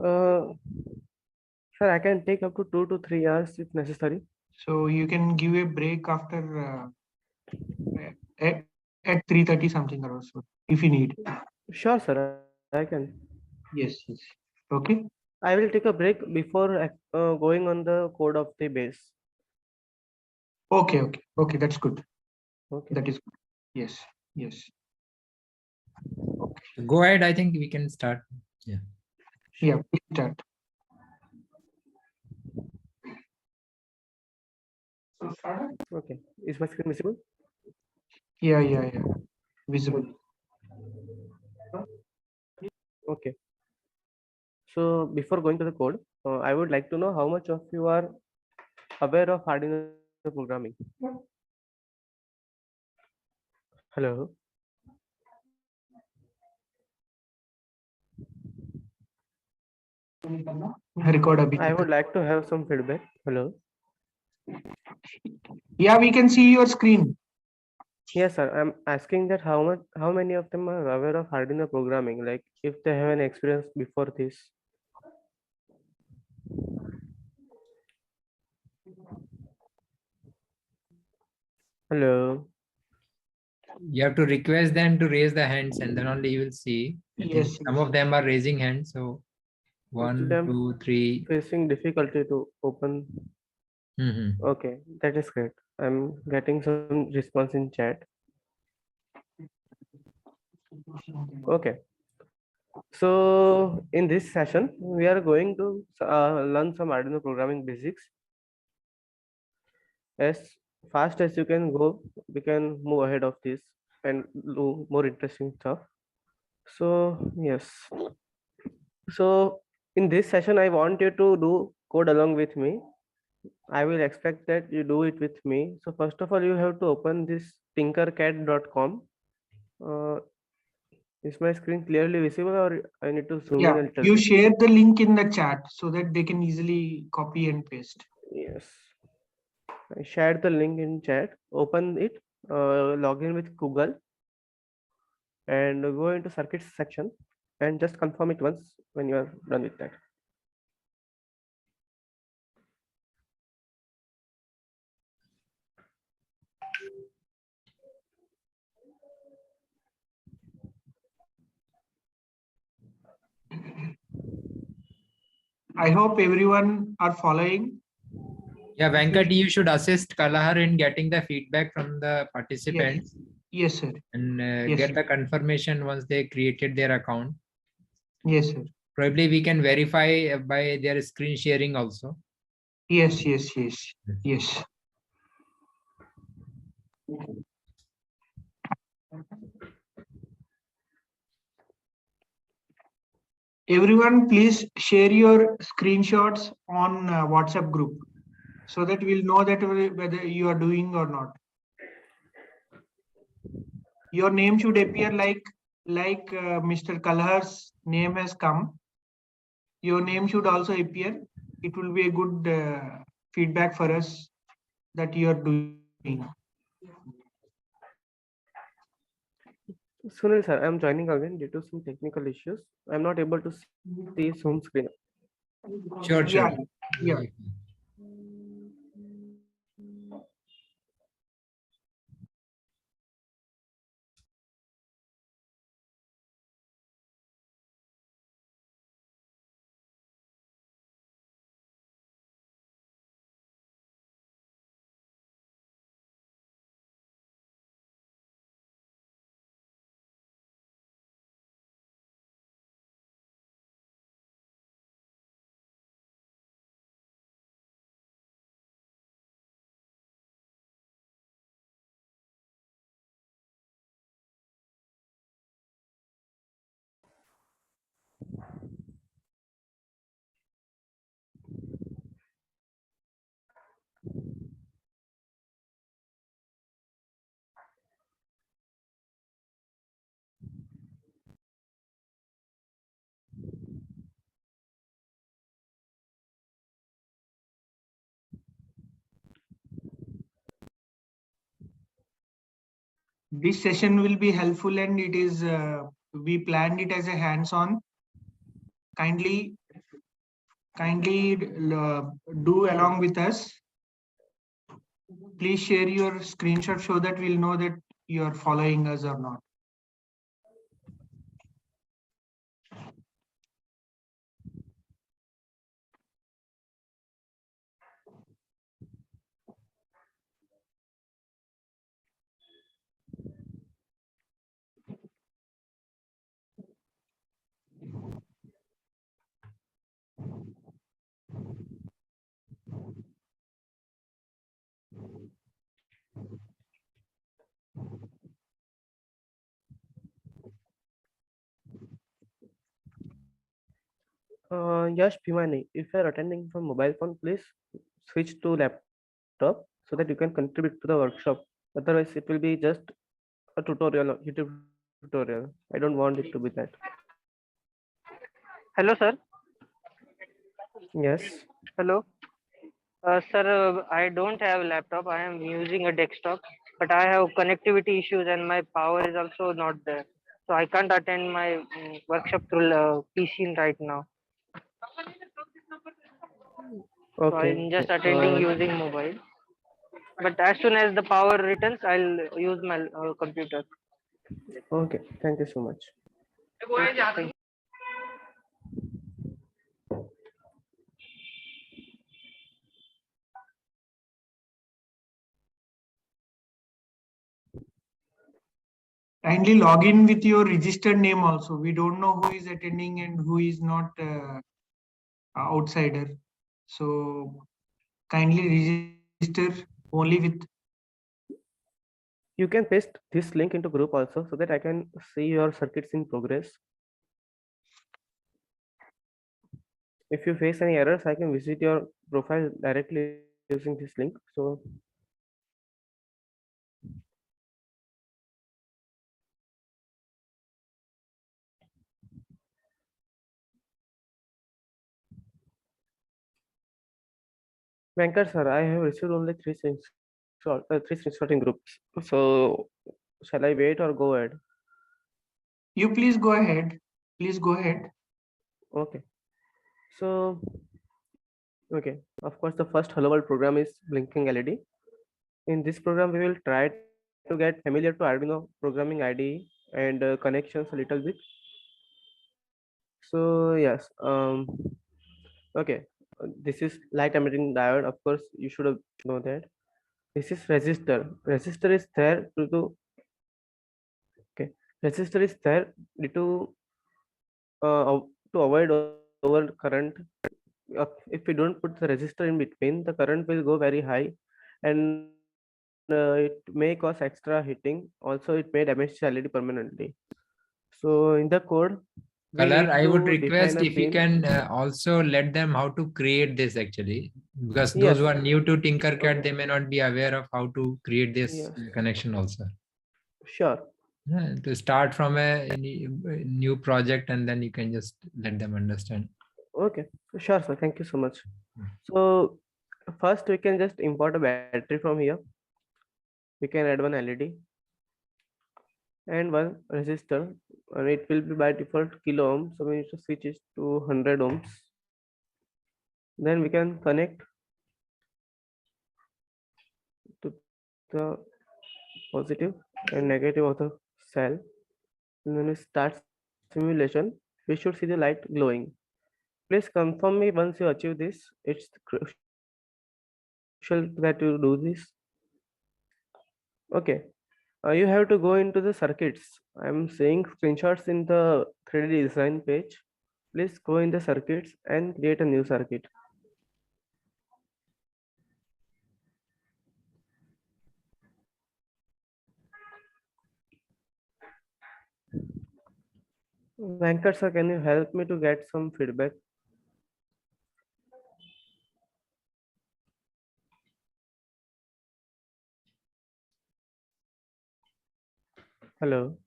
Uh, Sir, I can take up to 2 to 3 hours if necessary. So you can give a break after at 3:30 something or so if you need. Sure, sir, I can. Yes, yes. Okay. I will take a break before going on the code of the base. Okay, okay, okay. That's good. Okay. That is good. Yes, yes. Okay. Go ahead. I think we can start. Yeah. Yeah, please start. Okay. Is my screen visible? Yeah, yeah, yeah. Visible. Okay. So before going to the code, I would like to know how much of you are aware of Arduino programming. Hello. Record abhi. I would like to have some feedback. Hello. Yeah, we can see your screen. Yes, sir. I'm asking that how many of them are aware of Arduino programming? Like if they have an experience before this. Hello. You have to request them to raise the hands, and then only you will see. I think Yes, some of them are raising hands. So Actually, 1, I'm 2, 3. facing difficulty to open. Okay, that is great. I'm getting some response in chat. Okay. So in this session, we are going to learn some Arduino programming basics. As fast as you can go, we can move ahead of this and do more interesting stuff. So yes. So in this session, I want you to do code along with me. I will expect that you do it with me. So first of all, you have to open this tinkercad.com. Uh, is my screen clearly visible or I need to zoom in yeah. a little You bit? share the link in the chat so that they can easily copy and paste. Yes. I shared the link in chat. Open it, log in with Google and go into circuits section and just confirm it once when you are done with that. I hope everyone are following. Yeah, Venkat, you should assist Kalahar in getting the feedback from the participants. Yes, sir. And Yes, get sir. the confirmation once they created their account. Yes, sir. Probably we can verify by their screen sharing also. Yes, yes, yes, yes. Everyone, please share your screenshots on WhatsApp group so that we'll know that whether you are doing or not. Your name should appear like Mr. Kalhar's name has come. Your name should also appear. It will be a good feedback for us that you are doing. Sunil sir, I'm joining again due to some technical issues. I'm not able to see home screen. Sure, Yeah, sure. yeah. This session will be helpful and it is we planned it as a hands-on. Kindly kindly do along with us. Please share your screenshot so that we'll know that you are following us or not. Yash Bhimani, if you are attending from mobile phone, please switch to laptop so that you can contribute to the workshop. Otherwise, it will be just a tutorial, YouTube tutorial. I don't want it to be that. Hello, sir. Yes. Hello. Sir, I don't have laptop. I am using a desktop, but I have connectivity issues and my power is also not there. So I can't attend my workshop through PC right now. So Okay. I'm just attending using mobile. But as soon as the power returns, I'll use my computer. Okay. Thank you so much. Thank Kindly log in with your registered name also. We don't know who is attending and who is not outsider. So kindly register only with. You can paste this link into group also so that I can see your circuits in progress. If you face any errors, I can visit your profile directly using this link. So Venkat sir, I have received only three screenshot in groups. So shall I wait or go ahead? You please go ahead. Please go ahead. Okay. So okay, of course, the first Hello World program is blinking LED. In this program, we will try to get familiar to Arduino programming IDE and connections a little bit. So yes, okay, this is light emitting diode. Of course, you should know that. This is resistor. Resistor is there okay. Resistor is there due to avoid over current. If we don't put the resistor in between, the current will go very high, and it may cause extra heating. Also, it may damage the LED permanently. So in the code, we Color, need I would to define request a if you pin. can also let them how to create this actually, because those Yes. who are new to Tinkercad, Okay. they may not be aware of how to create this Yes. connection also. Sure. Yeah, to start from a new project and then you can just let them understand. Okay. Sure, sir. Thank you so much. So first, we can just import a battery from here. We can add one LED and one resistor, and it will be by default kilo ohms. So we need to switch it to 100 ohms. Then we can connect to the positive and negative of the cell. And when we start simulation, we should see the light glowing. Please confirm me once you achieve this. It's crucial that you do this. Okay. You have to go into the circuits. I'm seeing screenshots in the 3D design page. Please go in the circuits and create a new circuit. Venkat sir, can you help me to get some feedback? Hello.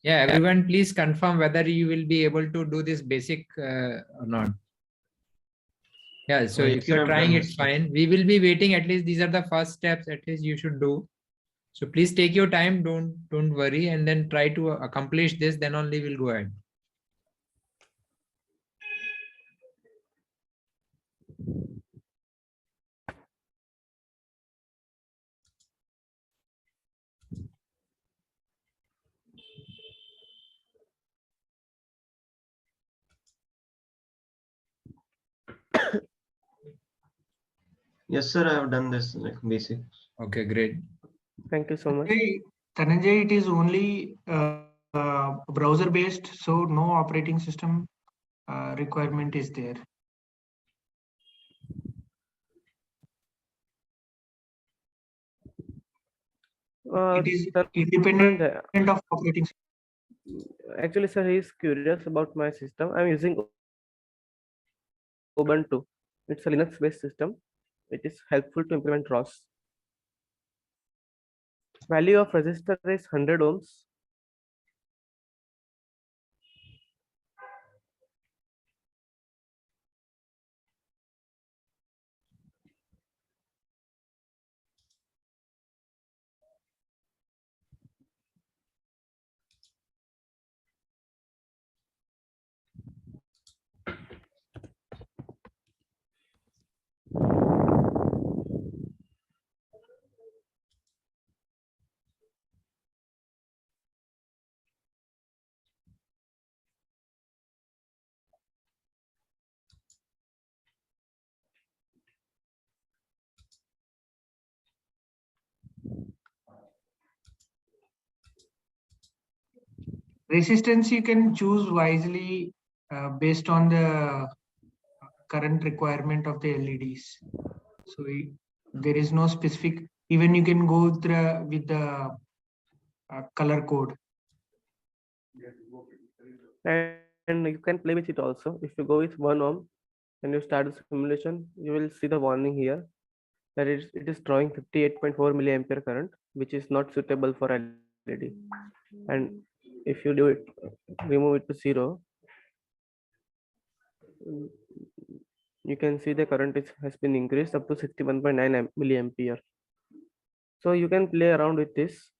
Yeah, everyone, please confirm whether you will be able to do this basic or not. Yeah, so if you're trying, it's fine. We will be waiting. At least these are the first steps. At least you should do. So please take your time, don't worry, and then try to accomplish this, then only we'll go ahead. Yes, sir, I have done this like basic. Okay, great. Thank you so much. Dhananjay, it is only browser based, so no operating system requirement is there. It is independent of operating system. Actually, sir, he is curious about my system. I'm using Ubuntu. It's a Linux-based system. It is helpful to implement ROS. Value of resistor is 100 ohms. Resistance you can choose wisely based on the current requirement of the LEDs. So there is no specific, even you can go with the color code. And you can play with it also. If you go with 1 ohm and you start the simulation, you will see the warning here that it is drawing 58.4 milliampere current, which is not suitable for LED. And if you do it, remove it to 0, you can see the current has been increased up to 61.9 milliampere. So you can play around with this.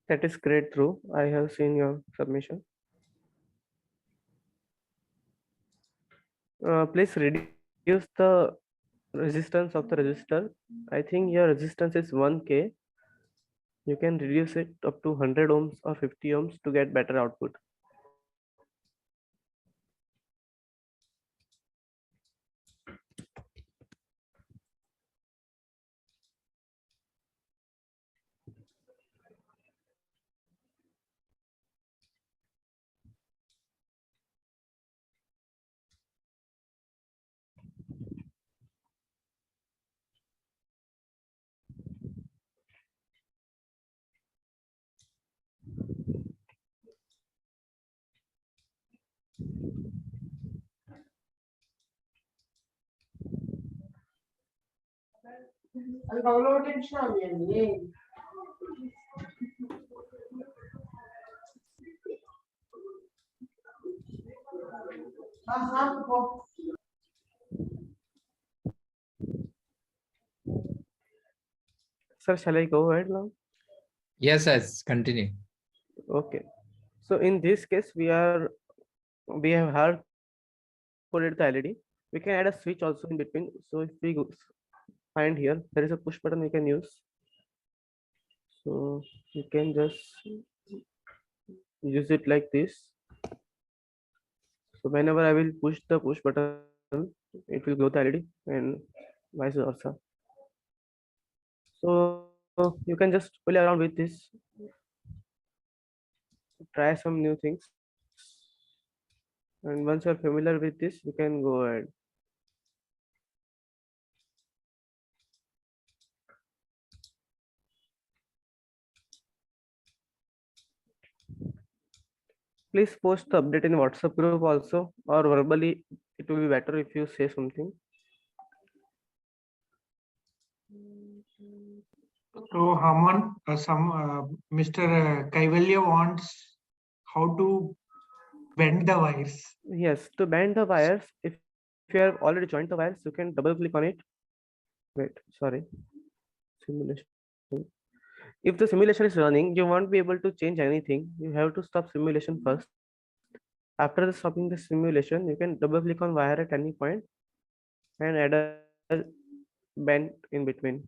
That is great, Dhruv. I have seen your submission. Please reduce the resistance of the resistor. I think your resistance is 1K. You can reduce it up to 100 ohms or 50 ohms to get better output. Sir, shall I go ahead now? Yes, continue. Okay. So in this case, we have hard coded the LED. We can add a switch also in between. So if we find here, there is a push button we can use. So you can just use it like this. So whenever I will push the push button, it will glow the LED and vice versa. So you can just play around with this, try some new things. And once you're familiar with this, you can go ahead. Please post the update in WhatsApp group also, or verbally. It will be better if you say something. So Mr. Kaivalya wants how to bend the wires. Yes, to bend the wires, if you have already joined the wires, you can double click on it. Wait, sorry. Simulation. If the simulation is running, you won't be able to change anything. You have to stop simulation first. After stopping the simulation, you can double click on wire at any point and add a bend in between.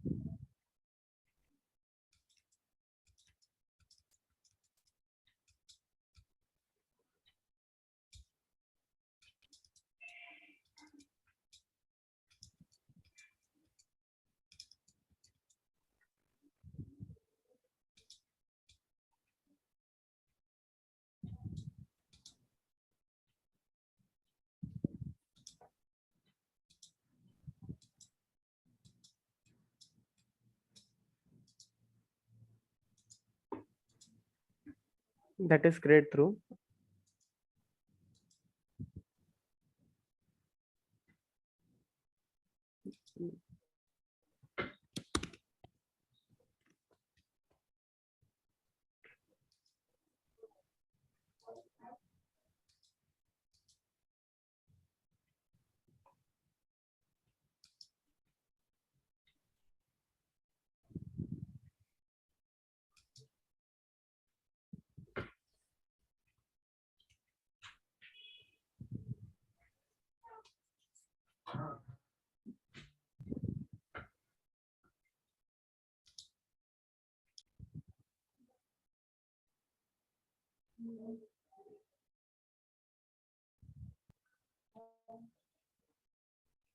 That is great through.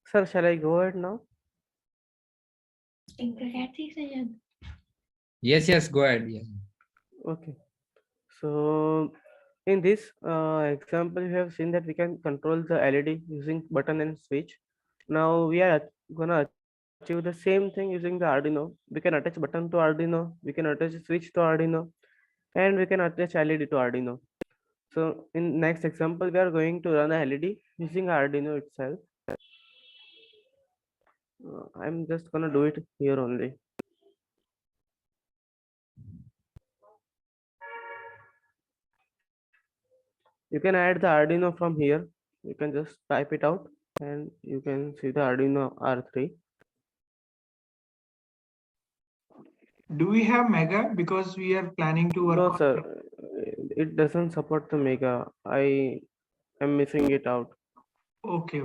Sir, shall I go ahead now? Yes, go ahead. Yeah. Okay. So in this example, you have seen that we can control the LED using button and switch. Now we are gonna achieve the same thing using the Arduino. We can attach button to Arduino, we can attach switch to Arduino, and we can attach LED to Arduino. So in next example, we are going to run a LED using Arduino itself. I'm just gonna do it here only. You can add the Arduino from here. You can just type it out and you can see the Arduino R3. Do we have Mega? Because we are planning to work No, on. sir, it doesn't support the Mega. I am missing it out. Okay.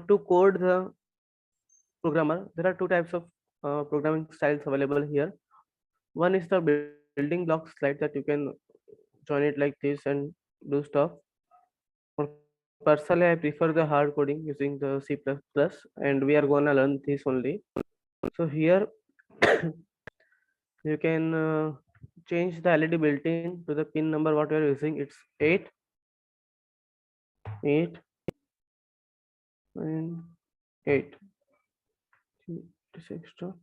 To code the programmer, there are two types of programming styles available here. One is the building block slide that you can join it like this and do stuff. Personally, I prefer the hard coding using the C++, and we are gonna learn this only. So here you can change the LED built-in to the pin number what you are using. It's 8, 8, and 8. This extra.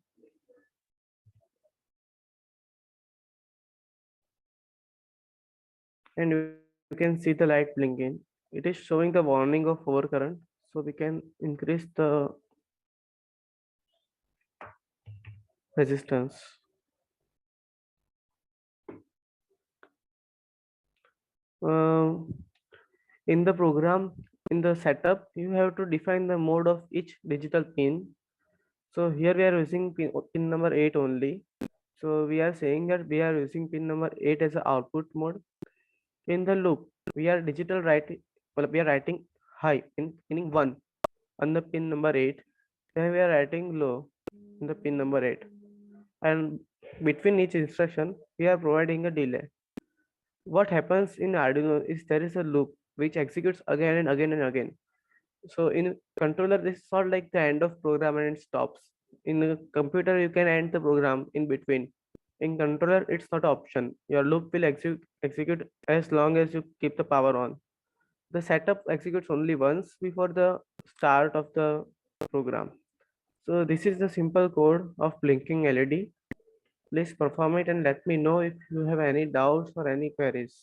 And you can see the light blinking. It is showing the warning of overcurrent, so we can increase the resistance. In the program, in the setup, you have to define the mode of each digital pin. So here we are using pin number 8 only. So we are saying that we are using pin number 8 as an output mode. In the loop, we are digital writing, well, we are writing high in pinning 1 on the pin number 8. Then we are writing low in the pin number 8. And between each instruction, we are providing a delay. What happens in Arduino is there is a loop which executes again and again and again. So in controller, this is sort of like the end of program and it stops. In a computer, you can end the program in between. In controller, it's not an option. Your loop will execute as long as you keep the power on. The setup executes only once before the start of the program. So this is the simple code of blinking LED. Please perform it and let me know if you have any doubts or any queries.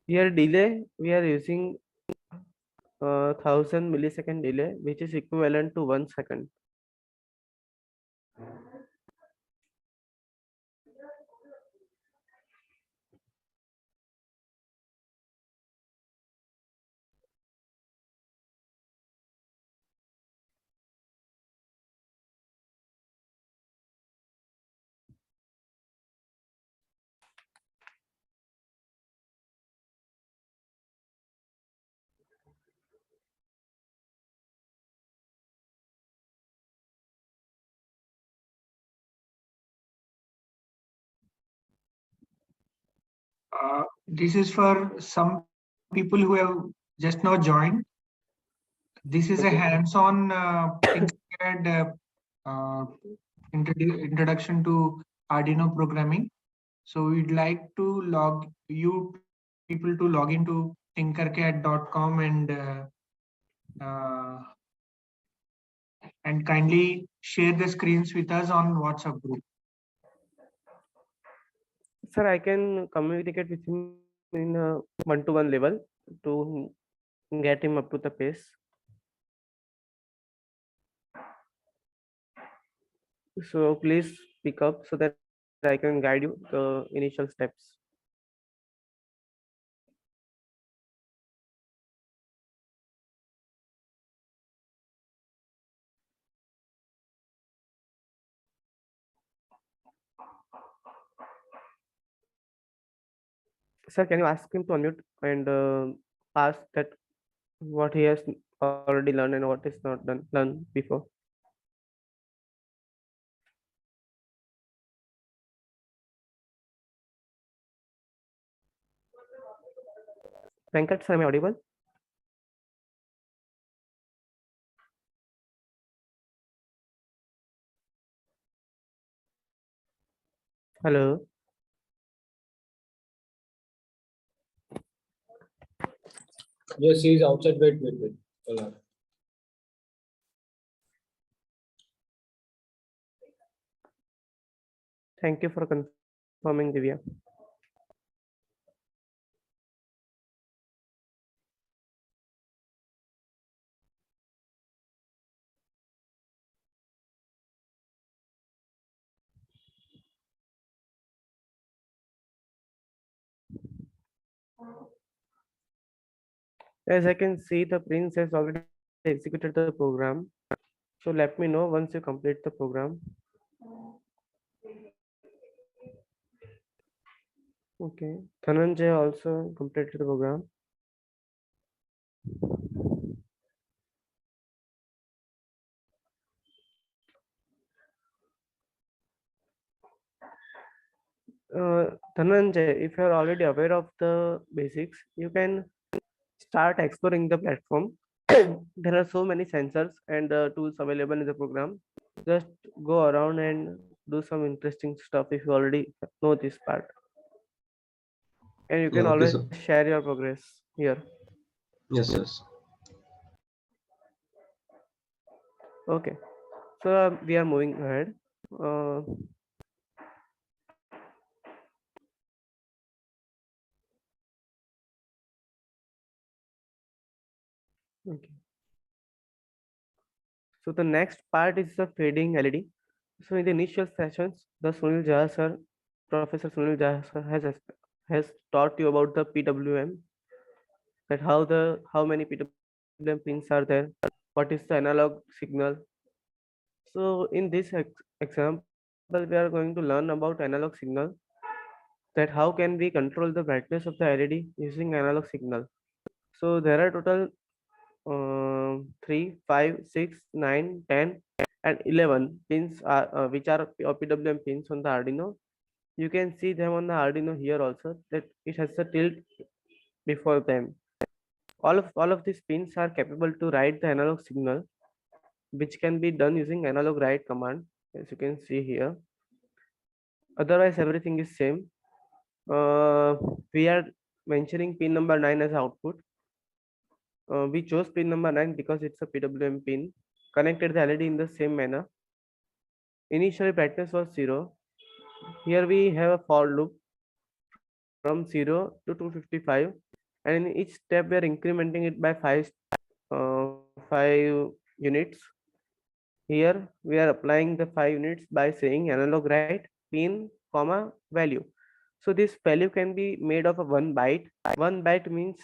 Here delay, we are using 1000 millisecond delay, which is equivalent to 1 second. This is for some people who have just now joined. This is a Okay. hands-on Tinkercad introduction to Arduino programming. So we'd like to you people to log into tinkercad.com and kindly share the screens with us on WhatsApp group. Sir, I can communicate with him in a one-to-one level to get him up to the pace. So please speak up so that I can guide you the initial steps. Sir, can you ask him to unmute and ask that what he has already learned and what is not done learned before? Venkat, sir, am I audible? Hello. Yes, he is outside. Wait. Hold on. Thank you for confirming, Divya. As I can see, the prince has already executed the program. So let me know once you complete the program. Okay. Dhananjay also completed the program. Dhananjay, if you are already aware of the basics, you can start exploring the platform. There are so many sensors and tools available in the program. Just go around and do some interesting stuff if you already know this part. And you can Yeah, okay, always sir. share your progress here. Yes. Okay. So we are moving ahead. Uh, okay. So the next part is the fading LED. So in the initial sessions, the Sunil Jha sir, Professor Sunil Jha sir has taught you about the PWM, that how many PWM pins are there, what is the analog signal. So in this example, we are going to learn about analog signal, that how can we control the brightness of the LED using analog signal. So there are total 3, 5, 6, 9, 10, and 11 pins are which are PWM pins on the Arduino. You can see them on the Arduino here also, that it has a tilt before them. All of these pins are capable to write the analog signal, which can be done using analog write command, as you can see here. Otherwise, everything is same. We are mentioning pin number 9 as output. We chose pin number 9 because it's a PWM pin. Connected the LED in the same manner. Initially, brightness was 0. Here we have a for loop from 0 to 255, and in each step we are incrementing it by 5 units. Here we are applying the 5 units by saying analog write pin comma value. So this value can be made of a 1 byte. 1 byte means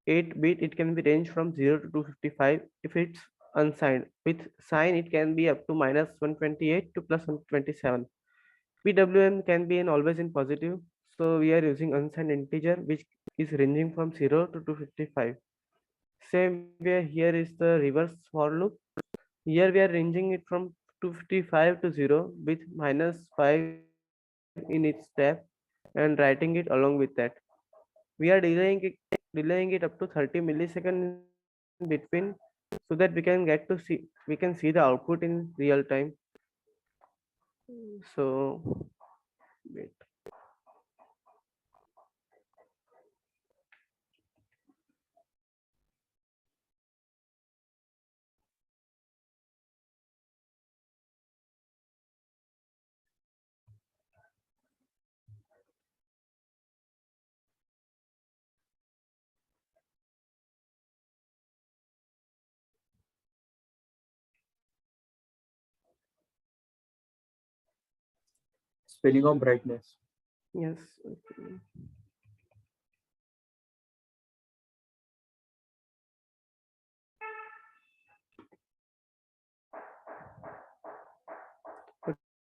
8 bit. It can be ranged from 0 to 255 if it's unsigned. With sign it can be up to minus 128 to plus 127. PWM can be an always in positive, so we are using unsigned integer which is ranging from 0 to 255. Same way here is the reverse for loop. Here we are ranging it from 255 to 0 with minus 5 in each step and writing it along with that. We are delaying it up to 30 milliseconds in between so that we can see the output in real time. So wait. Spinning of brightness. Yes. Okay.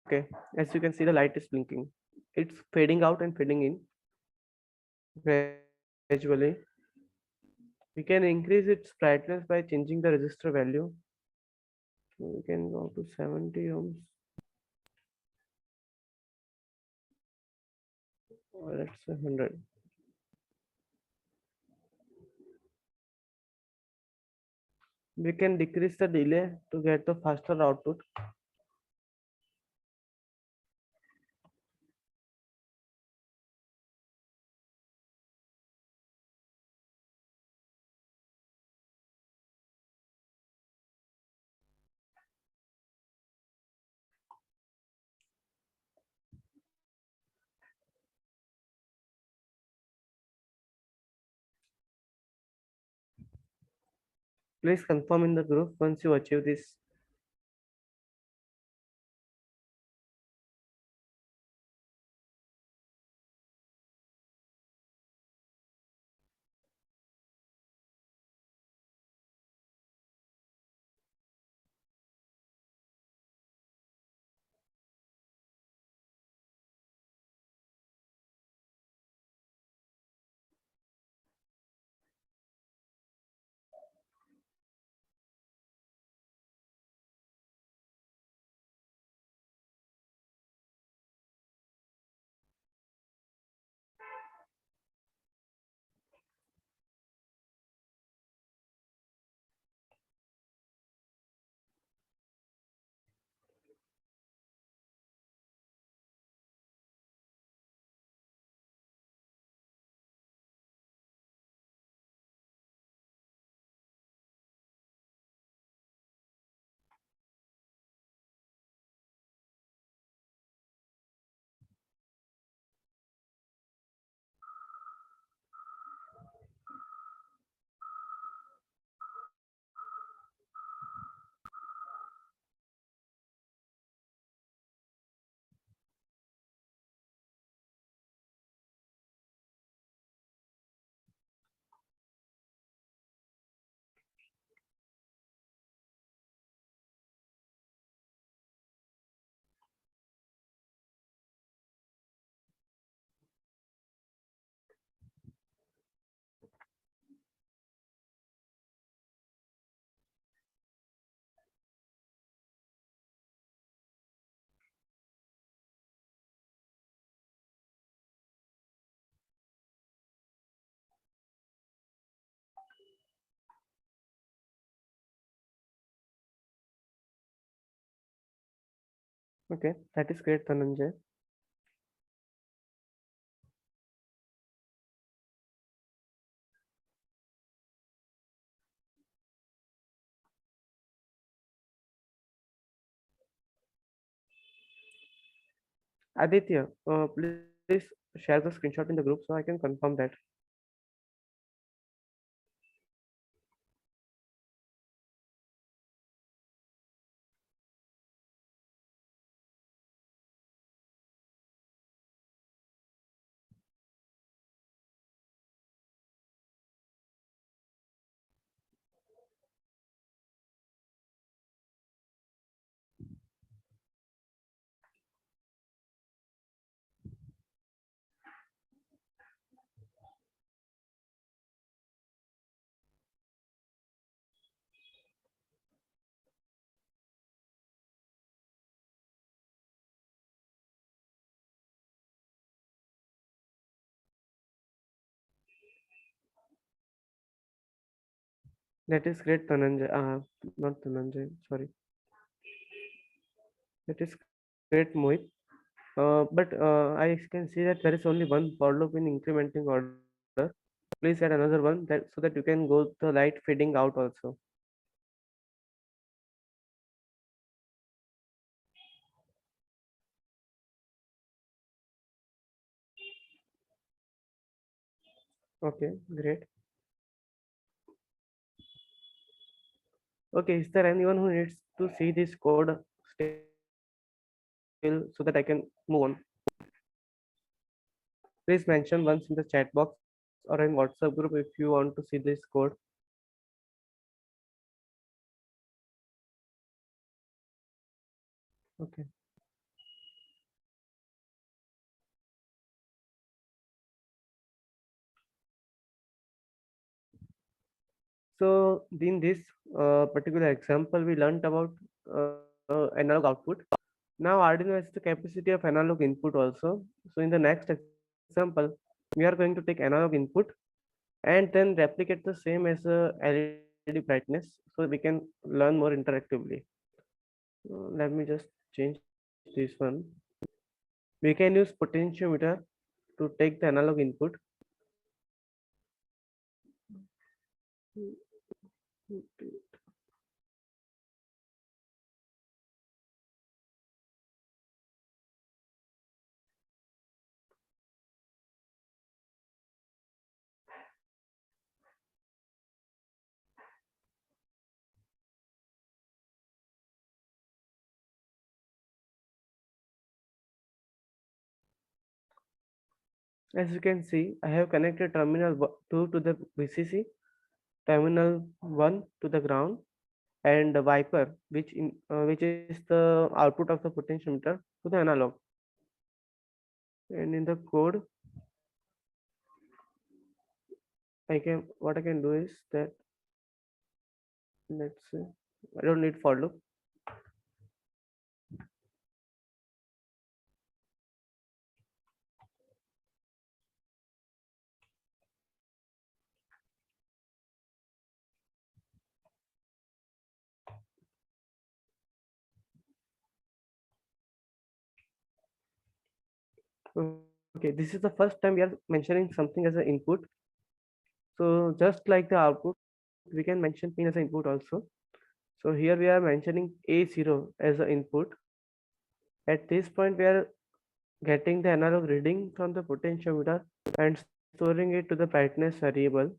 Okay, as you can see, the light is blinking. It's fading out and fading in gradually. We can increase its brightness by changing the resistor value. So we can go to 70 ohms. Or let's say 100. We can decrease the delay to get the faster output. Please confirm in the group once you achieve this. Okay, that is great, Dhananjay. Aditya, please share the screenshot in the group so I can confirm that. That is great, Dhananjay. Not Dhananjay, sorry. That is great, Mohit. But I can see that there is only one for loop in incrementing order. Please add another one that so that you can go the light fading out also. Okay, great. Okay, is there anyone who needs to see this code still so that I can move on? Please mention once in the chat box or in WhatsApp group if you want to see this code. Okay. So in this particular example, we learned about analog output. Now Arduino has the capacity of analog input also. So in the next example, we are going to take analog input and then replicate the same as a LED brightness so we can learn more interactively. Let me just change this one. We can use potentiometer to take the analog input. As you can see, I have connected terminal 2 to the VCC, terminal 1 to the ground, and the wiper, which is the output of the potentiometer, to the analog. And in the code, what I can do is that, let's say, I don't need for loop. Okay, this is the first time we are mentioning something as an input. So just like the output, we can mention pin as an input also. So here we are mentioning A0 as an input. At this point, we are getting the analog reading from the potentiometer and storing it to the brightness variable.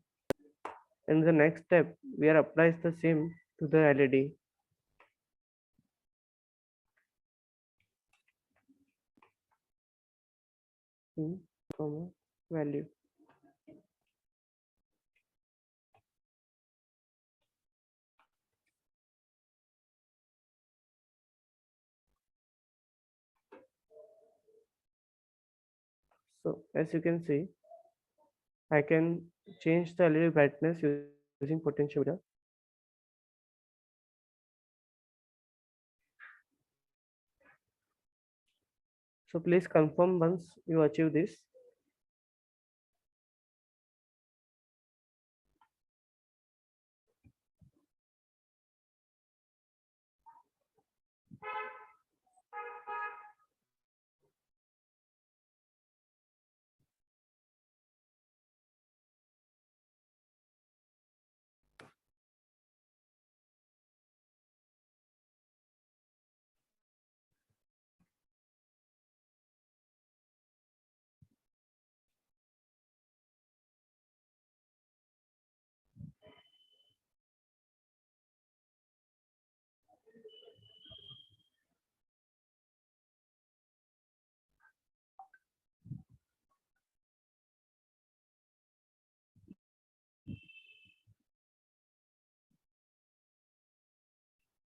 In the next step, we are applies the same to the LED. In, value. So as you can see, I can change the LED brightness using potentiometer. So please confirm once you achieve this.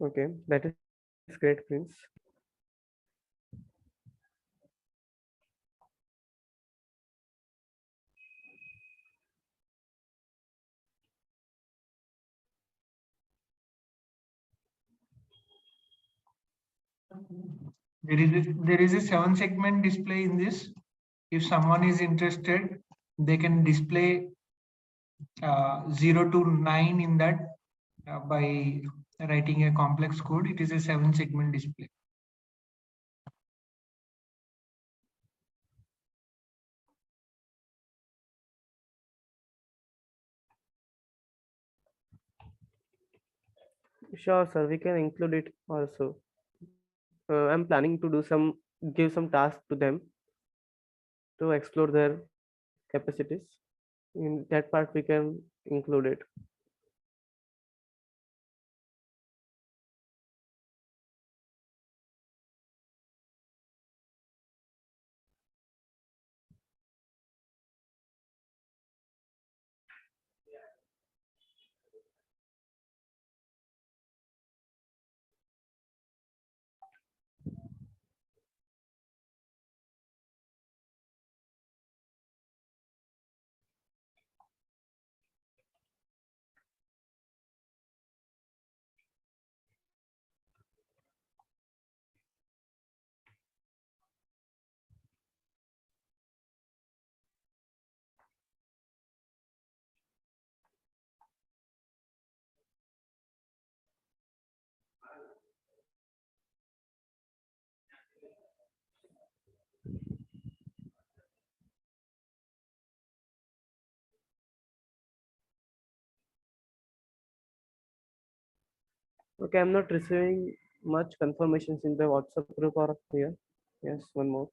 Okay, that is great, Prince. There is a 7-segment display in this. If someone is interested, they can display 0 to 9 in that by writing a complex code. It is a 7-segment display. Sure, sir. We can include it also. I'm planning to give some tasks to them to explore their capacities. In that part, we can include it. Okay, I'm not receiving much confirmations in the WhatsApp group or here. Yes, one more.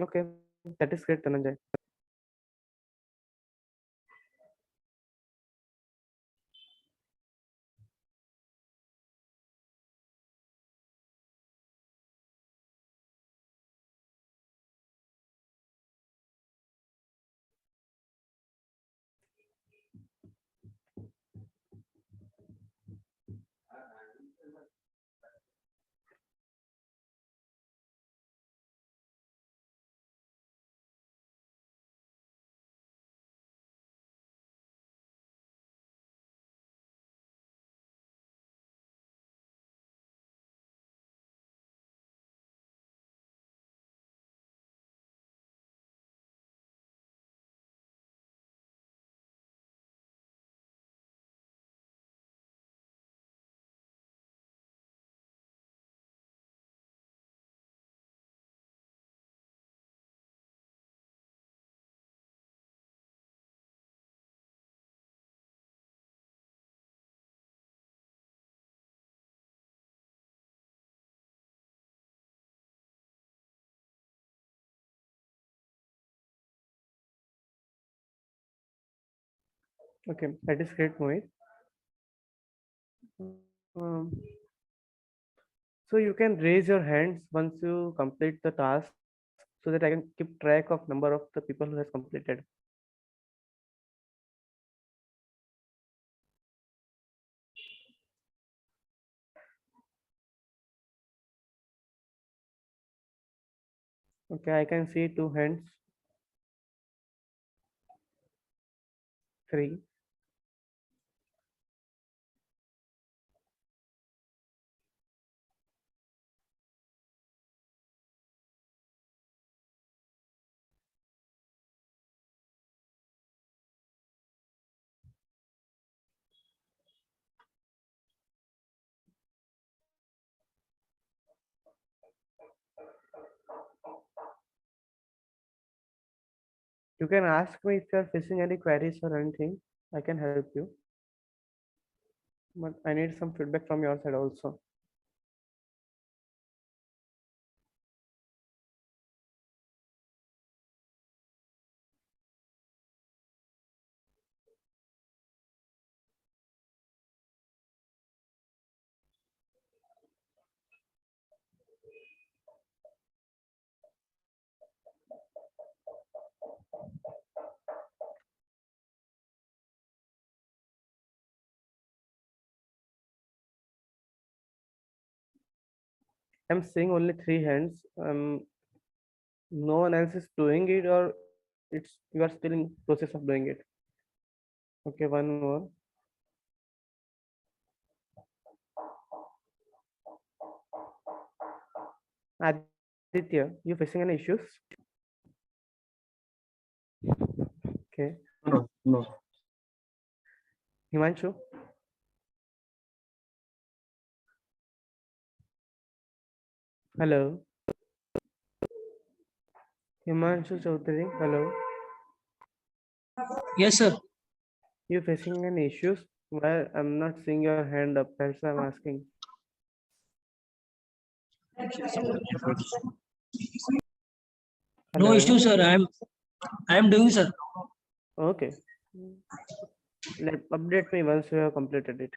Okay, that is great, Dhananjay. Okay, that is great, Mohit. Um, so you can raise your hands once you complete the task so that I can keep track of number of the people who has completed. Okay, I can see 2 hands, 3. You can ask me if you are facing any queries or anything. I can help you. But I need some feedback from your side also. I'm seeing only 3 hands. No one else is doing it, or it's you are still in process of doing it. Okay, one more. Aditya, you facing any issues? Okay. No, no. Himanshu? Hello. Himanshu Chaudhary, hello. Yes, sir. You facing any issues? Why I'm not seeing your hand up? That's why I'm asking. No Hello. issue, sir. I am doing, sir. Okay. Let update me once you have completed it.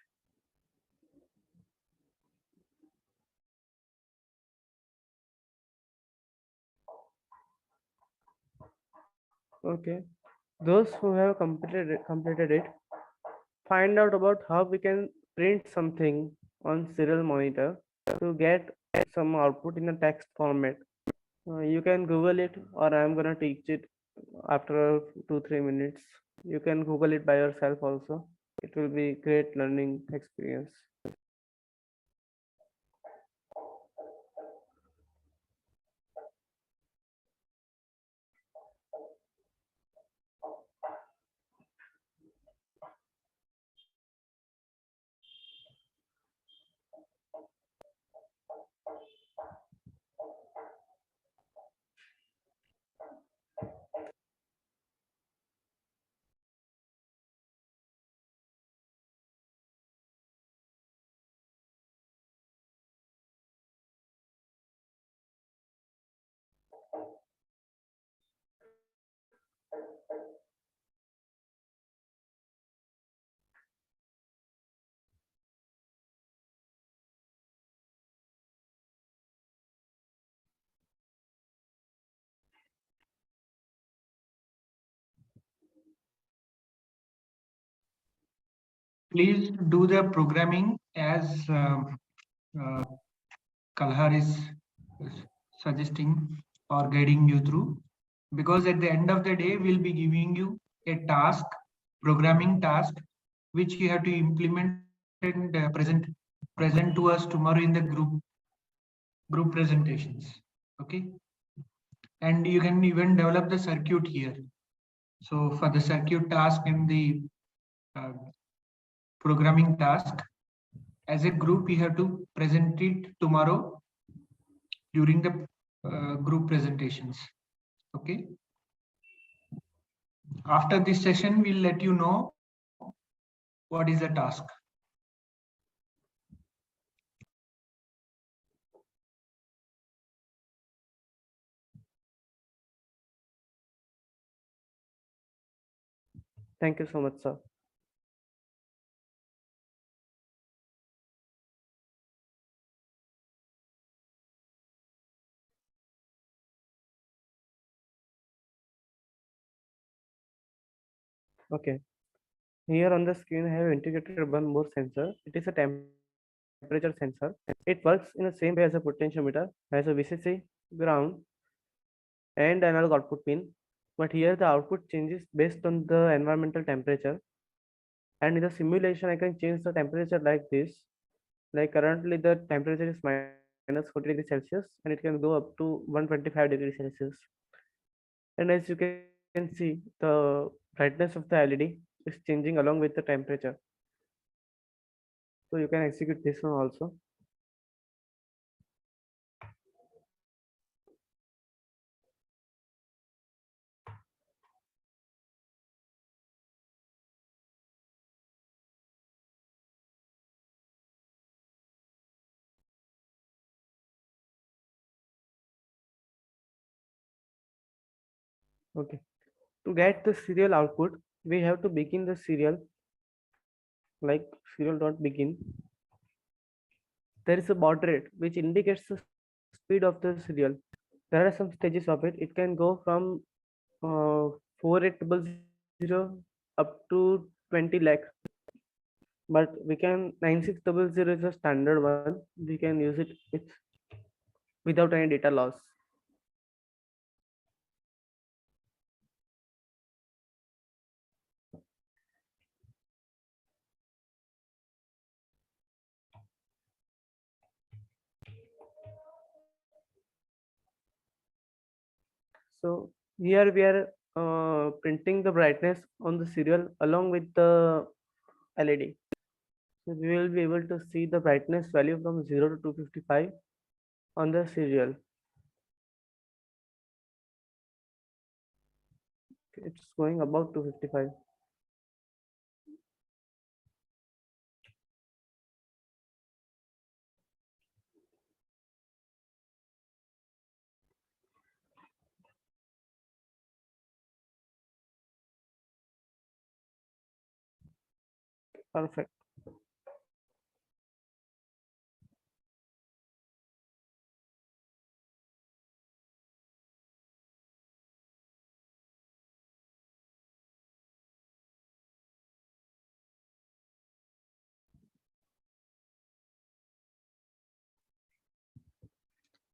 Okay. Those who have completed it, find out about how we can print something on serial monitor to get some output in a text format. You can Google it, or I'm gonna teach it after 2-3 minutes. You can Google it by yourself also. It will be great learning experience. Please do the programming as Kalhar is suggesting or guiding you through, because at the end of the day, we'll be giving you a task, programming task, which you have to implement and present to us tomorrow in the group presentations. Okay, and you can even develop the circuit here. So for the circuit task and the programming task, as a group, you have to present it tomorrow during the group presentations. Okay. After this session, we'll let you know what is the task. Thank you so much, sir. Okay. Here on the screen, I have integrated one more sensor. It is a temperature sensor. It works in the same way as a potentiometer, has a VCC, ground, and analog output pin. But here the output changes based on the environmental temperature. And in the simulation, I can change the temperature like this. Like currently, the temperature is minus 40 degrees Celsius, and it can go up to 125 degrees Celsius. And as you can see, the brightness of the LED is changing along with the temperature. So you can execute this one also. Okay. To get the serial output, we have to begin the serial, like serial.begin. There is a baud rate which indicates the speed of the serial. There are some stages of it. It can go from 4800 up to 20 lakh, but we can 9600 is a standard one. We can use it. It's without any data loss. So here we are printing the brightness on the serial along with the LED. So we will be able to see the brightness value from 0 to 255 on the serial. It's going about 255. Perfect.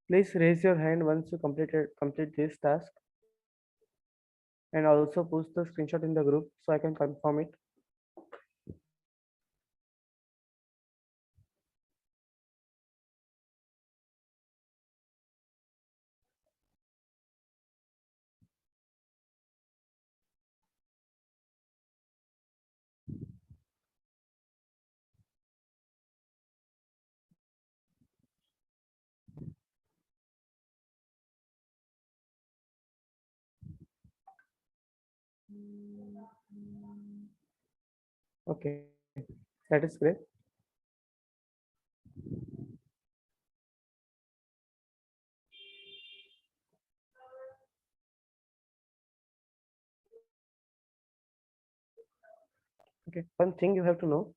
Please raise your hand once you complete this task, and also post the screenshot in the group so I can confirm it. Okay, that is great. Okay, one thing you have to know.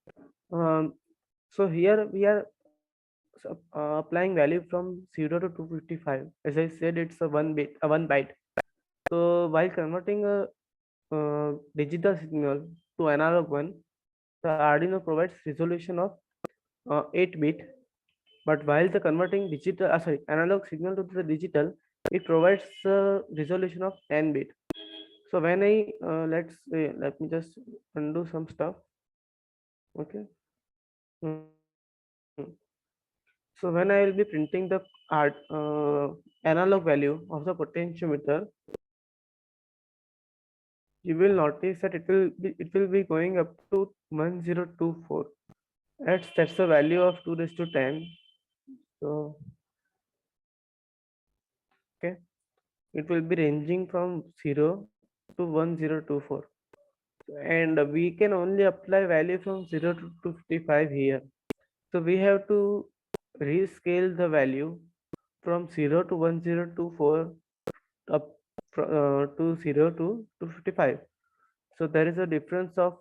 So here we are applying value from 0 to 255. As I said, it's a one byte. So while converting a digital signal to analog one, the Arduino provides resolution of 8 bit. But while the converting analog signal to the digital, it provides a resolution of 10 bit. So when I let me just undo some stuff. Okay. Hmm. So when I will be printing the analog value of the potentiometer, you will notice that it will be going up to 1024. That's the value of 2 to 10. So okay, it will be ranging from 0 to 1024, and we can only apply value from 0 to 255 here. So we have to rescale the value from 0 to 1024 up to 0 to 255. So there is a difference of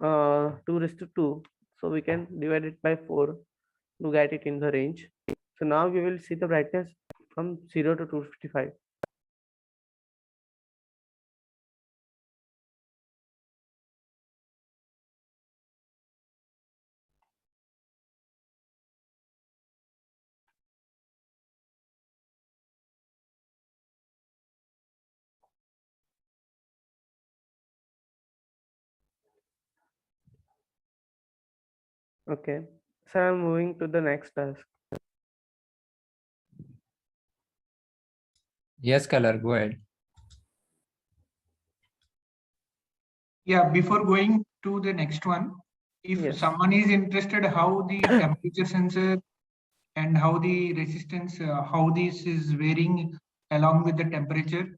2:2. So we can divide it by 4 to get it in the range. So now we will see the brightness from 0 to 255. Okay, so I'm moving to the next task. Yes, Color, go ahead. Yeah, before going to the next one, if Yes. someone is interested how the temperature sensor and how the resistance, how this is varying along with the temperature.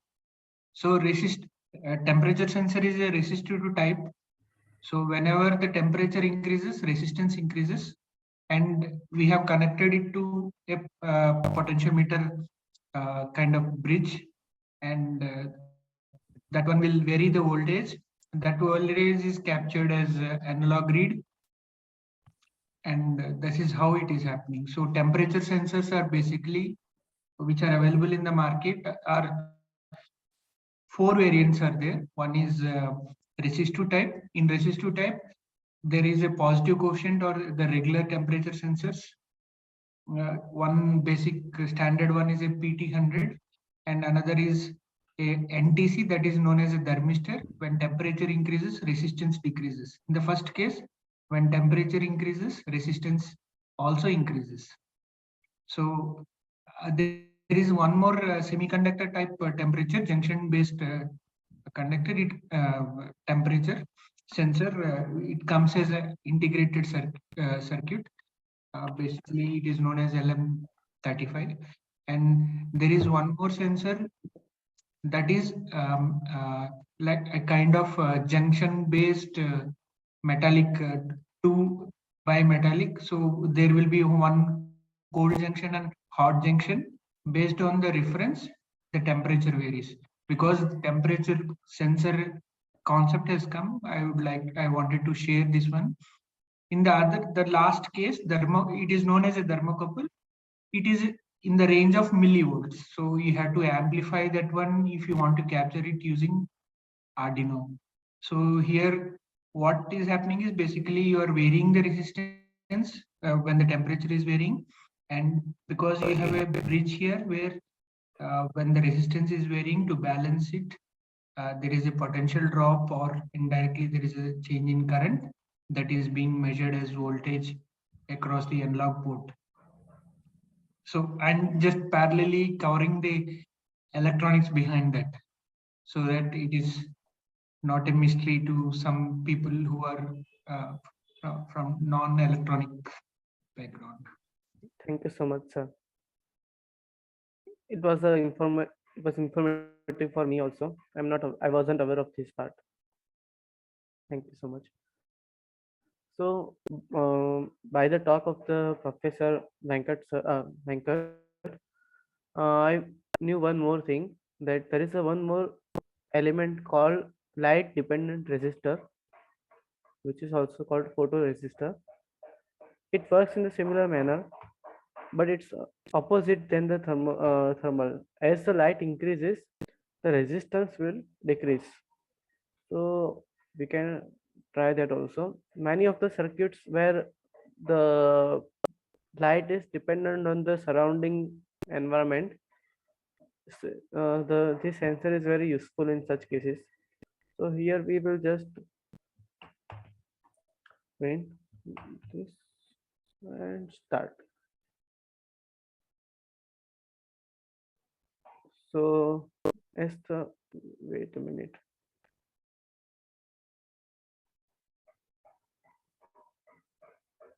So temperature sensor is a resistive to type. So whenever the temperature increases, resistance increases, and we have connected it to a potentiometer kind of bridge, and that one will vary the voltage. That voltage is captured as analog read, and this is how it is happening. So temperature sensors are basically, which are available in the market, are 4 variants are there. One is resistive type. In resistive type, there is a positive quotient or the regular temperature sensors. one basic standard one is a PT100 and another is a NTC, that is known as a thermistor. When temperature increases, resistance decreases. In the first case, when temperature increases, resistance also increases. So there is one more semiconductor type temperature junction based conductor temperature sensor. It comes as an integrated circuit. Basically, it is known as LM35. And there is one more sensor that is like a kind of junction based metallic two bimetallic. So there will be one cold junction and hot junction. Based on the reference, the temperature varies. Because the temperature sensor concept has come, I wanted to share this one. In the last case, it is known as a thermocouple. It is in the range of millivolts. So you have to amplify that one if you want to capture it using Arduino. So here, what is happening is basically you are varying the resistance when the temperature is varying. And because you have a bridge here where when the resistance is varying, to balance it, there is a potential drop, or indirectly there is a change in current that is being measured as voltage across the analog port. So I'm just parallelly covering the electronics behind that, so that it is not a mystery to some people who are from non-electronic background. Thank you so much, sir. It was informative for me also. I wasn't aware of this part. Thank you so much. So, by the talk of the Professor Venkat, I knew one more thing, that there is a one more element called light dependent resistor, which is also called photoresistor. It works in a similar manner, but it's opposite than the thermal. As the light increases, the resistance will decrease. So we can try that also. Many of the circuits where the light is dependent on the surrounding environment, this sensor is very useful in such cases. So here we will just print this and start. So as the wait a minute.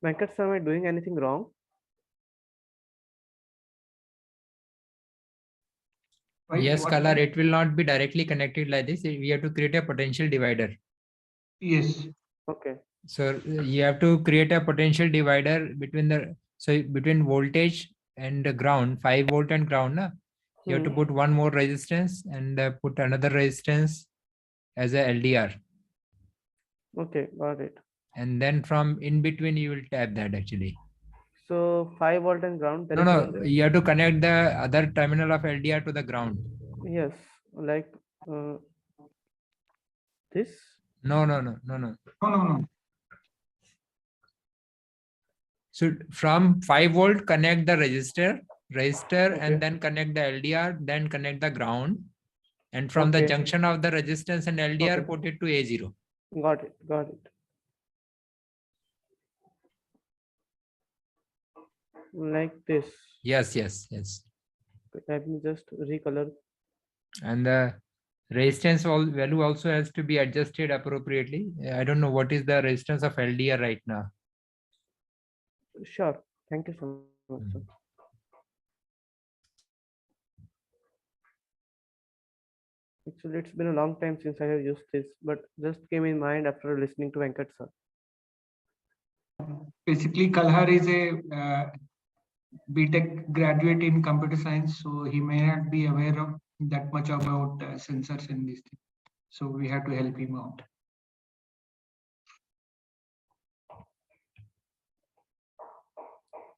Venkat sir, am I doing anything wrong? Yes, Color, it will not be directly connected like this. We have to create a potential divider. Yes. Okay. So you have to create a potential divider between voltage and the ground, 5 volt and ground. You have to put one more resistance and put another resistance as a LDR. Okay, got it. And then from in between you will tap that actually. So 5 volt and ground. No, you have to connect the other terminal of LDR to the ground. Yes, like this. No. So from 5 volt, connect the resistor, Okay. and then connect the LDR, then connect the ground. And from the junction of the resistance and LDR, put it to A0. Got it. Like this. Yes. Let me just recolor. And the resistance value also has to be adjusted appropriately. I don't know what is the resistance of LDR right now. Sure. Thank you so much, sir. Actually, it's been a long time since I have used this, but just came in mind after listening to Venkat sir. Basically, Kalhar is a BTech graduate in computer science, so he may not be aware of that much about sensors and these things. So we have to help him out.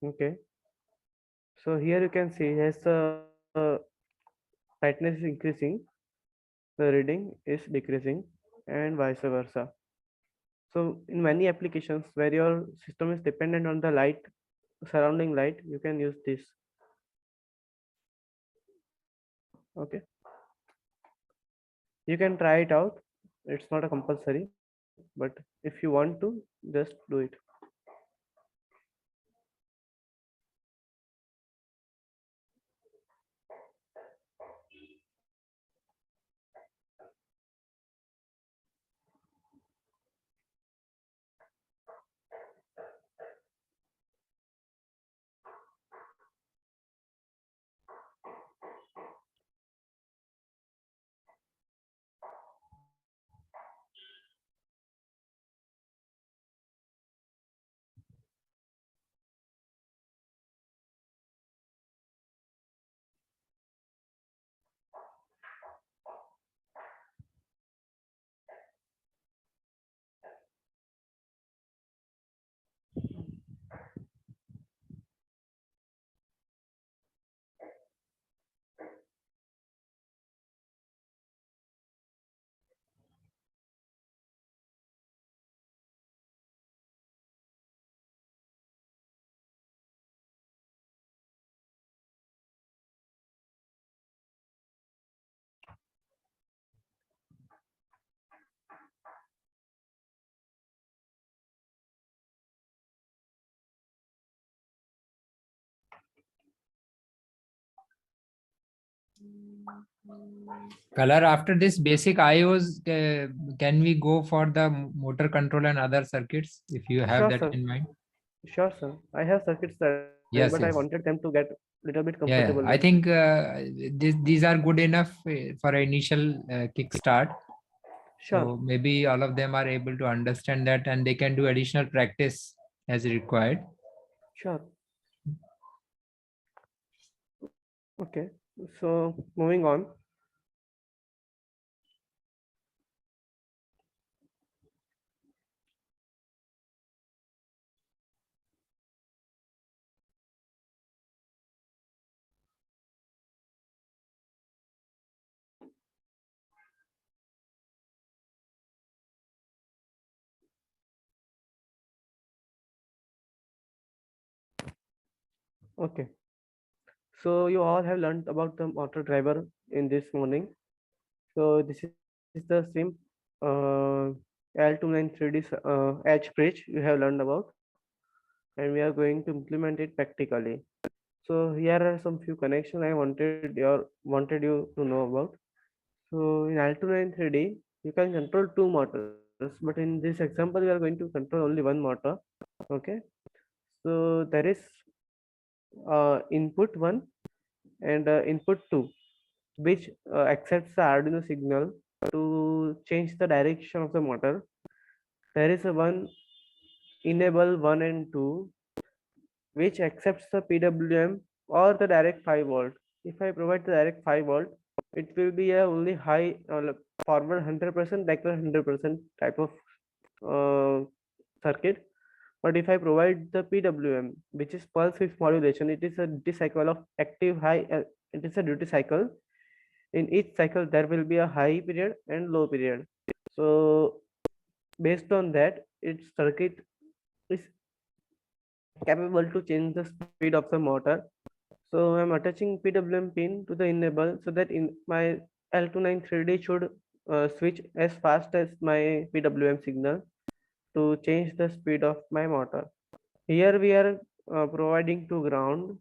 Okay. So here you can see as the brightness is increasing, the reading is decreasing, and vice versa. So in many applications where your system is dependent on the light surrounding light, you can use this. Okay, you can try it out. It's not a compulsory, but if you want to, just do it. Color, after this basic IOs, can we go for the motor control and other circuits if you have Sure, that sir. in mind? Sure, sir. I have circuits there, Yes, but I yes. wanted them to get little bit Yeah, comfortable I with. think these are good enough for an initial kickstart. Sure, So maybe all of them are able to understand that and they can do additional practice as required. sure. Okay, so moving on. Okay, so you all have learned about the motor driver in this morning. So this is the same L293D edge bridge you have learned about, and we are going to implement it practically. So here are some few connections I wanted you to know about. So in L293D, you can control two motors, but in this example, we are going to control only one motor. Okay, so there is input one and input two, which accepts the Arduino signal to change the direction of the motor. There is a one enable 1 and 2, which accepts the PWM or the direct 5 volt. If I provide the direct 5 volt, it will be a only high like forward 100%, backward 100% type of uh, circuit. But if I provide the PWM, which is pulse width modulation, it is a duty cycle of active high. It is a duty cycle. In each cycle, there will be a high period and low period. So based on that, its circuit is capable to change the speed of the motor. So I'm attaching PWM pin to the enable so that in my L293D should switch as fast as my PWM signal to change the speed of my motor. Here we are providing to ground,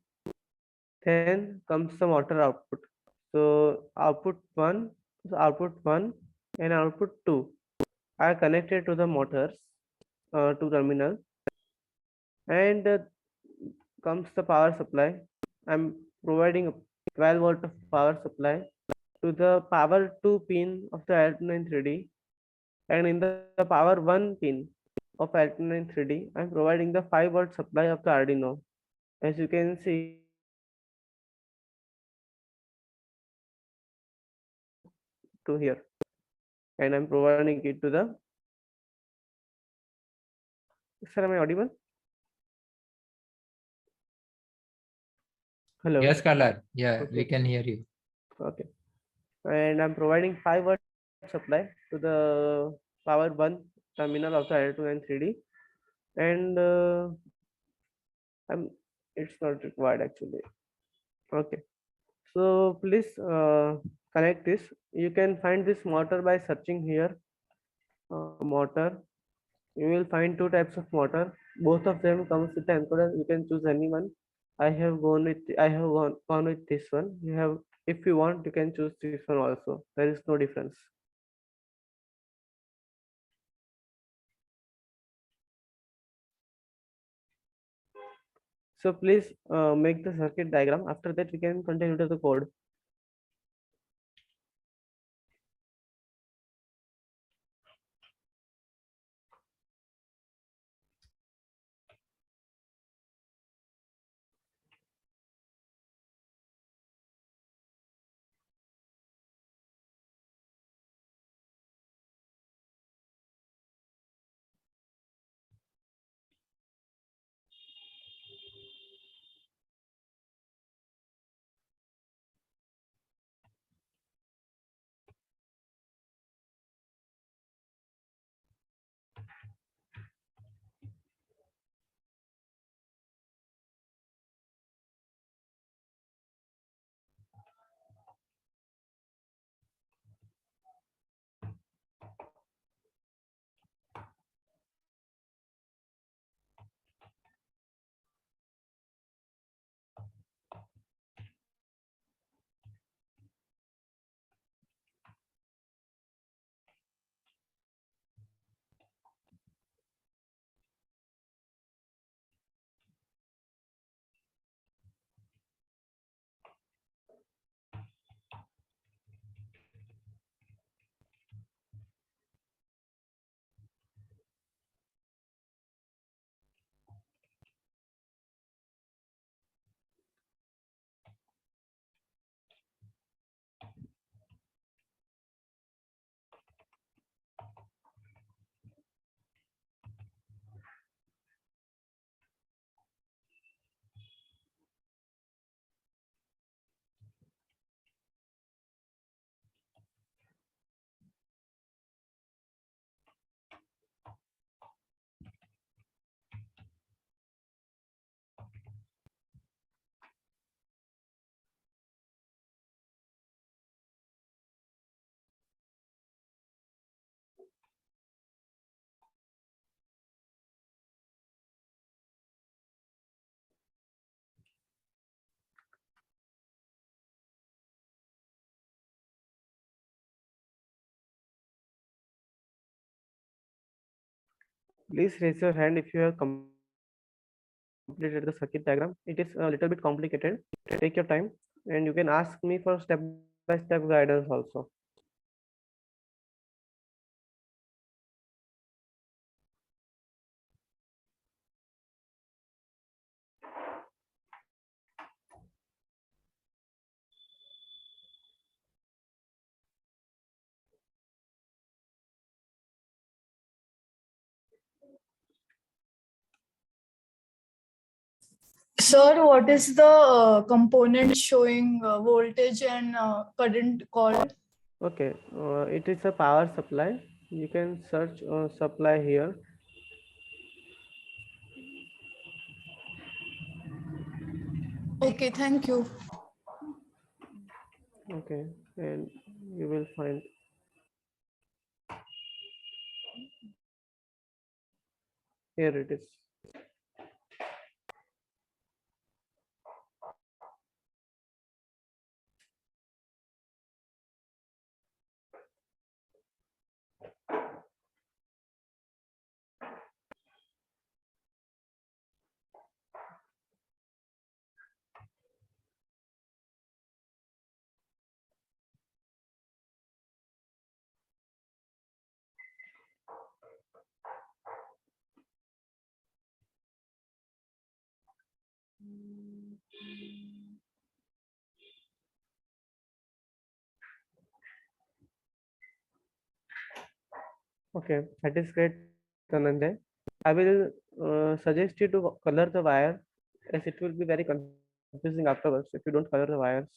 then comes the motor output. So output 1 and output 2 are connected to the motors to terminal, and comes the power supply. I'm providing a 12 volt of power supply to the power 2 pin of the L293D, and in the power 1 pin of L293D, I'm providing the 5 volt supply of the Arduino. As you can see, to here, and I'm providing it to the. Sir, am I audible? Hello. Yes, Color. Yeah, we Okay. can hear you. Okay. And I'm providing 5 watt supply to the power 1 terminal of the L293D, and I'm it's not required actually. Okay, so please connect this. You can find this motor by searching here, motor. You will find two types of motor. Both of them comes with the encoder. You can choose any one. I have gone with this one. You have, if you want, you can choose this one also. There is no difference. So please make the circuit diagram. After that, we can continue to the code. Please raise your hand if you have completed the circuit diagram. It is a little bit complicated. Take your time, and you can ask me for step-by-step guidance also. Sir, what is the component showing voltage and current called? Okay, it is a power supply. You can search supply here. Okay, thank you. Okay, and you will find. Here it is. Okay, that is great, Dhananjay. I will suggest you to color the wire, as it will be very confusing afterwards if you don't color the wires.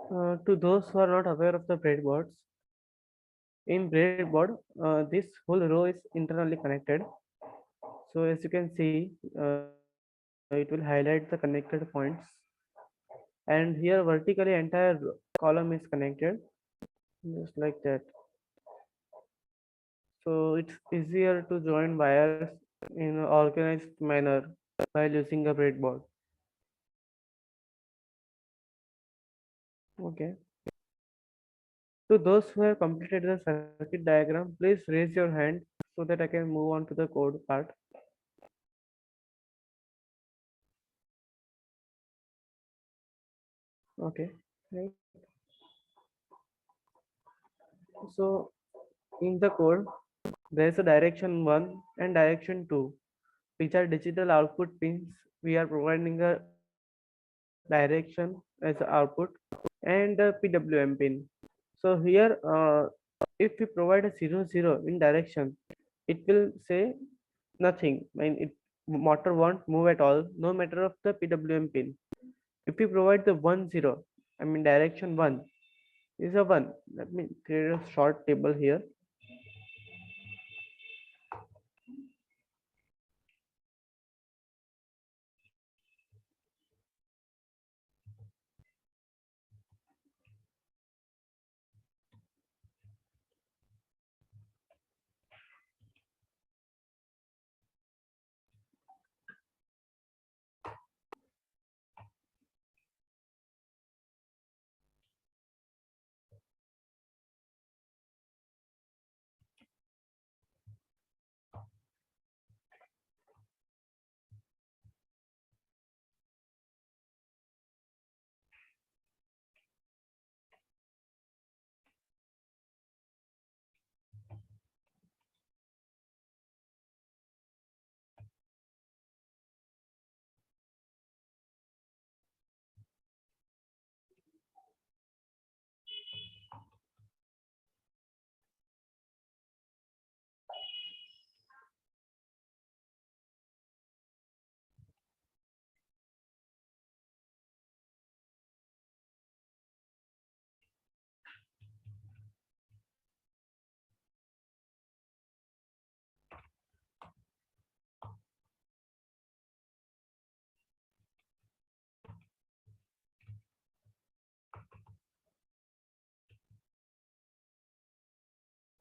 To those who are not aware of the breadboards, in breadboard, this whole row is internally connected. So as you can see, it will highlight the connected points, and here vertically entire column is connected, just like that. So it's easier to join wires in an organized manner while using a breadboard. Okay. To those who have completed the circuit diagram, please raise your hand so that I can move on to the code part. Okay. Right. So in the code, there is a direction 1 and direction 2, which are digital output pins. We are providing a direction as a output and a PWM pin. So here, if we provide a 0 0 in direction, it will say nothing. I mean, it motor won't move at all, no matter of the PWM pin. If we provide the 1 0, I mean direction 1 is a 1. Let me create a short table here.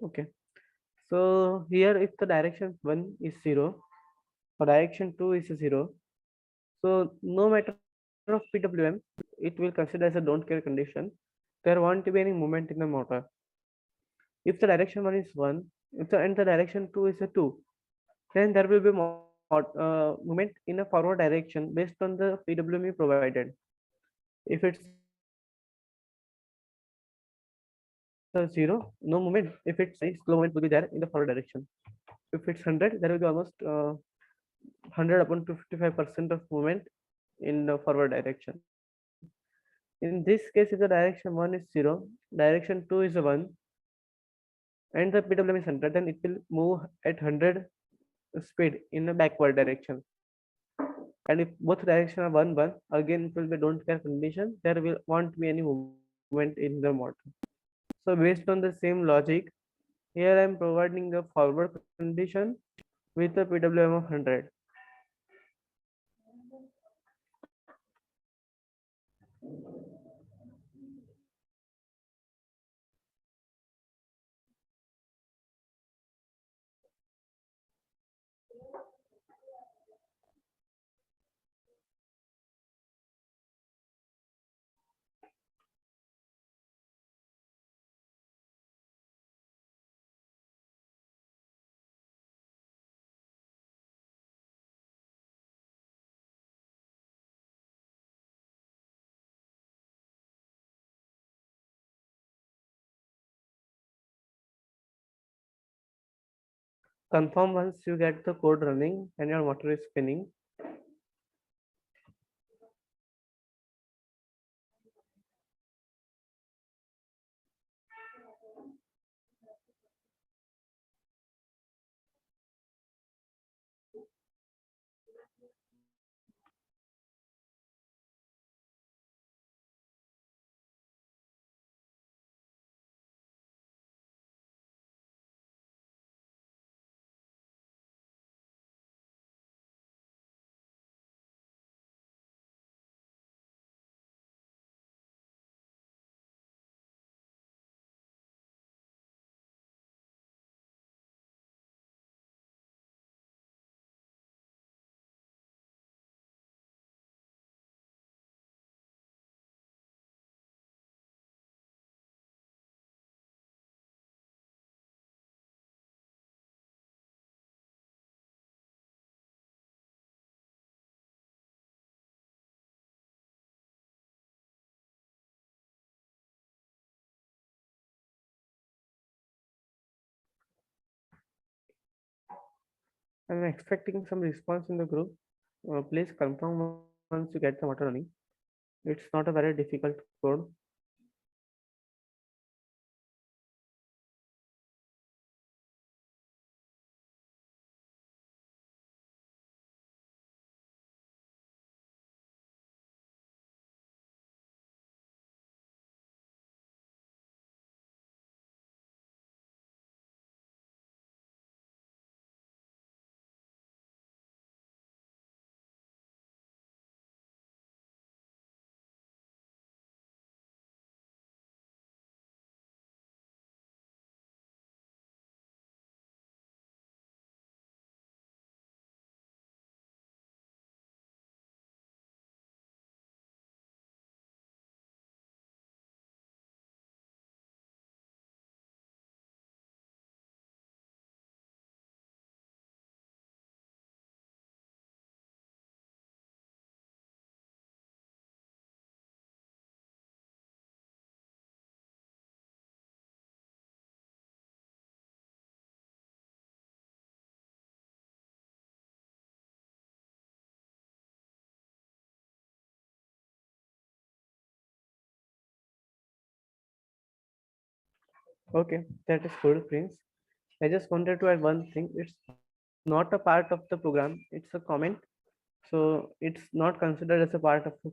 Okay. So here, if the direction 1 is 0 or direction 2 is a 0, so no matter of PWM, it will consider as a don't care condition. There won't be any movement in the motor. If the direction 1 is 1, if the and the direction 2 is a 2, then there will be movement in a forward direction based on the PWM you provided. If it's a 0, no movement. If it's 1, slow movement will be there in the forward direction. If it's 100, there will be almost 100 upon 55% of movement in the forward direction. In this case, if the direction 1 is 0, direction 2 is a 1, and the PWM is 100, then it will move at 100 speed in a backward direction. And if both directions are 1 1, again it will be don't care condition. There will won't be any movement in the motor. So based on the same logic, here I am providing a forward condition with a PWM of 100. Confirm once you get the code running and your motor is spinning. I'm expecting some response in the group. Please confirm once you get the motor running. It's not a very difficult code. Okay, that is good, Prince. I just wanted to add one thing. It's not a part of the program. It's a comment. So it's not considered as a part of the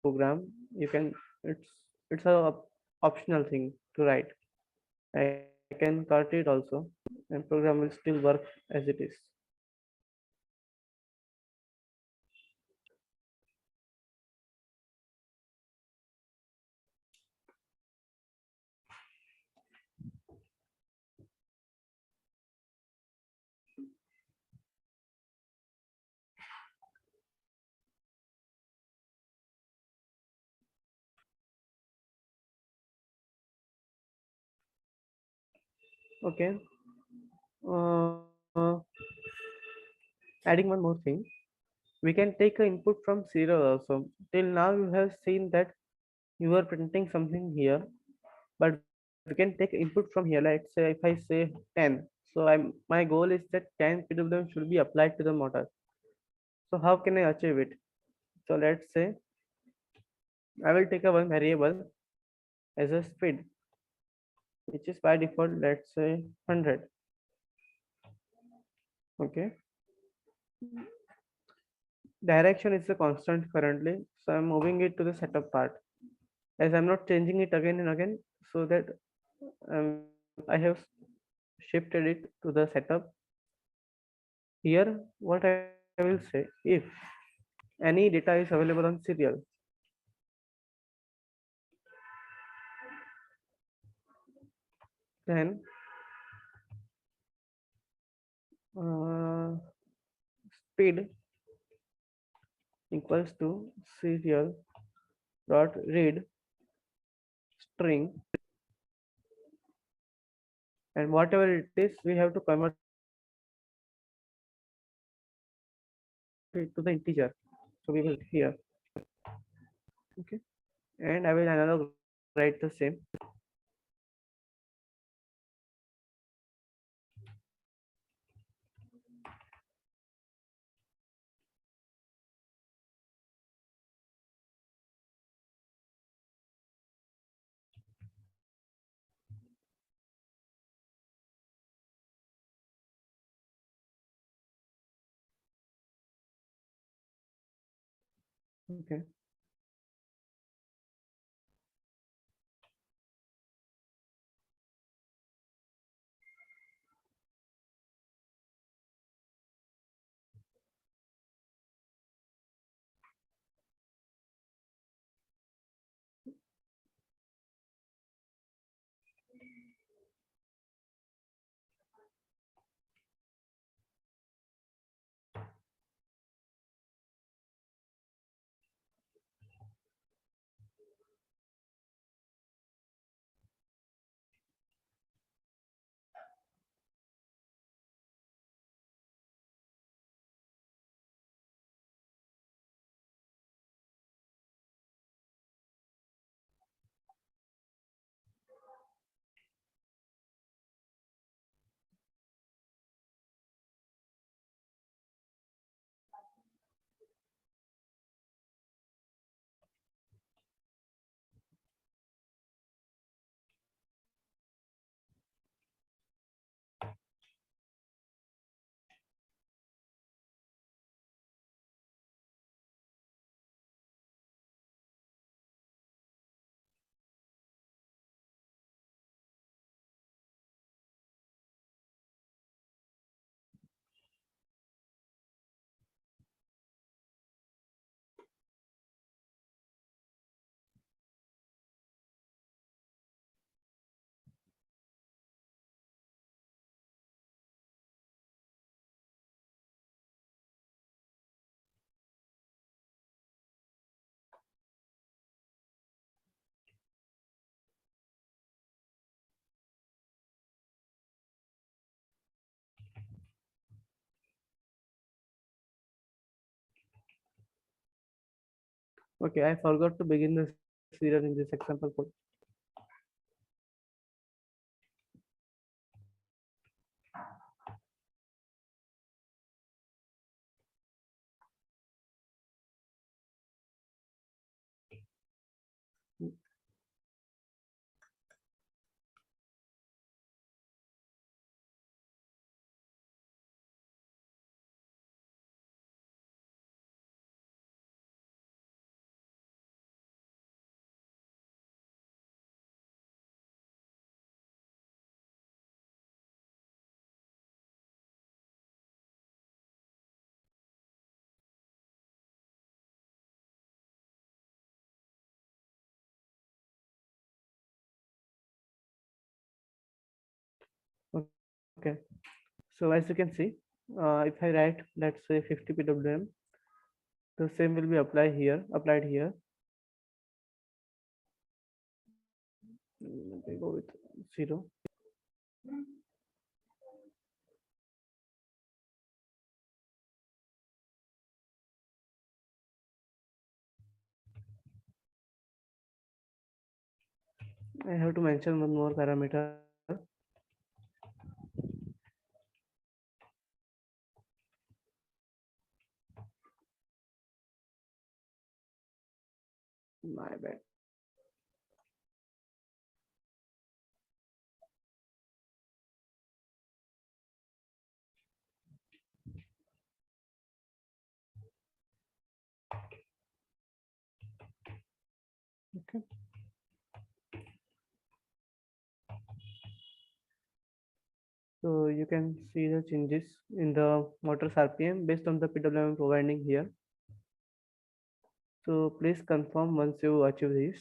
program. You can it's a optional thing to write. I can cut it also, and program will still work as it is. Okay. Uh, Adding one more thing, we can take an input from serial also. Till now, you have seen that you are printing something here, but we can take input from here. Let's say if I say 10, so my goal is that 10 PWM should be applied to the motor. So how can I achieve it? So let's say I will take a one variable as a speed, which is by default, let's say 100. Okay. Direction is a constant currently, so I'm moving it to the setup part, as I'm not changing it again and again, so that I have shifted it to the setup. Here, what I will say, if any data is available on serial, then speed equals to serial dot read string, and whatever it is, we have to convert it to the integer. So we will here, okay, and I will analog write the same. Okay. Okay, I forgot to begin the serial in this example code. Okay, so as you can see, if I write, let's say 50 PWM, the same will be applied here. Let me go with 0. I have to mention one more parameter. My bad. Okay. So you can see the changes in the motor's RPM based on the PWM providing here. So please confirm once you achieve this.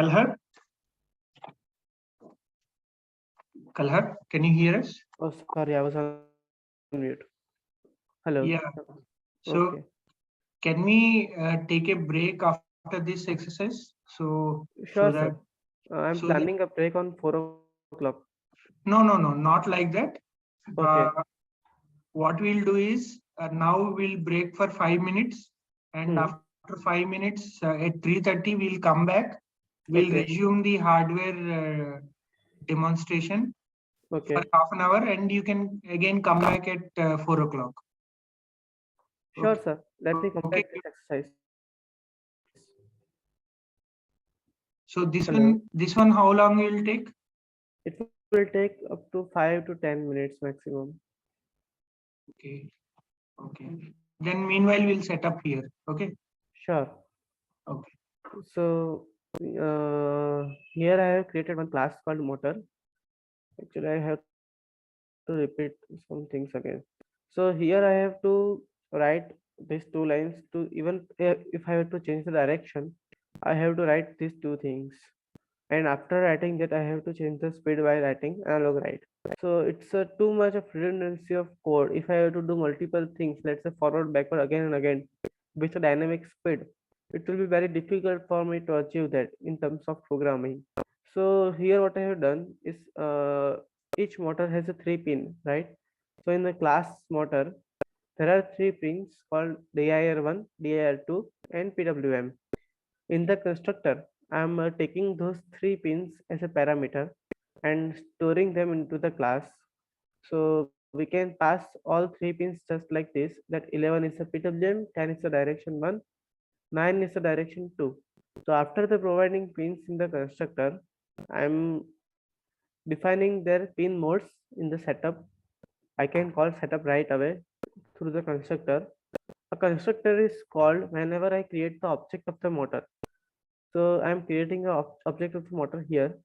Kalhar? Kalhar, can you hear us? Oh, sorry, I was on mute. Hello. Yeah. So Okay. can we take a break after this exercise? So Sure, that sir. I'm so that- planning a break on 4 o'clock. no, not like that. Okay. What we'll do is now we'll break for 5 minutes, and after 5 minutes at 3:30 we'll come back. We'll Okay. resume the hardware demonstration Okay. for half an hour, and you can again come back at 4 o'clock. Sure, Okay. sir. Let me complete Okay. this exercise. So Hello. this one, how long will take? It will take up to 5 to 10 minutes maximum. Okay. Okay. Then meanwhile we'll set up here. Okay. Sure. Okay. So here I have created one class called motor. Actually, I have to repeat some things again. So here I have to write these two lines to even if I have to change the direction, I have to write these two things. And after writing that, I have to change the speed by writing analog write. So it's too much of redundancy of code. If I have to do multiple things, let's say forward, backward, again and again with a dynamic speed, it will be very difficult for me to achieve that in terms of programming. So here what I have done is each motor has a 3 pin, right? So in the class motor, there are 3 pins called dir1, dir2, and PWM. In the constructor, I'm taking those 3 pins as a parameter and storing them into the class. So we can pass all 3 pins just like this, that 11 is a PWM, 10 is the direction 1, 9 is the direction 2. So after the providing pins in the constructor, I'm defining their pin modes in the setup. I can call setup right away through the constructor. A constructor is called whenever I create the object of the motor. So I'm creating a object of the motor here.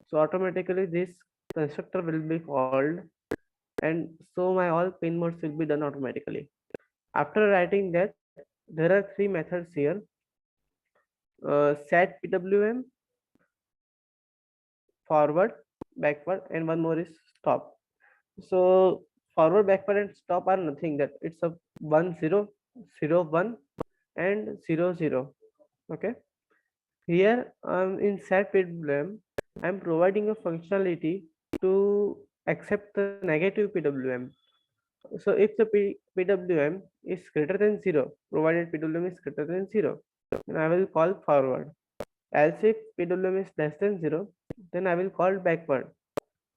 So automatically this constructor will be called, and so my all pin modes will be done automatically. After writing that, there are 3 methods here. Set PWM, forward, backward, and one more is stop. So forward, backward, and stop are nothing, that it's a 1 0 0 1 and 0 0. Okay. Here in set PWM, I'm providing a functionality to accept the negative PWM. So if the PWM is greater than 0, provided PWM is greater than 0, then I will call forward. Else if PWM is less than 0, then I will call backward.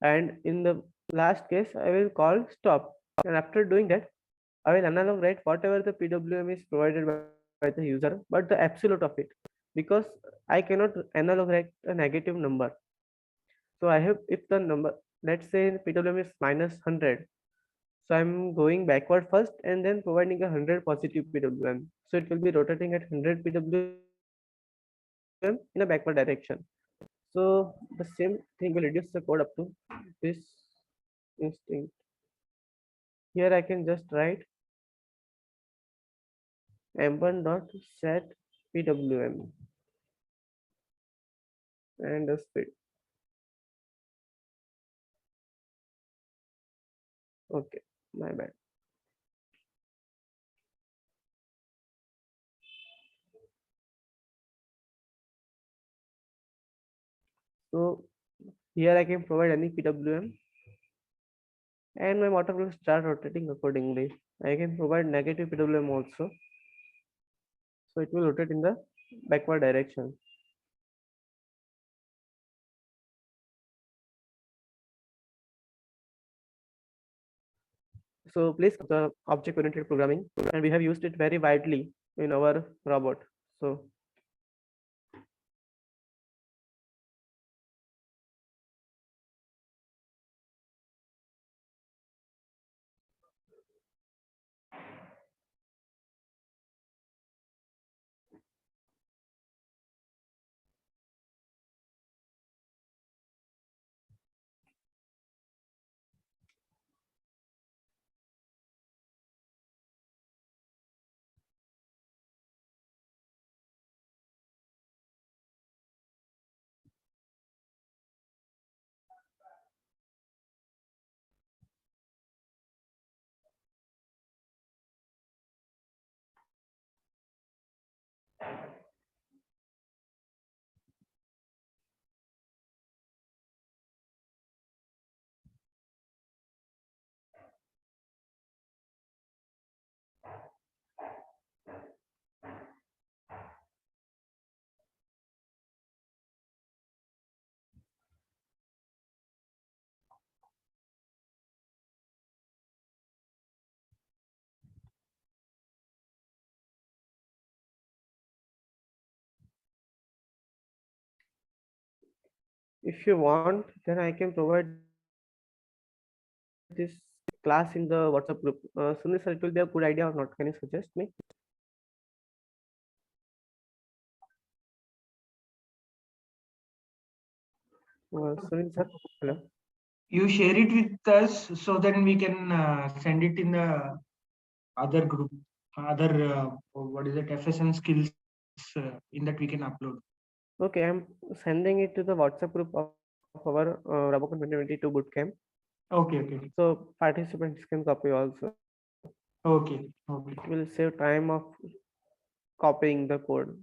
And in the last case, I will call stop. And after doing that, I will analog write whatever the PWM is provided by the user, but the absolute of it, because I cannot analog write a negative number. So I have, if the number, let's say PWM is minus 100, so I'm going backward first and then providing a 100 positive PWM. So it will be rotating at 100 PWM in a backward direction. So the same thing will reduce the code up to this instinct. Here I can just write m1 dot set PWM and the speed. Okay, my bad. So here I can provide any PWM and my motor will start rotating accordingly. I can provide negative PWM also. So it will rotate in the backward direction. So please the object oriented programming, and we have used it very widely in our robot. So If you want, then I can provide this class in the WhatsApp group. Sunil sir, it will be a good idea or not? Can you suggest me? Sunil sir, hello. You share it with us so then we can send it in the other group, what is it, FSN skills, in that we can upload. Okay, I'm sending it to the WhatsApp group of our Robocon 2022 bootcamp. Okay. So participants can copy also. Okay. It will save time of copying the code.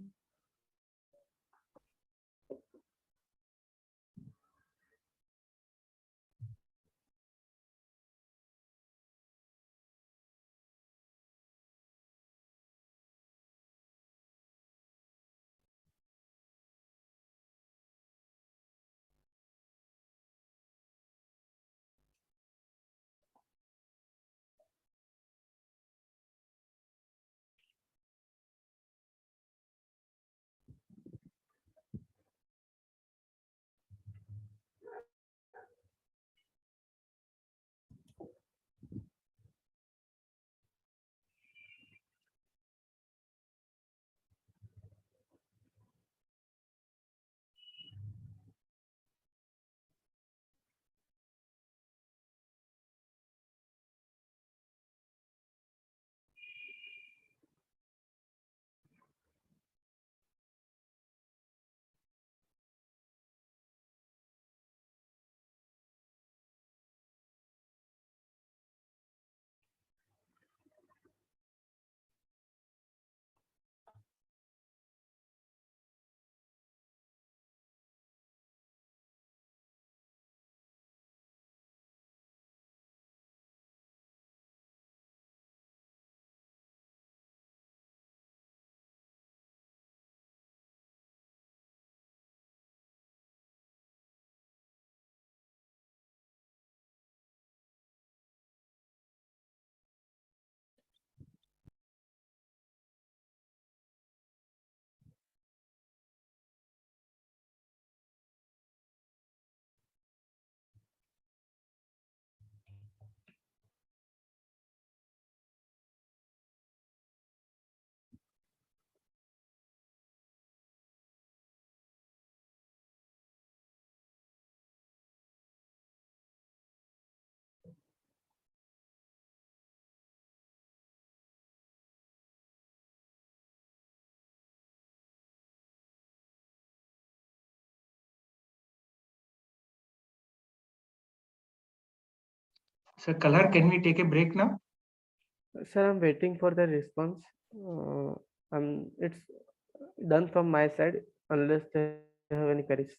So Color, can we take a break now? Sir, I'm waiting for the response. It's done from my side unless they have any queries.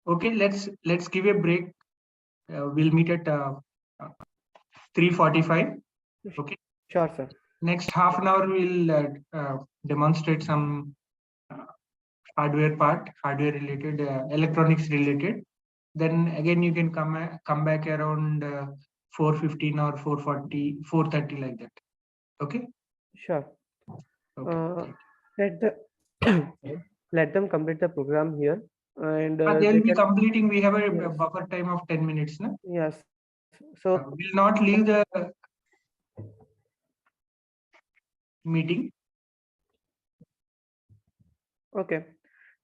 Okay, let's give a break. We'll meet at 3:45. Okay. Sure, sir. Next half an hour we'll demonstrate some hardware related, electronics related. Then again you can come back around 4:15 or 4:40, 4:30 like that. Okay. Sure. Okay. Let the let them complete the program here, and They'll be completing. We have a buffer time of 10 minutes. No? Yes. So we'll not leave the meeting. okay.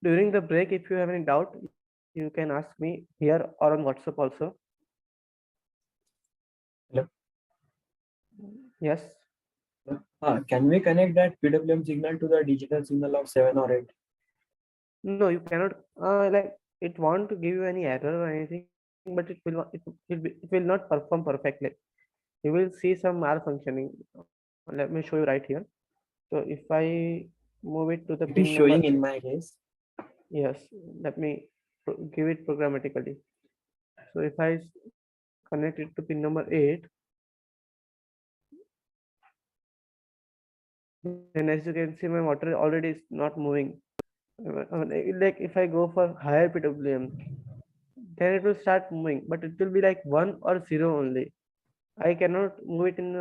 During the break, if you have any doubt, you can ask me here or on WhatsApp also. Hello. Yes. Can we connect that PWM signal to the digital signal of 7 or 8? No, you cannot. Like it want to give you any error or anything, but it will not perform perfectly. You will see some malfunctioning. Let me show you right here. So if I move it to the It pin is showing number, in my case. yes, let me give it programmatically. So if I connect it to pin number 8, then as you can see, my motor already is not moving. Like if I go for higher PWM, then it will start moving, but it will be like 1 or 0 only. I cannot move it in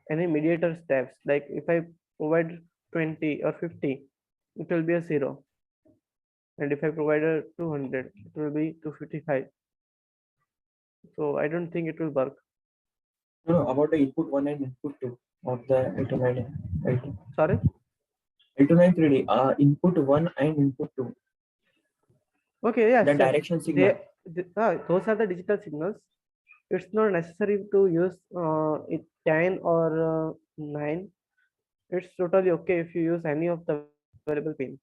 any mediator steps. Like if I provide 20 or 50, it will be a 0. And if I provide a 200, it will be 255. So I don't think it will work. No, about the input 1 and input 2 of the L29. Sorry? L29 3D, input 1 and input 2. Okay, yes. The direction signal. Those are the digital signals. It's not necessary to use 10 or 9. It's totally okay if you use any of the available pins.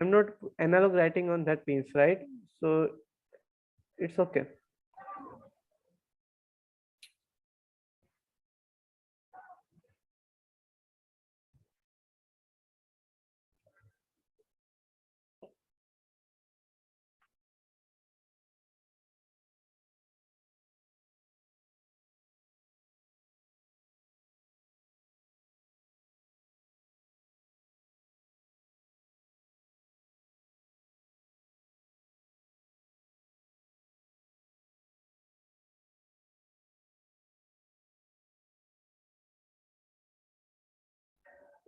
I'm not analog writing on that pins, right? So it's okay.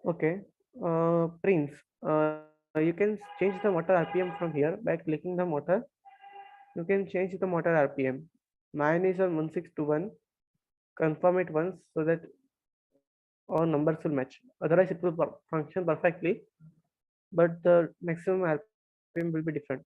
Okay, Prince, you can change the motor RPM from here by clicking the motor. You can change the motor RPM. Mine is on 1621. Confirm it once so that all numbers will match. Otherwise, it will function perfectly, but the maximum RPM will be different.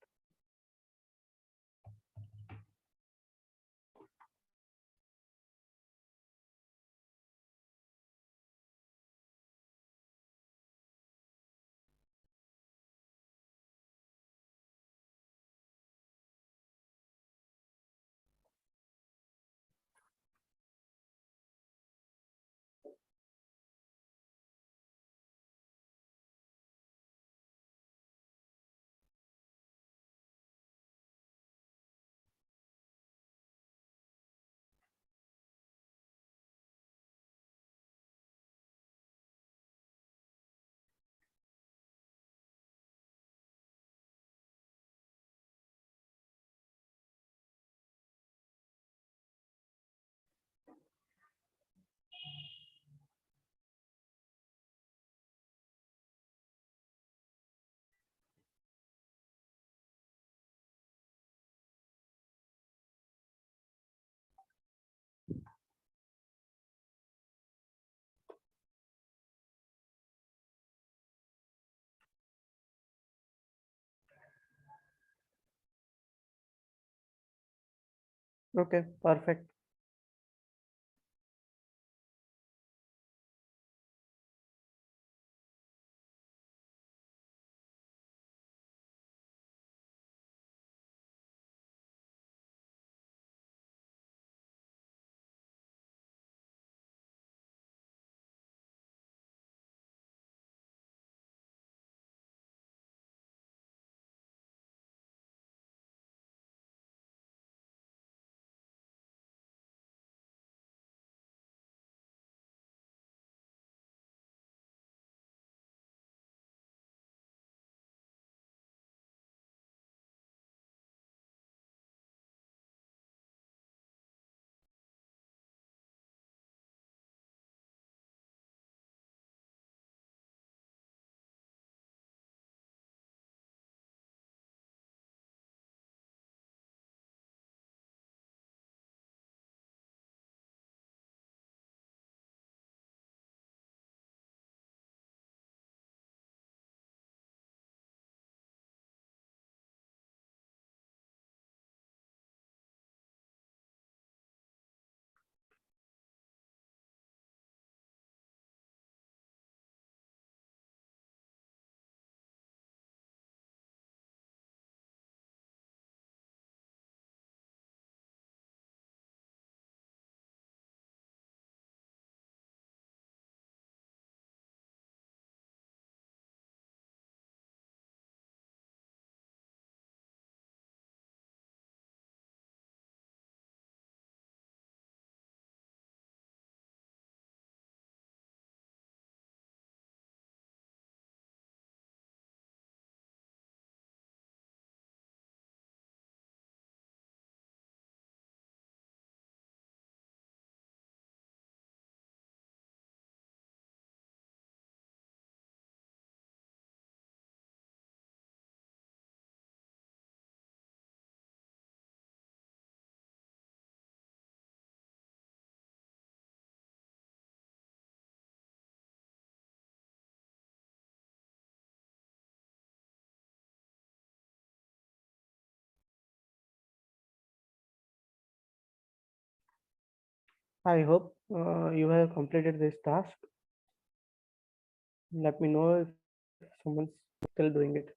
Okay, perfect. I hope you have completed this task. Let me know if someone's still doing it.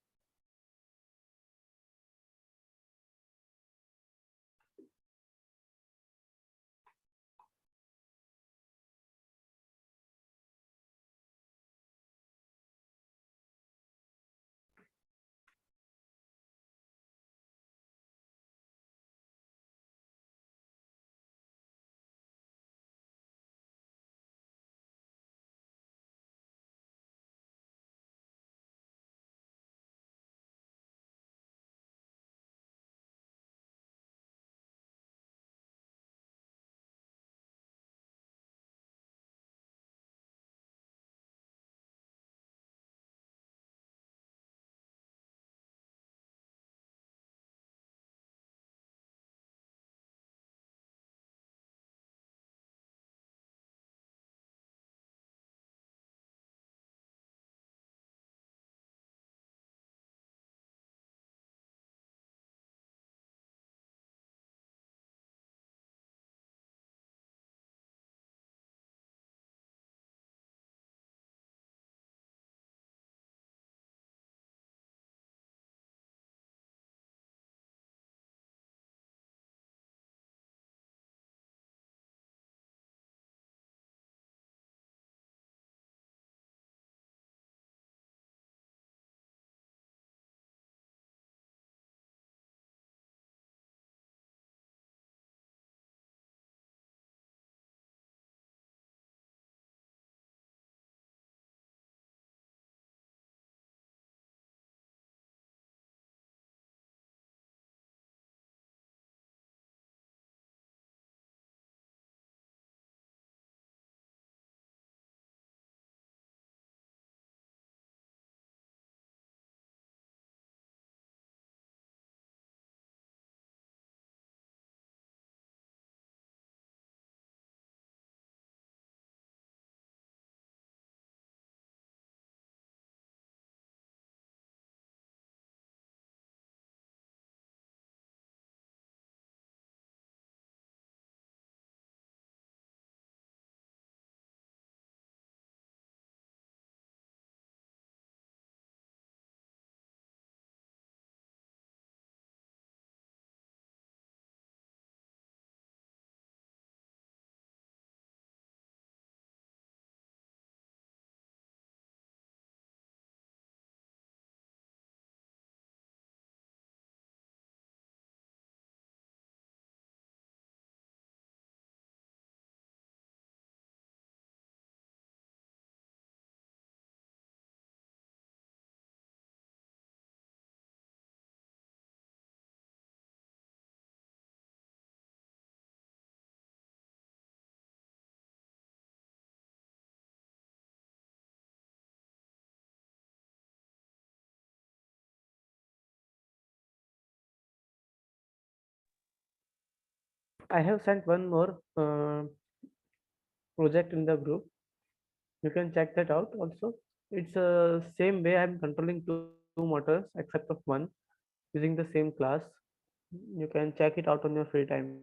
I have sent one more project in the group. You can check that out also. It's same way I'm controlling two motors except of one using the same class. You can check it out on your free time.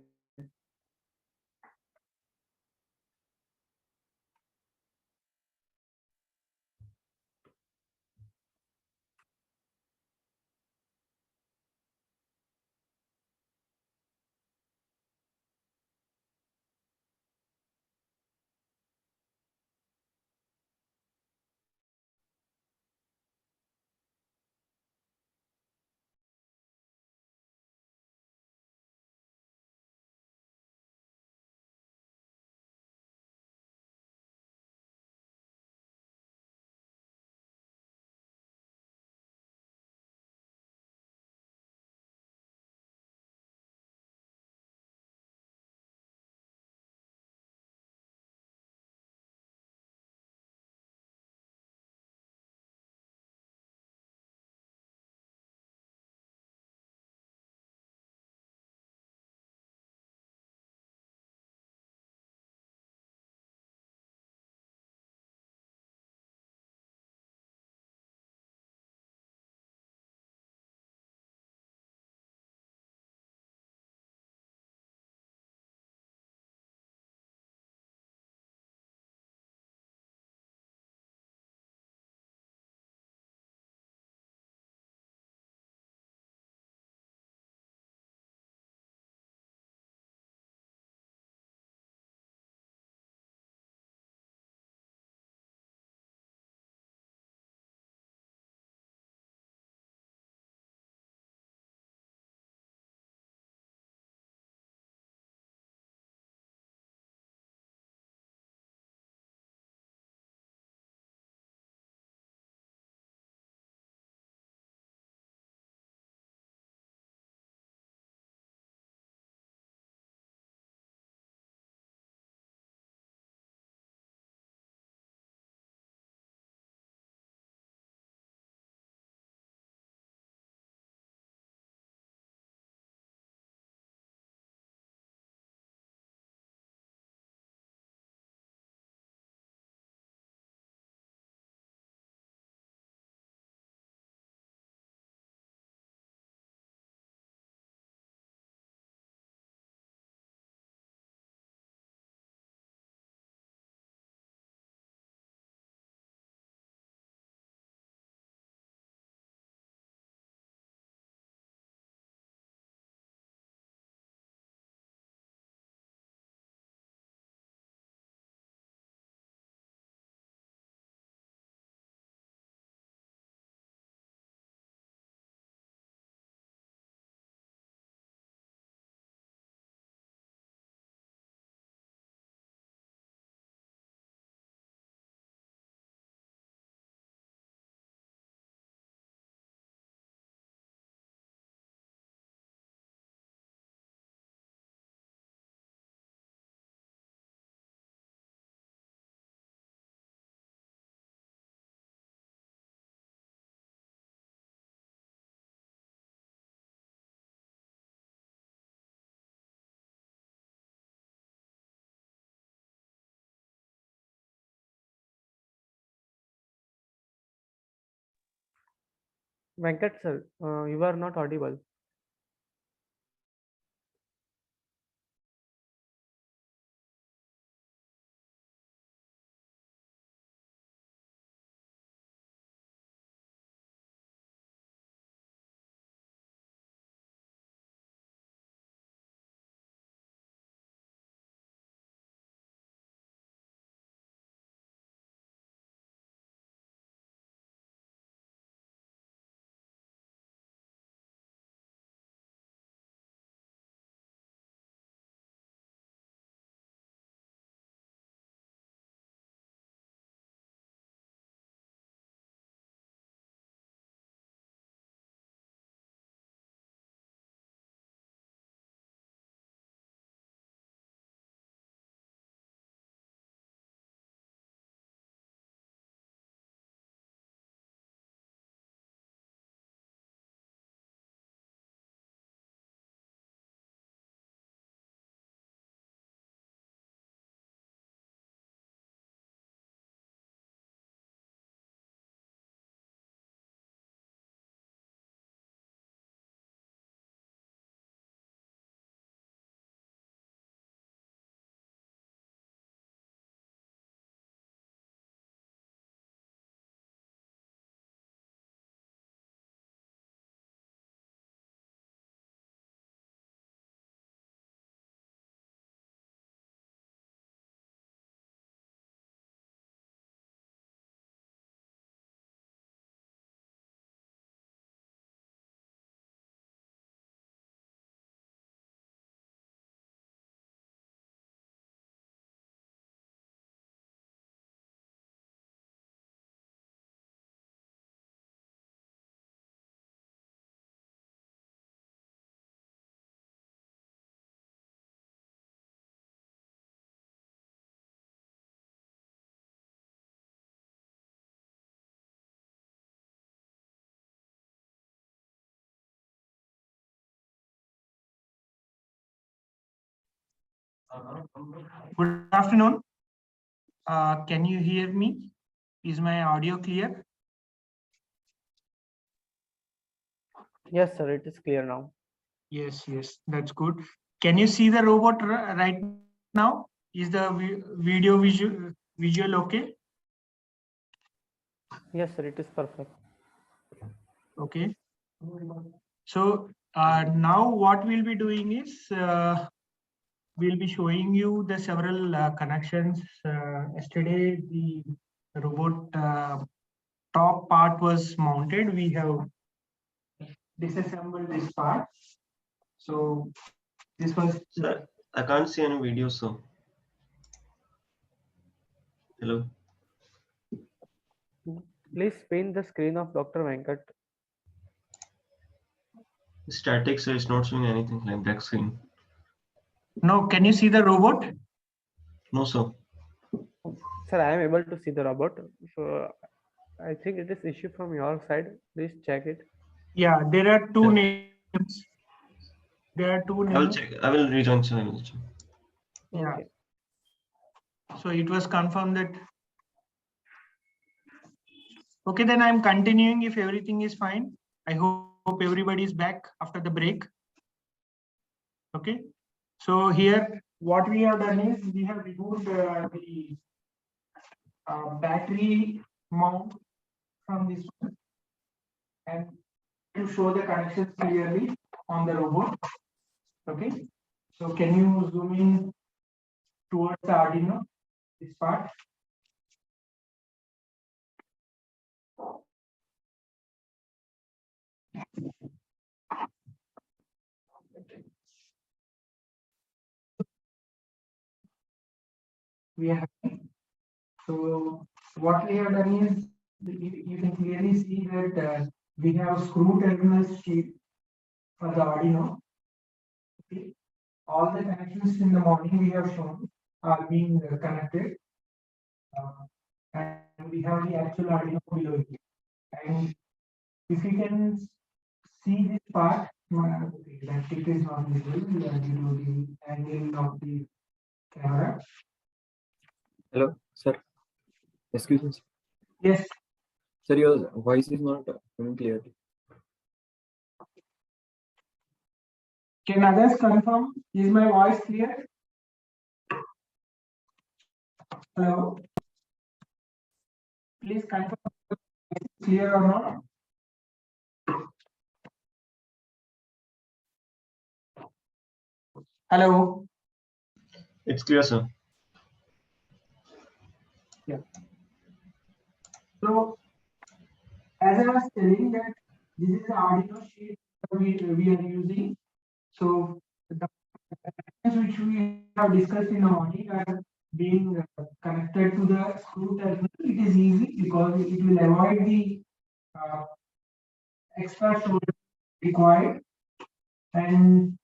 Venkat sir, you are not audible. Good afternoon. Can you hear me? Is my audio clear? Yes, sir, it is clear now. Yes, that's good. Can you see the robot right now? Is the video visual okay? Yes, sir, it is perfect. Okay. So now what we'll be doing is we'll be showing you the several connections. Yesterday, the robot top part was mounted. We have disassembled this part. So this was. Sir, I can't see any video, so. Hello. Please spin the screen of Dr. Venkat. Static, so it's not showing anything like black screen. No, can you see the robot? No, sir. Sir, I am able to see the robot. So I think it is issue from your side. Please check it. Yeah, there are two Yeah. names. There are two I will names. check. I will rejoin, sir. I will check. Yeah. Okay. So it was confirmed that. Okay, then I'm continuing if everything is fine. I hope everybody is back after the break. Okay. So here, what we have done is we have removed the battery mount from this one and to show the connections clearly on the robot. Okay. So can you zoom in towards the Arduino, this part? We have. So what we have done is you can clearly see that we have screw terminals sheet for the Arduino. Okay. All the connections in the morning we have shown are being connected. And we have the actual Arduino below it. And if you can see this part, okay, that it is not visible due to the angle of the camera. Hello, sir. Excuse me. Yes. Sir, your voice is not coming clearly. Can others confirm? Is my voice clear? Hello? Please confirm if it's clear or not. Hello? It's clear, sir. So, as I was telling that this is the Arduino sheet we are using. So, the which we have discussed in the morning are being connected to the screw terminal. It is easy because it will avoid the extra solder required, and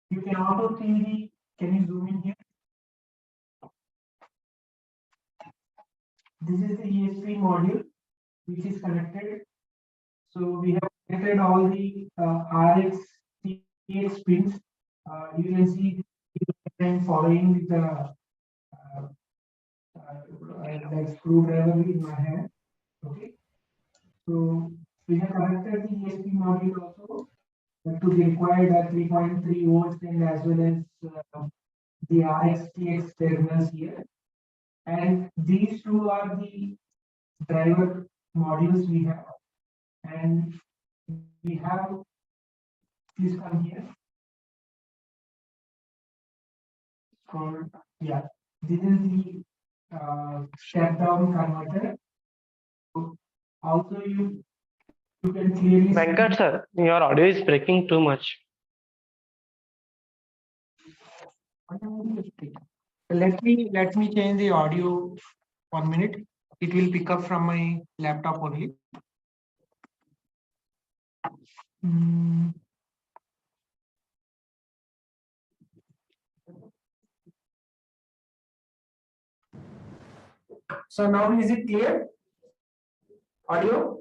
you can also see the. Can you zoom in here? This is the ESP module which is connected. So we have connected all the RX, TX pins. You can see I'm following with the like screwdriver in my hand. Okay. So we have connected the ESP module also to the required 3.3 volts and as well as the RX, TX terminals here. And these two are the driver modules we have. And we have, please come here. Called, yeah, this is the step down converter. Also, you can clearly Venkat sir, your audio is breaking too much. Let me change the audio 1 minute. It will pick up from my laptop only. So now is it clear? Audio?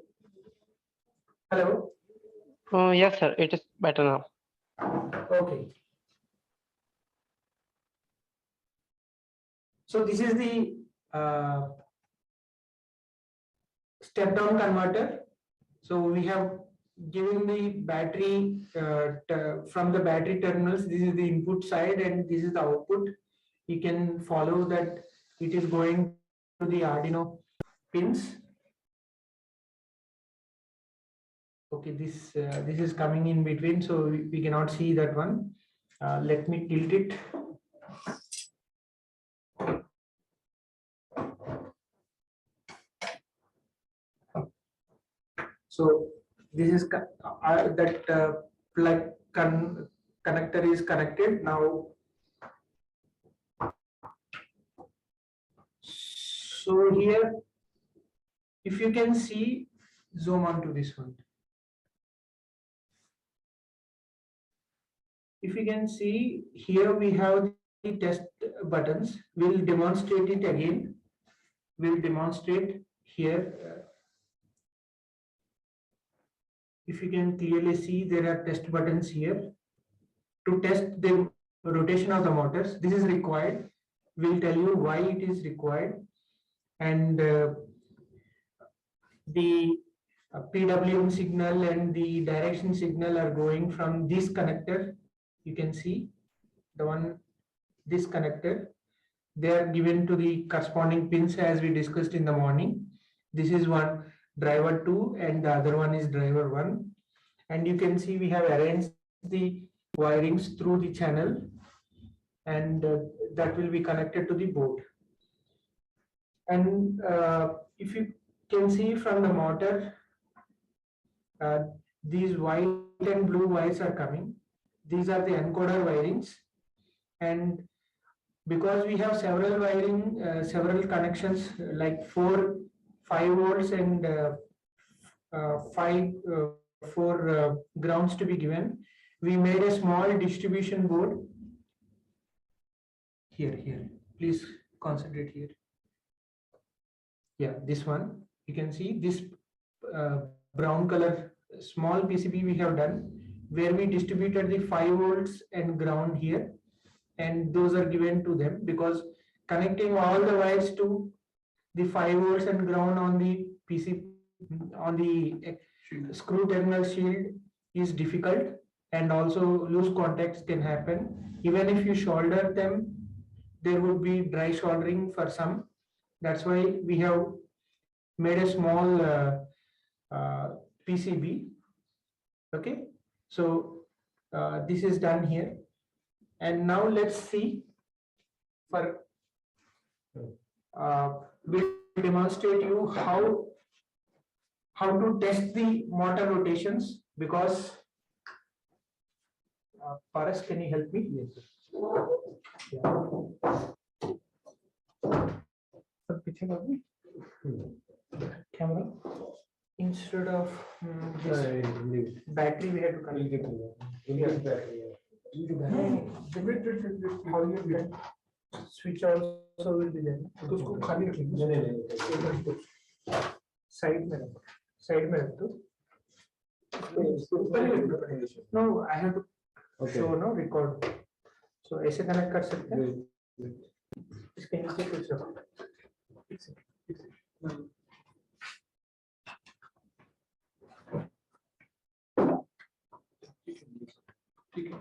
Hello? Yes, sir, it is better now. Okay. So this is the step down converter. So we have given the battery from the battery terminals. This is the input side and this is the output. You can follow that it is going to the Arduino pins. Okay, this is coming in between, so we cannot see that one. Let me tilt it. So this is that plug connector is connected now. So here, if you can see, zoom on to this one. If you can see here, we have the test buttons. We'll demonstrate it again. We'll demonstrate here. If you can clearly see, there are test buttons here to test the rotation of the motors. This is required. We'll tell you why it is required. And the PWM signal and the direction signal are going from this connector. You can see the one, this connector. They are given to the corresponding pins as we discussed in the morning. This is one, driver 2, and the other one is driver 1. And you can see we have arranged the wirings through the channel, and that will be connected to the board. And if you can see from the motor, these white and blue wires are coming. These are the encoder wirings, and because we have several wiring, several connections like 5 volts and 4 grounds to be given, we made a small distribution board. Here, please concentrate here. Yeah, this one, you can see this brown color small PCB we have done, where we distributed the 5 volts and ground here, and those are given to them because connecting all the wires to the 5 volts and ground on the PC on the screw terminal shield is difficult. and also loose contacts can happen. Even if you solder them, there would be dry soldering for some. That's why we have made a small PCB. Okay, so this is done here, and now let's see for we'll demonstrate you how to test the motor rotations, because Paras, can you help me? Yes. Camera, instead of this battery, we have to connect it. How you can switch also will be there. तो उसको खाली रखेंगे side में रख दो. No, I have to show no record. So ऐसे connect कर सकते हैं. इसके नीचे कुछ रखो. ठीक है.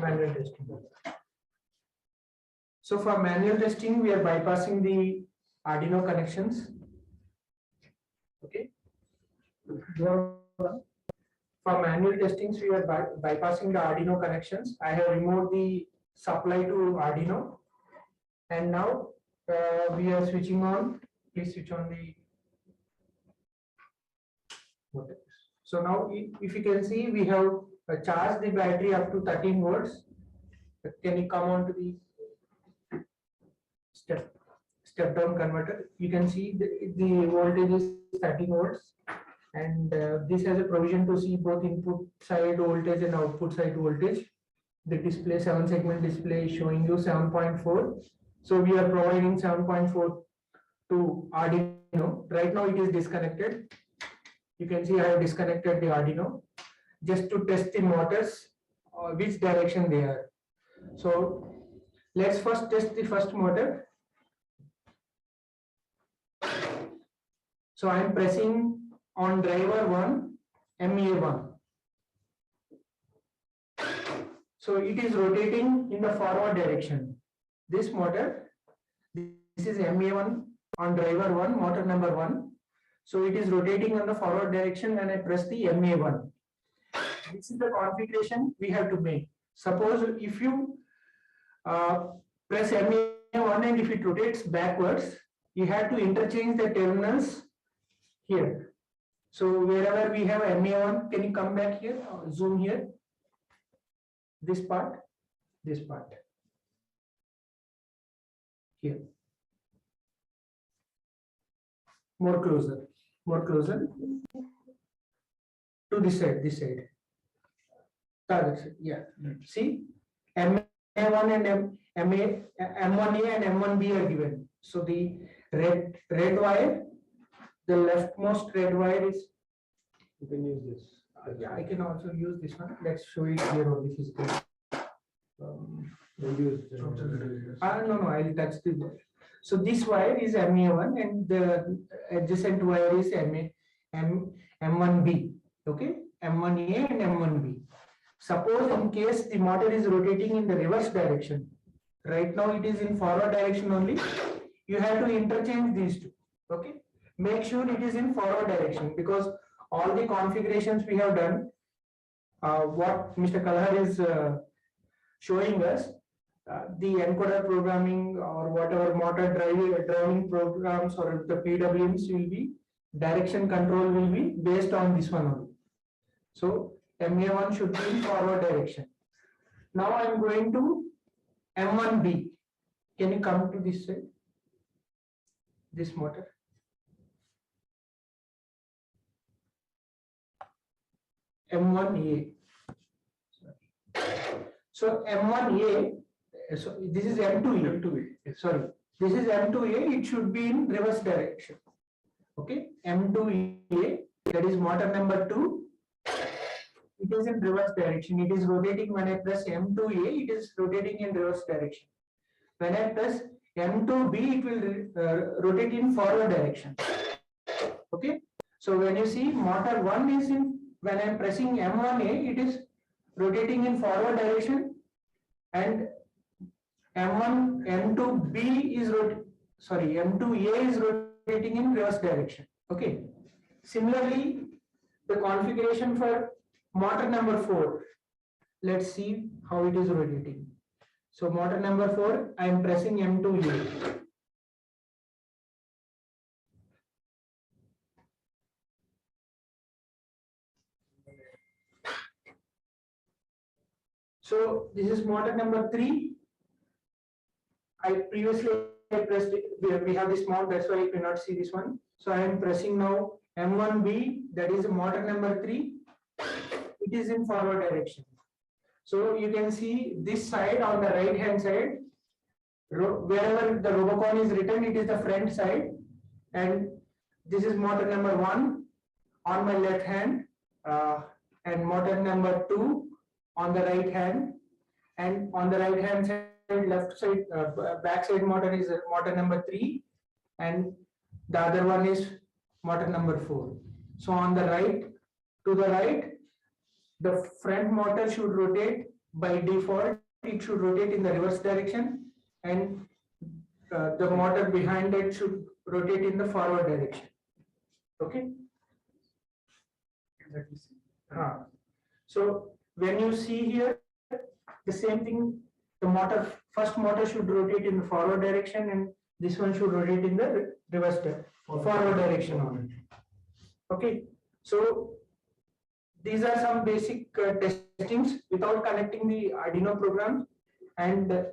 Manual testing. So for manual testing, we are bypassing the Arduino connections. Okay. For manual testings, we are bypassing the Arduino connections. I have removed the supply to Arduino, and now we are switching on. Please switch on the. So now, if you can see, we have charged the battery up to 13 volts. Can you come on to the step down converter? You can see the voltage is 13 volts, and this has a provision to see both input side voltage and output side voltage. The display 7-segment display is showing you 7.4. So we are providing 7.4 to Arduino. Right now it is disconnected. You can see I have disconnected the Arduino just to test the motors, which direction they are. So let's first test the first motor. So I am pressing on driver 1, MA1. So it is rotating in the forward direction. This motor, this is MA1 on driver 1, motor number 1. So it is rotating on the forward direction when I press the MA1. This is the configuration we have to make. Suppose if you press MA1 and if it rotates backwards, you have to interchange the terminals here. So wherever we have MA1, can you come back here, zoom here? This part, here. More closer to this side. Yeah. See, MA1 and M1A and M1B are given. So the red wire, the leftmost red wire is. You can use this. Yeah, I can also use this one. Let's show it here on the physical. No, I'll touch the wire. So this wire is MA1 and the adjacent wire is M1B. Okay, M1A and M1B. Suppose in case the motor is rotating in the reverse direction. Right now it is in forward direction only. You have to interchange these two. Okay, make sure it is in forward direction, because all the configurations we have done, what Mr. Kalhar is showing us, the encoder programming or whatever motor driving programs or the PWMs will be, direction control will be based on this one only. So MA1 should be in forward direction. Now I am going to M1B. Can you come to this side? This motor. M1A. So M1A, so this is M2A. Sorry, this is M2A. It should be in reverse direction. Okay, M2A, that is motor number 2. It is in reverse direction. It is rotating when I press M2A. It is rotating in reverse direction. When I press M2B, it will rotate in forward direction. Okay, So when you see motor 1 is in, when I'm pressing M1A, it is rotating in forward direction, and M1, M2B is M2A is rotating in reverse direction. Okay. Similarly, the configuration for motor number 4. Let's see how it is rotating. So motor number 4, I am pressing M2A. So this is motor number 3. I previously pressed it. We have this mount, that's why you cannot see this one. So I am pressing now M1B, that is motor number 3. It is in forward direction. So you can see this side on the right hand side, wherever the Robocon is written, it is the front side, and this is motor number 1 on my left hand, and motor number 2 on the right hand, and on the right hand side, left side, back side motor is motor number 3, and the other one is motor number 4. So on the right, to the right, the front motor should rotate by default. It should rotate in the reverse direction, and the motor behind it should rotate in the forward direction. Okay. So when you see here, the same thing, the first motor should rotate in the forward direction, and this one should rotate in the forward direction only. Okay. So these are some basic testings without connecting the Arduino program. And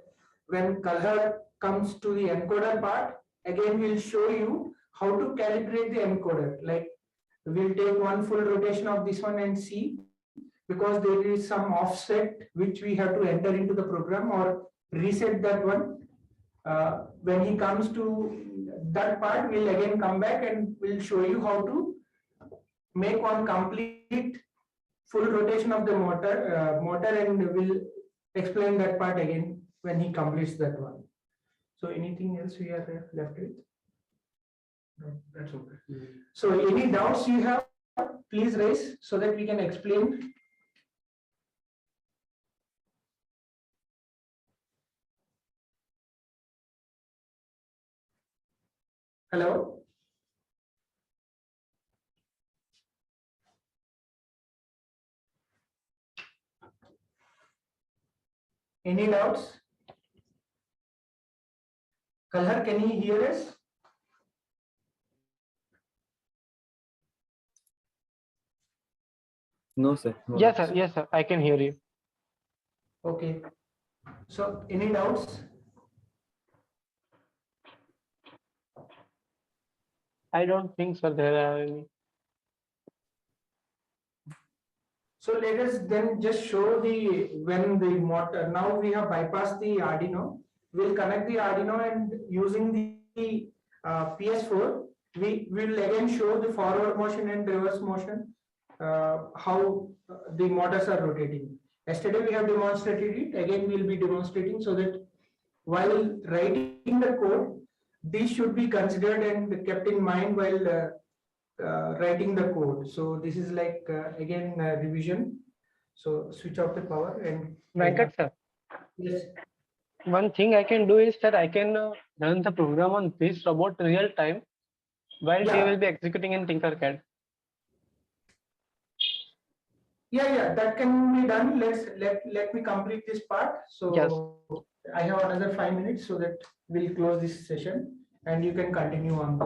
when Kalhar comes to the encoder part, again we'll show you how to calibrate the encoder. Like we'll take one full rotation of this one and see, because there is some offset which we have to enter into the program or reset that one. When he comes to that part, we'll again come back and we'll show you how to make one complete full rotation of the motor, and we'll explain that part again when he completes that one. So anything else we are left with? No, that's okay. So any doubts you have, please raise so that we can explain. Hello? Any doubts? Kalhar, can you hear us? No, sir. No Yes, doubts. sir. Yes, sir. I can hear you. Okay. So any doubts? I don't think, sir, there are any. So let us then just show when the motor, now we have bypassed the Arduino. We'll connect the Arduino, and using the PS4, we will again show the forward motion and reverse motion, how the motors are rotating. Yesterday we have demonstrated it, again we'll be demonstrating, so that while writing the code, these should be considered and kept in mind while writing the code. So this is like again revision. So switch off the power and Venkat, sir. yes. One thing I can do is that I can run the program on this robot real time while they Yeah. will be executing in Tinkercad. Yeah, that can be done. Let me complete this part. So Yes. I have another 5 minutes, so that we'll close this session and you can continue on.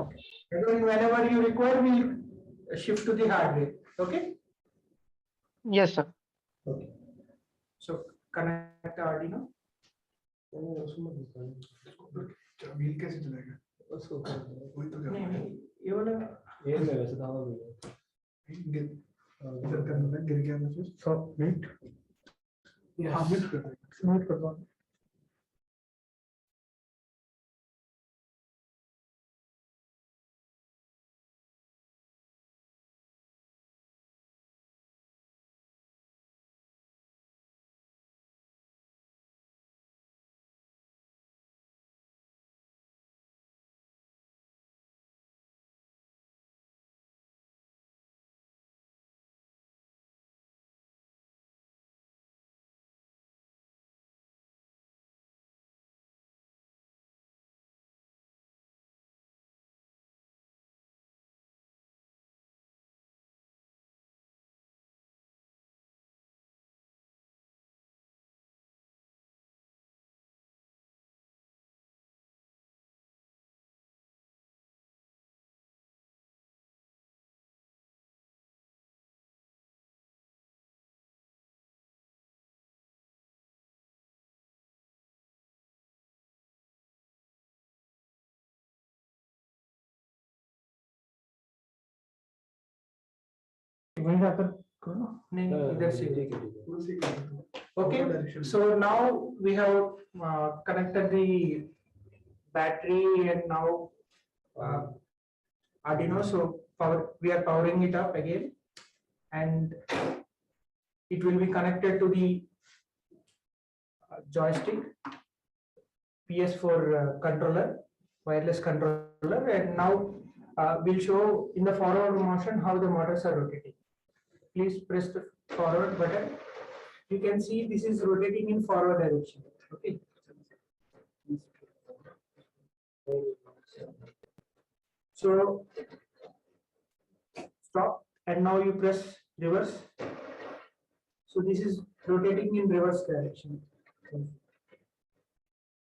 And then whenever you require, we'll shift to the hardware. Okay. Yes, sir. Okay. So connect the Arduino. Wheel कैसे चलेगा उसको वही तो करना है ये वाला ये मैं वैसे था इधर करना है गिर गया ना फिर सबमिट सबमिट कर दो सबमिट कर दो Okay, so now we have connected the battery and now Arduino. So we are powering it up again, and it will be connected to the joystick PS4 controller, wireless controller, and now we'll show in the forward motion how the motors are rotating. Please press the forward button. You can see this is rotating in forward direction. Okay. So stop, and now you press reverse. So this is rotating in reverse direction.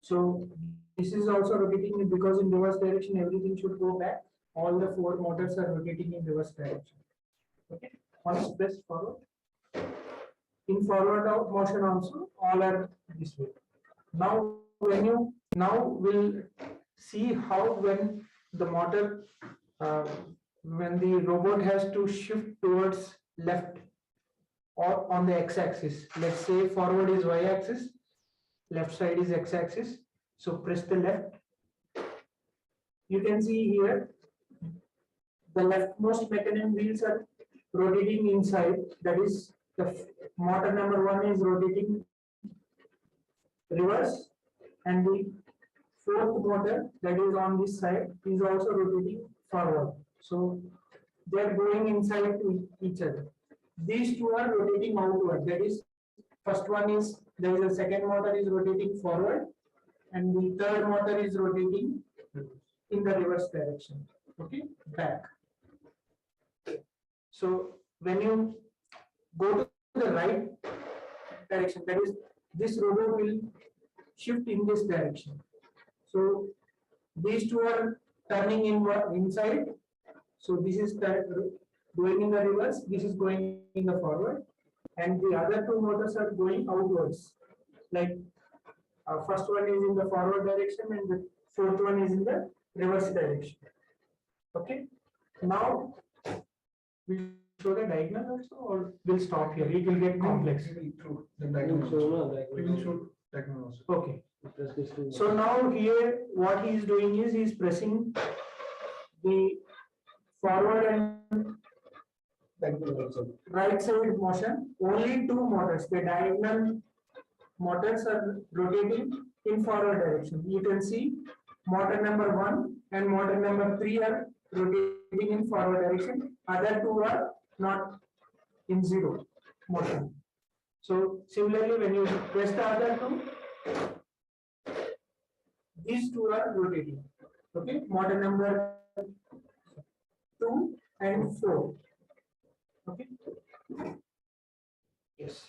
So this is also rotating because in reverse direction everything should go back. All the 4 motors are rotating in reverse direction. Okay. Once press forward. In forward motion also all are this way. Now we'll see how when the motor when the robot has to shift towards left or on the x-axis. Let's say forward is y-axis, left side is x-axis. So press the left. You can see here the leftmost mechanism wheels are rotating inside. That is, the motor number 1 is rotating reverse, and the 4th motor that is on this side is also rotating forward. So they are going inside to each other. These two are rotating outward. That is, first one is there is a second motor is rotating forward, and the third motor is rotating in the reverse direction. Okay, back. So when you go to the right direction, that is, this robot will shift in this direction. So these two are turning inside. So this is going in the reverse, this is going in the forward, and the other 2 motors are going outwards. Like first one is in the forward direction and the 4th one is in the reverse direction. Okay. Now we'll show the diagonal also, or we'll stop here. It will get complex. We will show diagonal also. Okay. So now here what he is doing is he is pressing the forward and right side motion. Only 2 motors, the diagonal motors, are rotating in forward direction. You can see motor number 1 and motor number 3 are rotating in forward direction. Other 2 are not in 0 motion. So similarly, when you press the other 2, these 2 are rotating. Okay, motor number 2 and 4. Okay. Yes.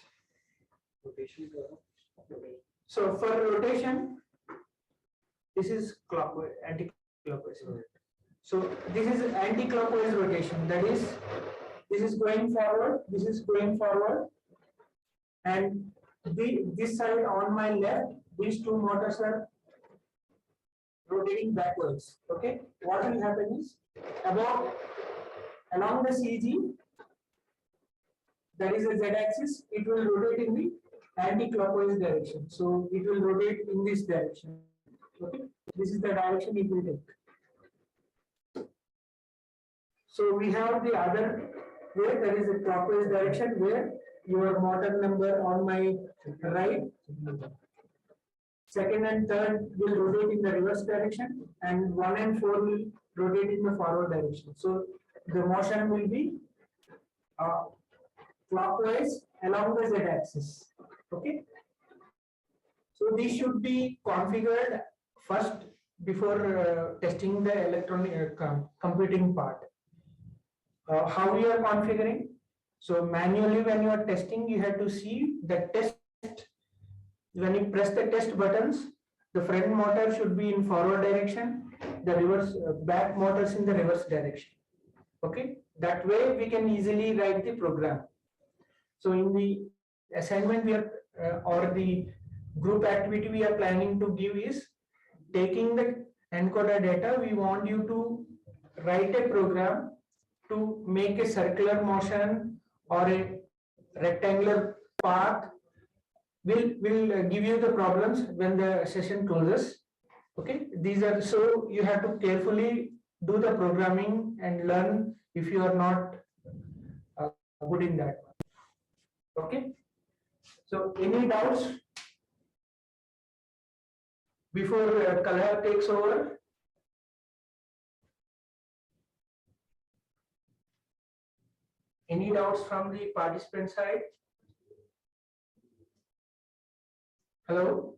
So for rotation, this is clockwise, anti-clockwise. So this is anti-clockwise rotation. That is, this is going forward, this is going forward, and this side on my left, these 2 motors are rotating backwards. Okay, what will happen is along the CG, that is a z-axis, it will rotate in the anti-clockwise direction. So it will rotate in this direction. Okay, this is the direction it will take. So we have the other way, that is a clockwise direction, where your motor number on my right, second and third will rotate in the reverse direction, and 1 and 4 will rotate in the forward direction. So the motion will be clockwise along the z-axis. Okay. So these should be configured first before testing the electronic computing part. How we are configuring? So manually, when you are testing, you have to see the test. When you press the test buttons, the front motor should be in forward direction, the reverse back motors in the reverse direction. Okay, that way we can easily write the program. So in the assignment we are or the group activity we are planning to give is taking the encoder data. We want you to write a program to make a circular motion or a rectangular path will give you the problems when the session closes. Okay, these are, so you have to carefully do the programming and learn if you are not good in that. Okay, so any doubts before Kalhar takes over? Any doubts from the participant side? Hello?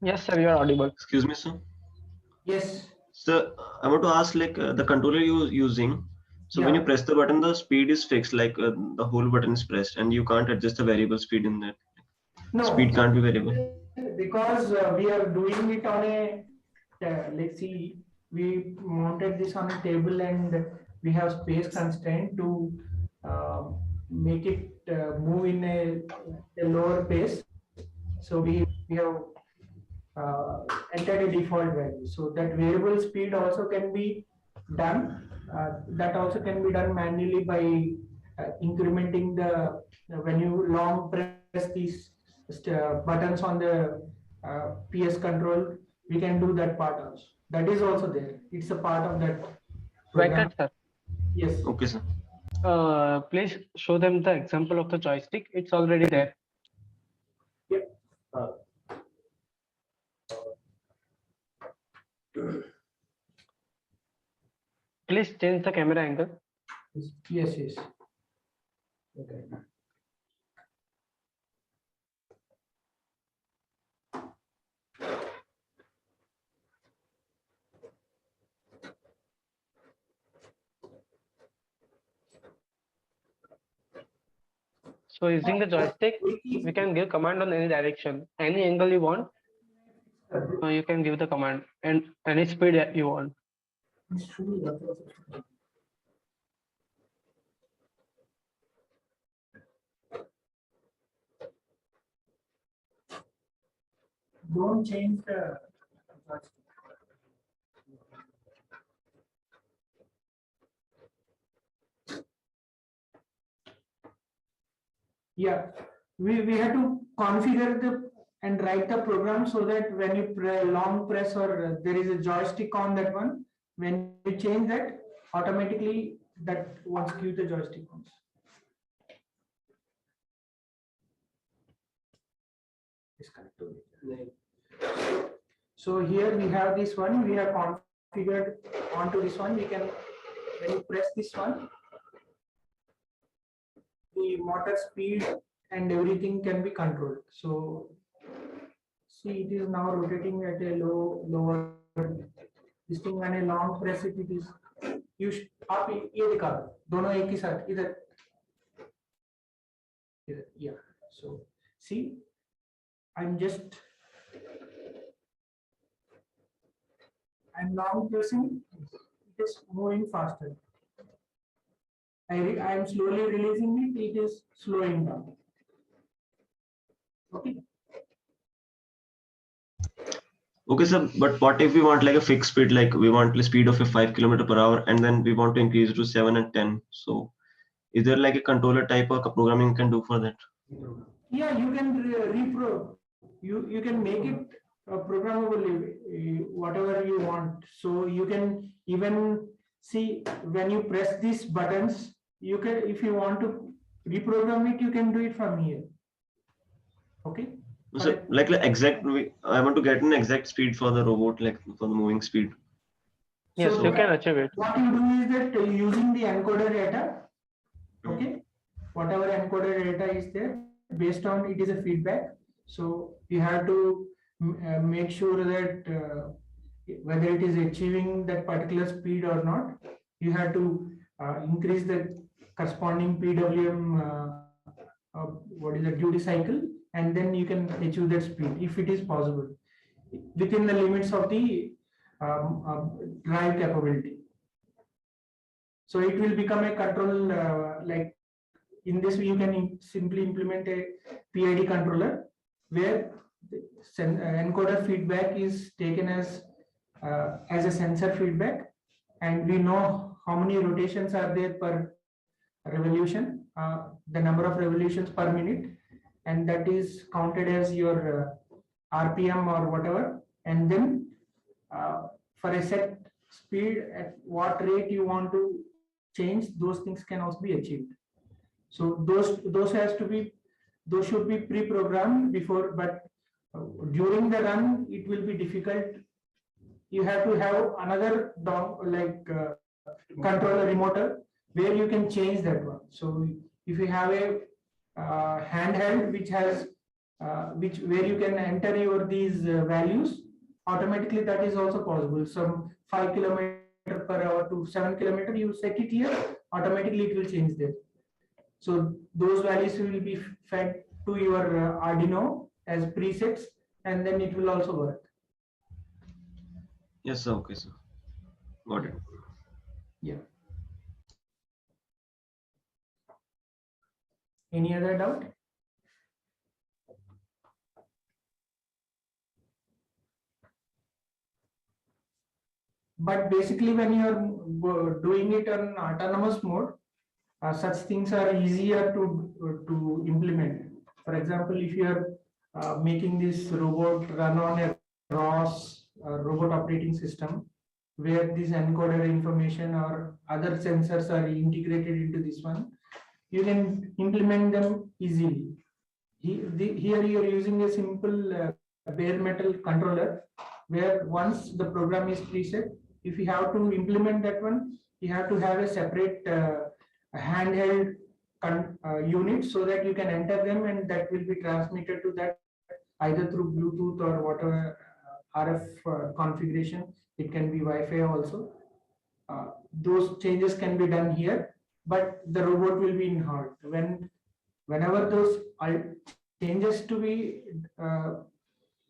Yes, sir, you are audible. Excuse me, sir. Yes. So I want to ask, like the controller you're using. So when you press the button, the speed is fixed, like the whole button is pressed, and you can't adjust the variable speed in that. No. Speed can't be variable. Because we are doing it on a, let's see, we mounted this on a table and we have space constraint to make it move in a lower pace. So we have entered a default value. So that variable speed also can be done. That also can be done manually by incrementing the, when you long press these buttons on the PS control, we can do that part also. That is also there. It's a part of that program. Venkat, sir. Yes. Okay, sir. Please show them the example of the joystick. It's already there. Yeah. Please change the camera angle. Yes, yes. Okay. So using the joystick, we can give command on any direction, any angle you want. You can give the command and any speed that you want. Don't change the yeah, we have to configure the and write the program so that when you long press or there is a joystick on that one, when you change that, automatically that once give the joystick comes. So here we have this one, we have configured onto this one. We can, when you press this one, the motor speed and everything can be controlled. So see, it is now rotating at a lower. This thing when a long press it is. You आप ये दिखा दो, दोनों एक ही साथ इधर. Yeah. So see, I'm now pressing. It is moving faster. I am slowly releasing it. It is slowing down. Okay. Okay, sir. But what if we want like a fixed speed, like we want the speed of a 5 km/h, and then we want to increase it to 7 and 10? So, is there like a controller type of programming you can do for that? Yeah, you can repro. You can make it programmable whatever you want. So you can even see when you press these buttons. You can, if you want to reprogram it, you can do it from here. Okay. So, like exact, I want to get an exact speed for the robot, like for the moving speed. Yes, So you can achieve it. what you do is that using the encoder data, okay, whatever encoder data is there, based on it is a feedback. So you have to make sure that whether it is achieving that particular speed or not, you have to increase the corresponding PWM, what is the duty cycle, and then you can achieve that speed if it is possible within the limits of the drive capability. So it will become a control like in this way you can simply implement a PID controller where the encoder feedback is taken as as a sensor feedback, and we know how many rotations are there per revolution, the number of revolutions per minute, and that is counted as your RPM or whatever. And then for a set speed, at what rate you want to change, those things can also be achieved. So those should be pre-programmed before, but during the run it will be difficult. You have to have another controller remoter where you can change that one. So if you have a handheld which has where you can enter these values automatically, that is also possible. Some 5 km/h to 7 km, you set it here, automatically it will change there. So those values will be fed to your Arduino as presets, and then it will also work. Yes, sir. Okay, sir. Got it. Yeah. Any other doubt? But basically, when you are doing it on autonomous mode, such things are easier to implement. For example, if you are making this robot run on a ROS robot operating system, where this encoder information or other sensors are integrated into this one, you can implement them easily. Here you are using a simple bare metal controller, where once the program is preset, if you have to implement that one, you have to have a separate handheld unit so that you can enter them, and that will be transmitted to that either through Bluetooth or whatever RF configuration. It can be Wi-Fi also. Those changes can be done here, but the robot will be in halt. Whenever those changes to be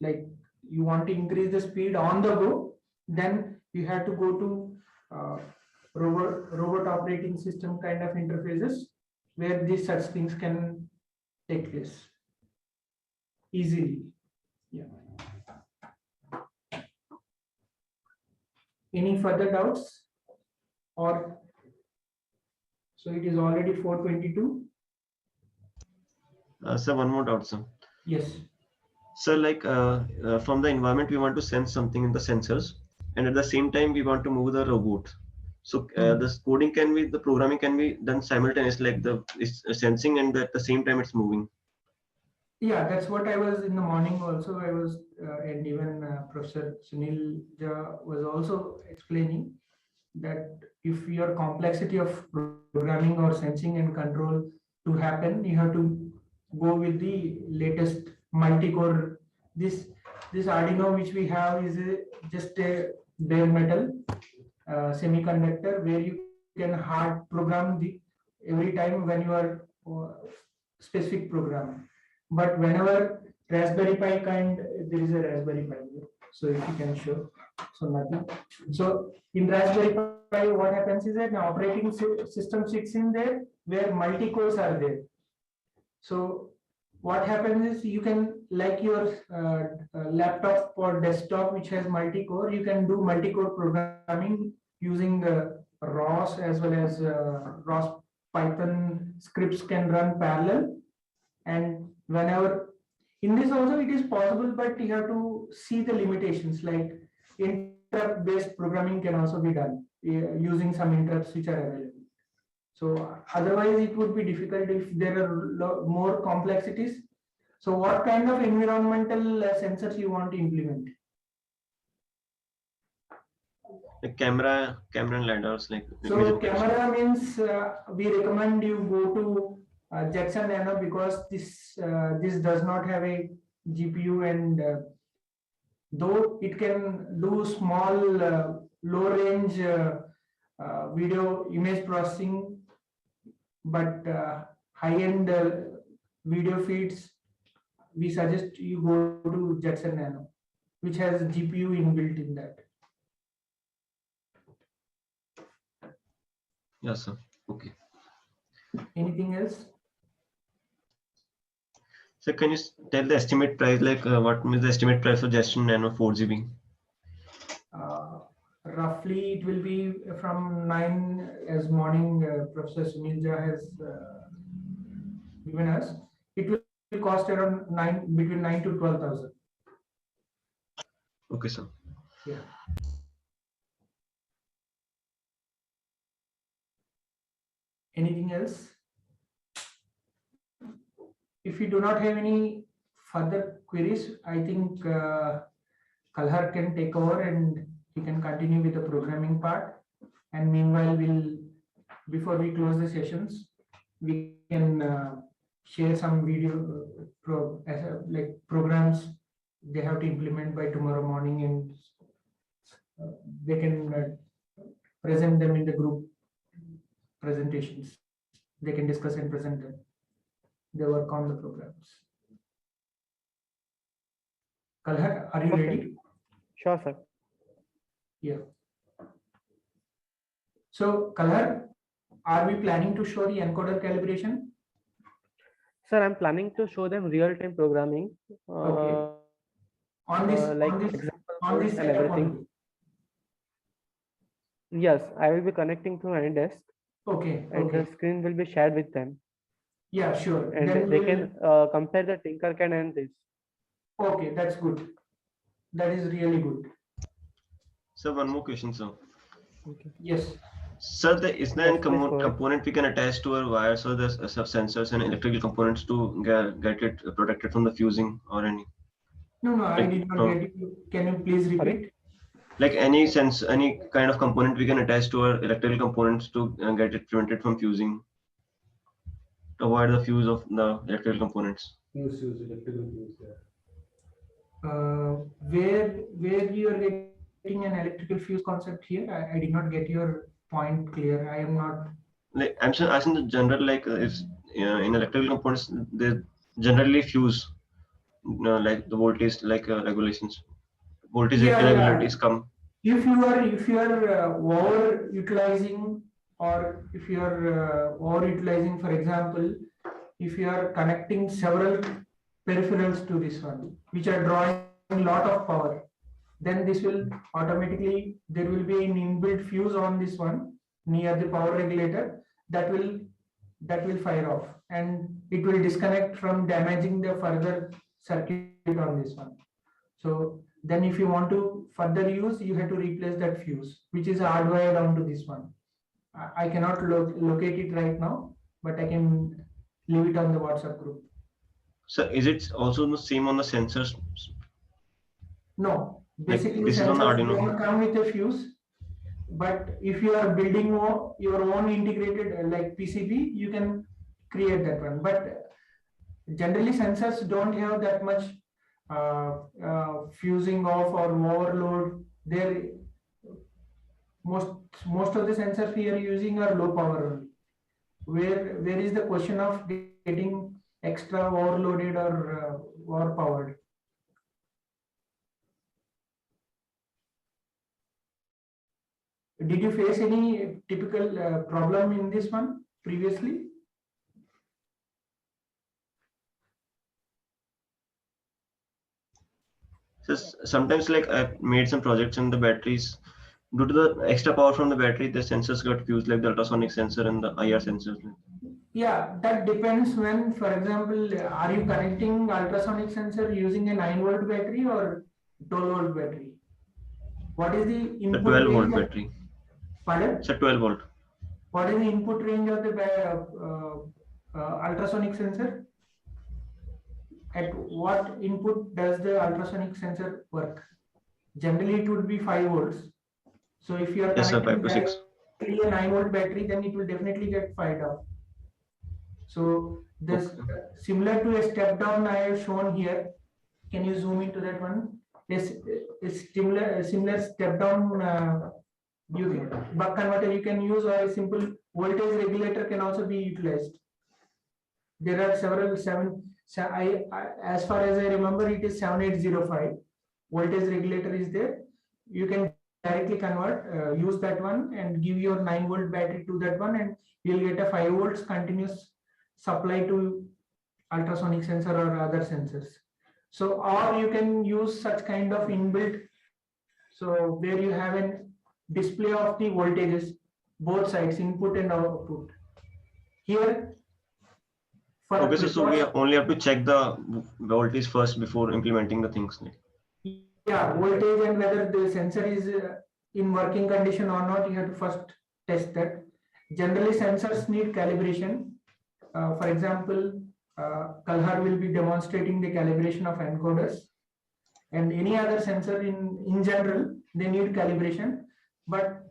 like you want to increase the speed on the go, then you have to go to robot operating system kind of interfaces where these such things can take place easily. Yeah. Any further doubts? Or so it is already 4:22. Sir, one more doubt, sir. Yes. So like from the environment, we want to sense something in the sensors, and at the same time, we want to move the robot. So the coding can be, the programming can be done simultaneously, like the sensing and at the same time it's moving. Yeah, that's what I was in the morning also. I was, and even Professor Sunil was also explaining that if your complexity of programming or sensing and control to happen, you have to go with the latest multi-core. This Arduino which we have is just a bare metal semiconductor where you can hard program every time when you are specific program. But whenever Raspberry Pi kind, there is a Raspberry Pi here. So if you can show, so nothing. So in Raspberry Pi, what happens is that an operating system sits in there where multi-cores are there. So what happens is you can, like your laptop or desktop which has multi-core, you can do multi-core programming using the ROS as well as ROS Python scripts can run parallel. And whenever in this also it is possible, but you have to see the limitations, like interrupt based programming can also be done using some interrupts which are available. So otherwise it would be difficult if there are more complexities. So what kind of environmental sensors you want to implement? The camera and lidars, like. So camera means we recommend you go to Jetson Nano, because this does not have a GPU, and though it can do small low range video image processing, but high end video feeds, we suggest you go to Jetson Nano, which has GPU inbuilt in that. Yes, sir. Okay. Anything else? So can you tell the estimate price, like what is the estimate price for Jetson Nano 4 GB? roughly it will be from 9 as morning Professor Sunilja has given us. It will cost around between 9 to 12,000. Okay, sir. Yeah. Anything else? If you do not have any further queries, I think Kalhar can take over and he can continue with the programming part. And meanwhile, before we close the sessions, we can share some video like programs they have to implement by tomorrow morning, and they can present them in the group presentations. They can discuss and present them. They work on the programs. Kalhar, are you Okay. ready? Sure, sir. Yeah. So, Kalhar, are we planning to show the encoder calibration? Sir, I'm planning to show them real-time programming. Okay. On this, like on this, example on codes this and setup everything. only. Yes, I will be connecting to my desk, Okay. and Okay. the screen will be shared with them, Yeah, sure. and Then they we'll, can compare the Tinkercad and this. okay, that's good. That is really good. Sir, one more question, sir. Okay. Yes. Sir, is there Yes, any please go ahead. component we can attach to our wires, or there's sensors and electrical components to get it protected from the fusing or any? No, I Like did not from- get you. Can you please repeat? Like any kind of component we can attach to our electrical components to get it prevented from fusing, to avoid the fuse of the electrical components. Electrical fuse, yeah. Where you are getting an electrical fuse concept here? I did not get your point clear. I am not. Like I'm saying, as in the general, like if in electrical components they generally fuse, like the voltage, like regulations, voltage regularities come. If you are over utilizing, or if you are over utilizing, for example, if you are connecting several peripherals to this one, which are drawing a lot of power, then this will automatically, there will be an inbuilt fuse on this one near the power regulator that will fire off, and it will disconnect from damaging the further circuit on this one. So then if you want to further use, you have to replace that fuse, which is hardwired onto this one. I cannot locate it right now, but I can leave it on the WhatsApp group. So is it also the same on the sensors? No, Like basically this is on the sensors Arduino. don't come with a fuse, but if you are building your own integrated like PCB, you can create that one. But generally sensors don't have that much fusing off or overload. They're most of the sensors we are using are low power only. Where is the question of getting extra overloaded or overpowered? Did you face any typical problem in this one previously? So sometimes, like I've made some projects in the batteries. Due to the extra power from the battery, the sensors got fused, like the ultrasonic sensor and the IR sensors. Yeah, that depends when, for example, are you connecting ultrasonic sensor using a 9-volt battery or 12-volt battery? What is the The input 12-volt range? battery. Pardon? It's a 12-volt. What is the input range of the ultrasonic sensor? At what input does the ultrasonic sensor work? Generally, it would be 5 volts. So if you are Yes, sir, connecting 5 to 6. directly a 9-volt battery, then it will definitely get fired off. So this similar to a step down I have shown here. Can you zoom into that one? Is similar step down buck converter you can use, or a simple voltage regulator can also be utilized. There are several as far as I remember, it is 7805 voltage regulator is there. You can directly convert, use that one and give your 9-volt battery to that one, and you'll get a 5 volts continuous supply to ultrasonic sensor or other sensors. So, or you can use such kind of inbuilt, so where you have an display of the voltages, both sides, input and output. Here, for Okay, so we reports- only have to check the voltage first before implementing the things. yeah, voltage and whether the sensor is in working condition or not, you have to first test that. Generally, sensors need calibration. For example, Kalhar will be demonstrating the calibration of encoders, and any other sensor in general, they need calibration. But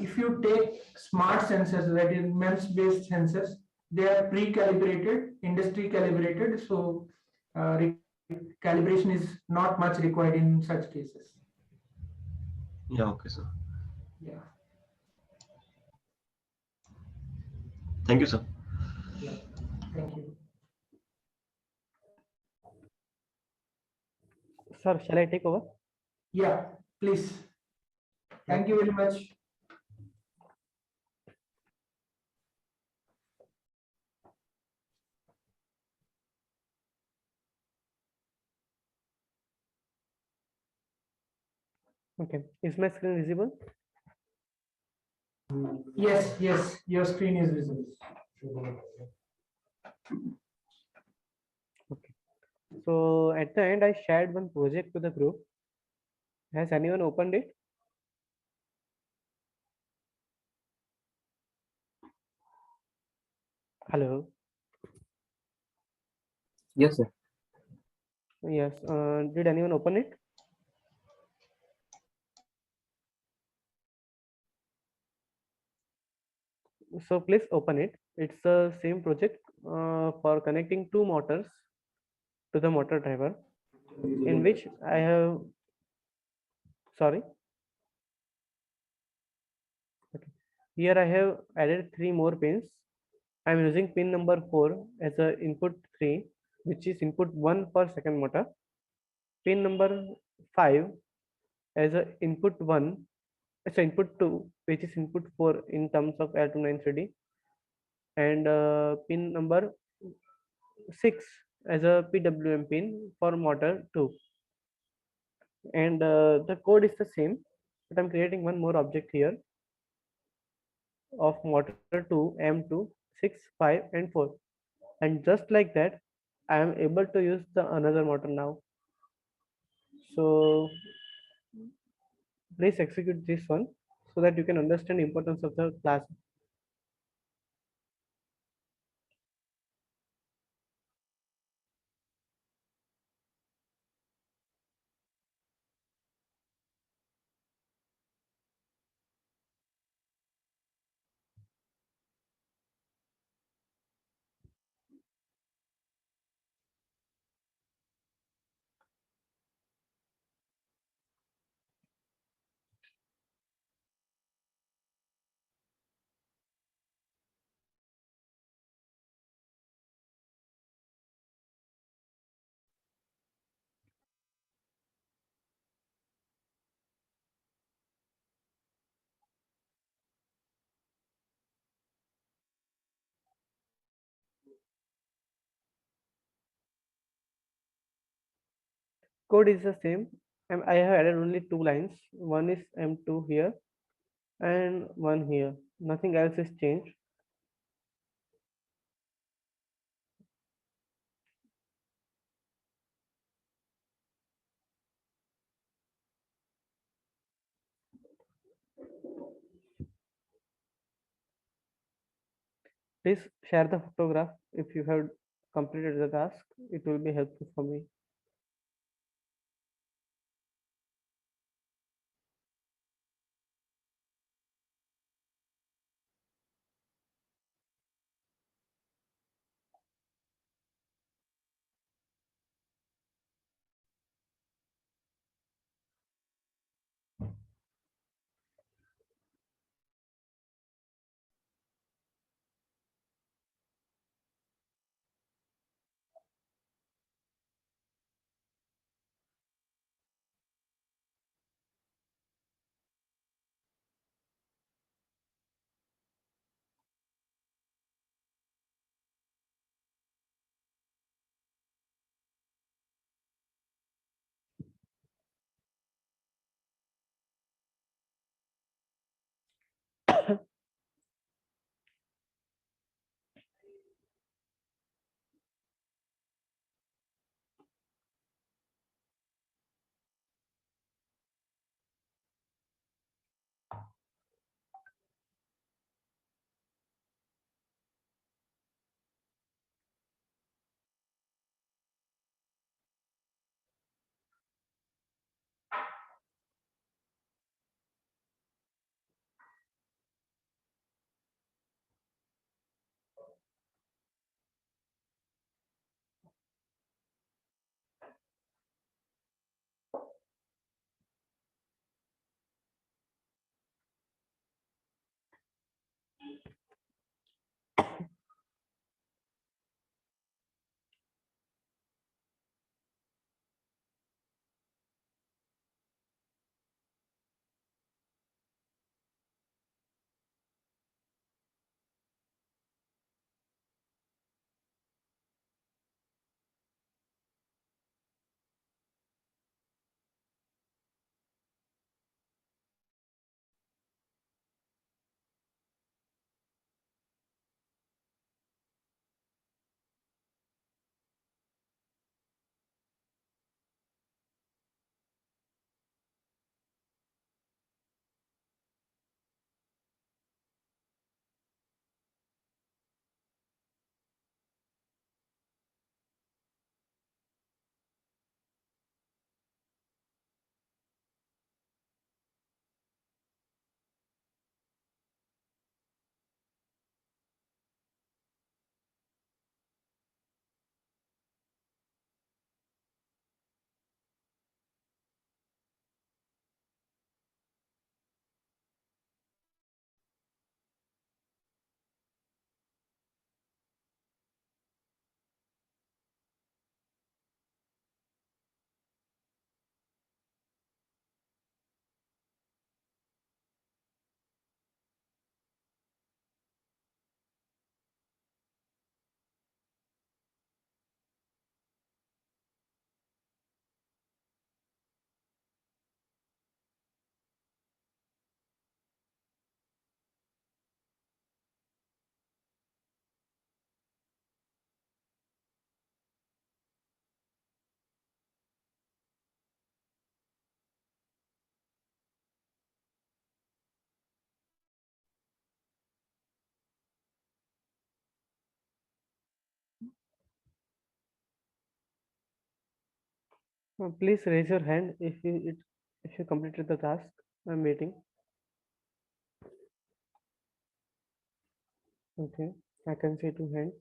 if you take smart sensors, that is MEMS-based sensors, they are pre-calibrated, industry calibrated, so calibration is not much required in such cases. Yeah, okay, sir. Yeah. Thank you, sir. Yeah. Thank you. Sir, shall I take over? Yeah, please. Thank you very much. Okay. Is my screen visible? Yes, yes, your screen is visible. Okay. So at the end, I shared one project to the group. Has anyone opened it? Hello. Yes, sir. Yes. Did anyone open it? So please open it. It's the same project for connecting two motors to the motor driver, in which I have, sorry. Okay. Here I have added three more pins. I'm using pin number 4 as a input 3, which is input 1 per second motor. Pin number 5 as a input 1, as a input 2, which is input 4 in terms of L293D, and pin number 6 as a PWM pin for motor 2. And the code is the same, but I'm creating one more object here of motor 2, M2, 6, 5, and 4. And just like that, I am able to use the another motor now. So please execute this one so that you can understand the importance of the class. Code is the same. I have added only two lines. One is M2 here and one here. Nothing else is changed. Please share the photograph if you have completed the task. It will be helpful for me. Please raise your hand if you completed the task. I'm waiting. Okay, I can see 2 hands.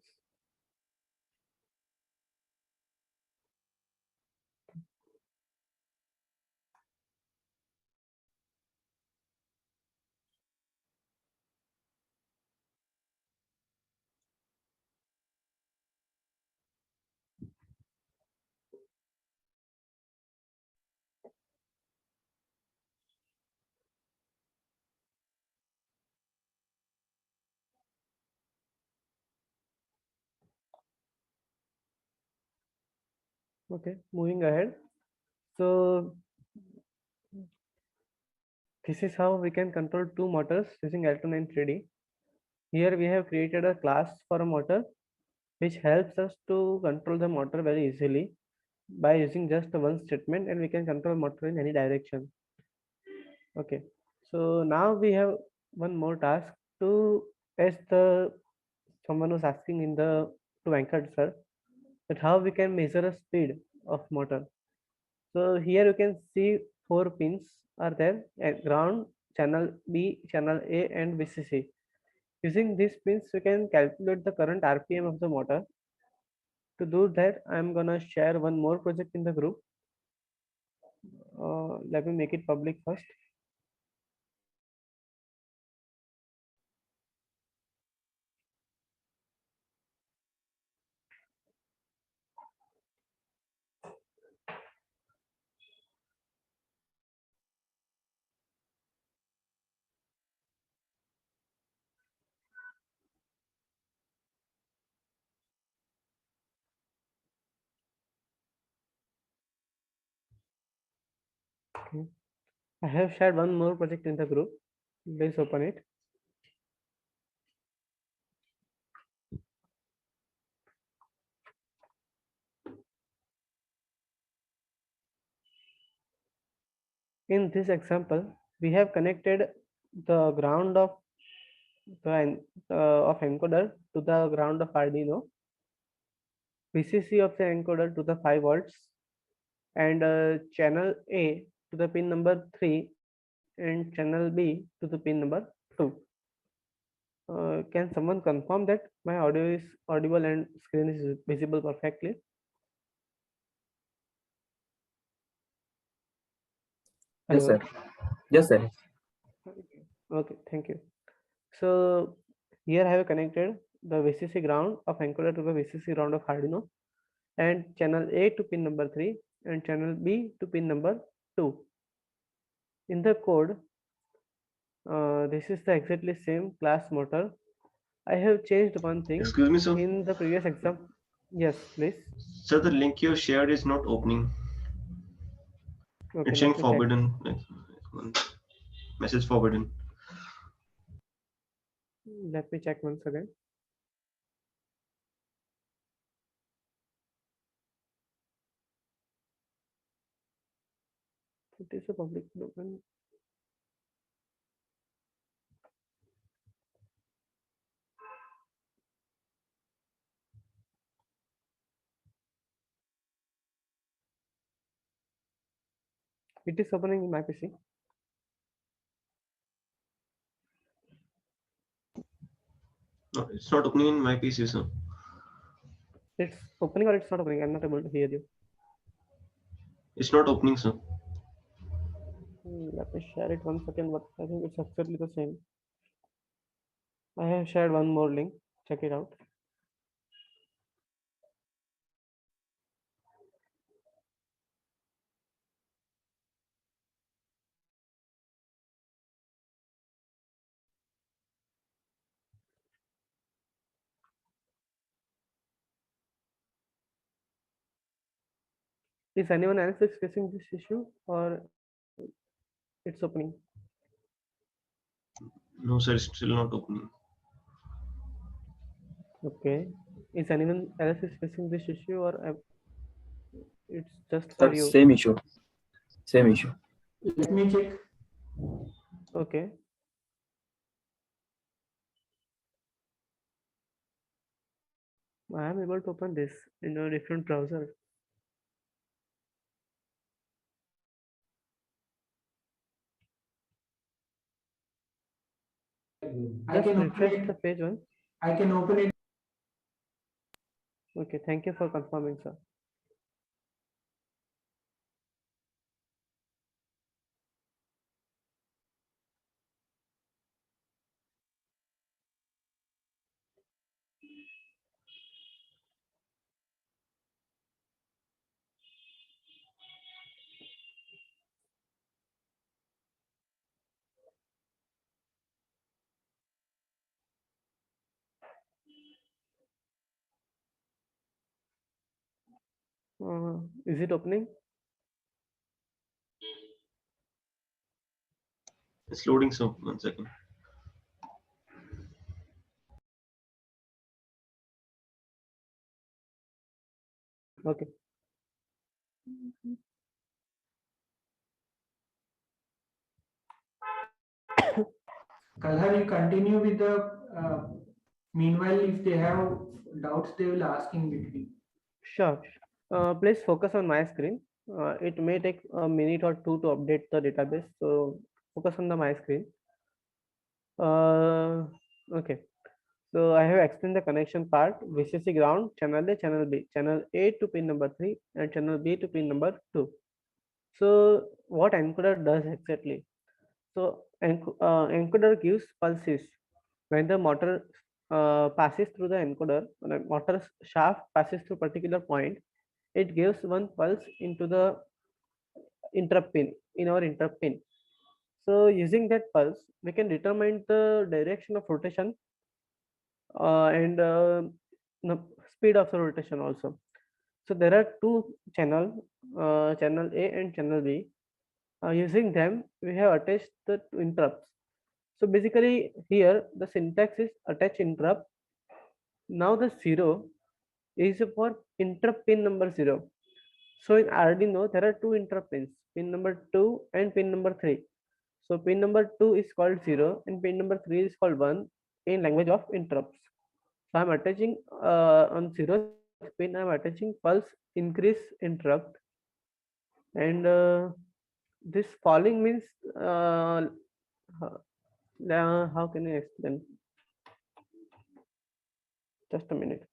Okay, moving ahead. So this is how we can control 2 motors using L29 3D. Here we have created a class for a motor which helps us to control the motor very easily by using just one statement, and we can control motor in any direction. Okay, so now we have one more task to test the someone was asking in the to anchor sir that how we can measure a speed of motor. So here you can see 4 pins are there at ground, channel B, channel A and VCC. Using these pins we can calculate the current RPM of the motor. To do that I'm gonna share one more project in the group. Let me make it public first. Okay. I have shared one more project in the group. Please open it. In this example, we have connected the ground of of encoder to the ground of Arduino, VCC of the encoder to the 5 volts, and channel A to the pin number 3 and channel B to the pin number 2. Can someone confirm that my audio is audible and screen is visible perfectly? Yes, Hello. sir. Yes, sir. Okay, thank you. So here I have connected the VCC ground of encoder to the VCC ground of Arduino, and channel A to pin number 3 and channel B to pin number 2. In the code, this is the exactly same class motor. I have changed one thing. Excuse me, sir. In the previous example. Yes, please. Sir, the link you shared is not opening. Okay, It's showing let me check. forbidden. Message forbidden. Let me check once again. It is a public domain. It is opening in my PC. No, it's not opening in my PC, sir. It's opening or it's not opening. I'm not able to hear you. It's not opening, sir. Let me share it once again, but I think it's exactly the same. I have shared one more link. Check it out. Is anyone else is facing this issue or it's opening? No, sir, it's still not opening. Okay. Is anyone else is facing this issue or it's just for Sir, you? same issue. Same issue. Let me check. Okay. I am able to open this in a different browser. I Just can open refresh it. the page once. I can open it. Okay, thank you for confirming, sir. Is it opening? It's loading, so 1 second. Okay. Kalhar, you continue with the. Meanwhile, if they have doubts, they will ask in between. Sure. Please focus on my screen. It may take a minute or two to update the database. So focus on my screen. Okay. So I have explained the connection part, VCC ground, channel A, channel B, channel A to pin number 3 and channel B to pin number 2. So what encoder does exactly? So encoder gives pulses when the motor passes through the encoder, when a motor shaft passes through particular point, it gives one pulse into the interrupt pin, in our interrupt pin. So using that pulse, we can determine the direction of rotation and the speed of the rotation also. So there are two channel, channel A and channel B. Using them, we have attached the two interrupts. So basically here the syntax is attach interrupt. Now the 0 is for interrupt pin number 0. So in Arduino there are two interrupt pins, pin number 2 and pin number 3. So pin number 2 is called 0 and pin number 3 is called 1 in language of interrupts. So I'm attaching on 0th pin, I'm attaching pulse increase interrupt, and this falling means how can I explain? Just a minute.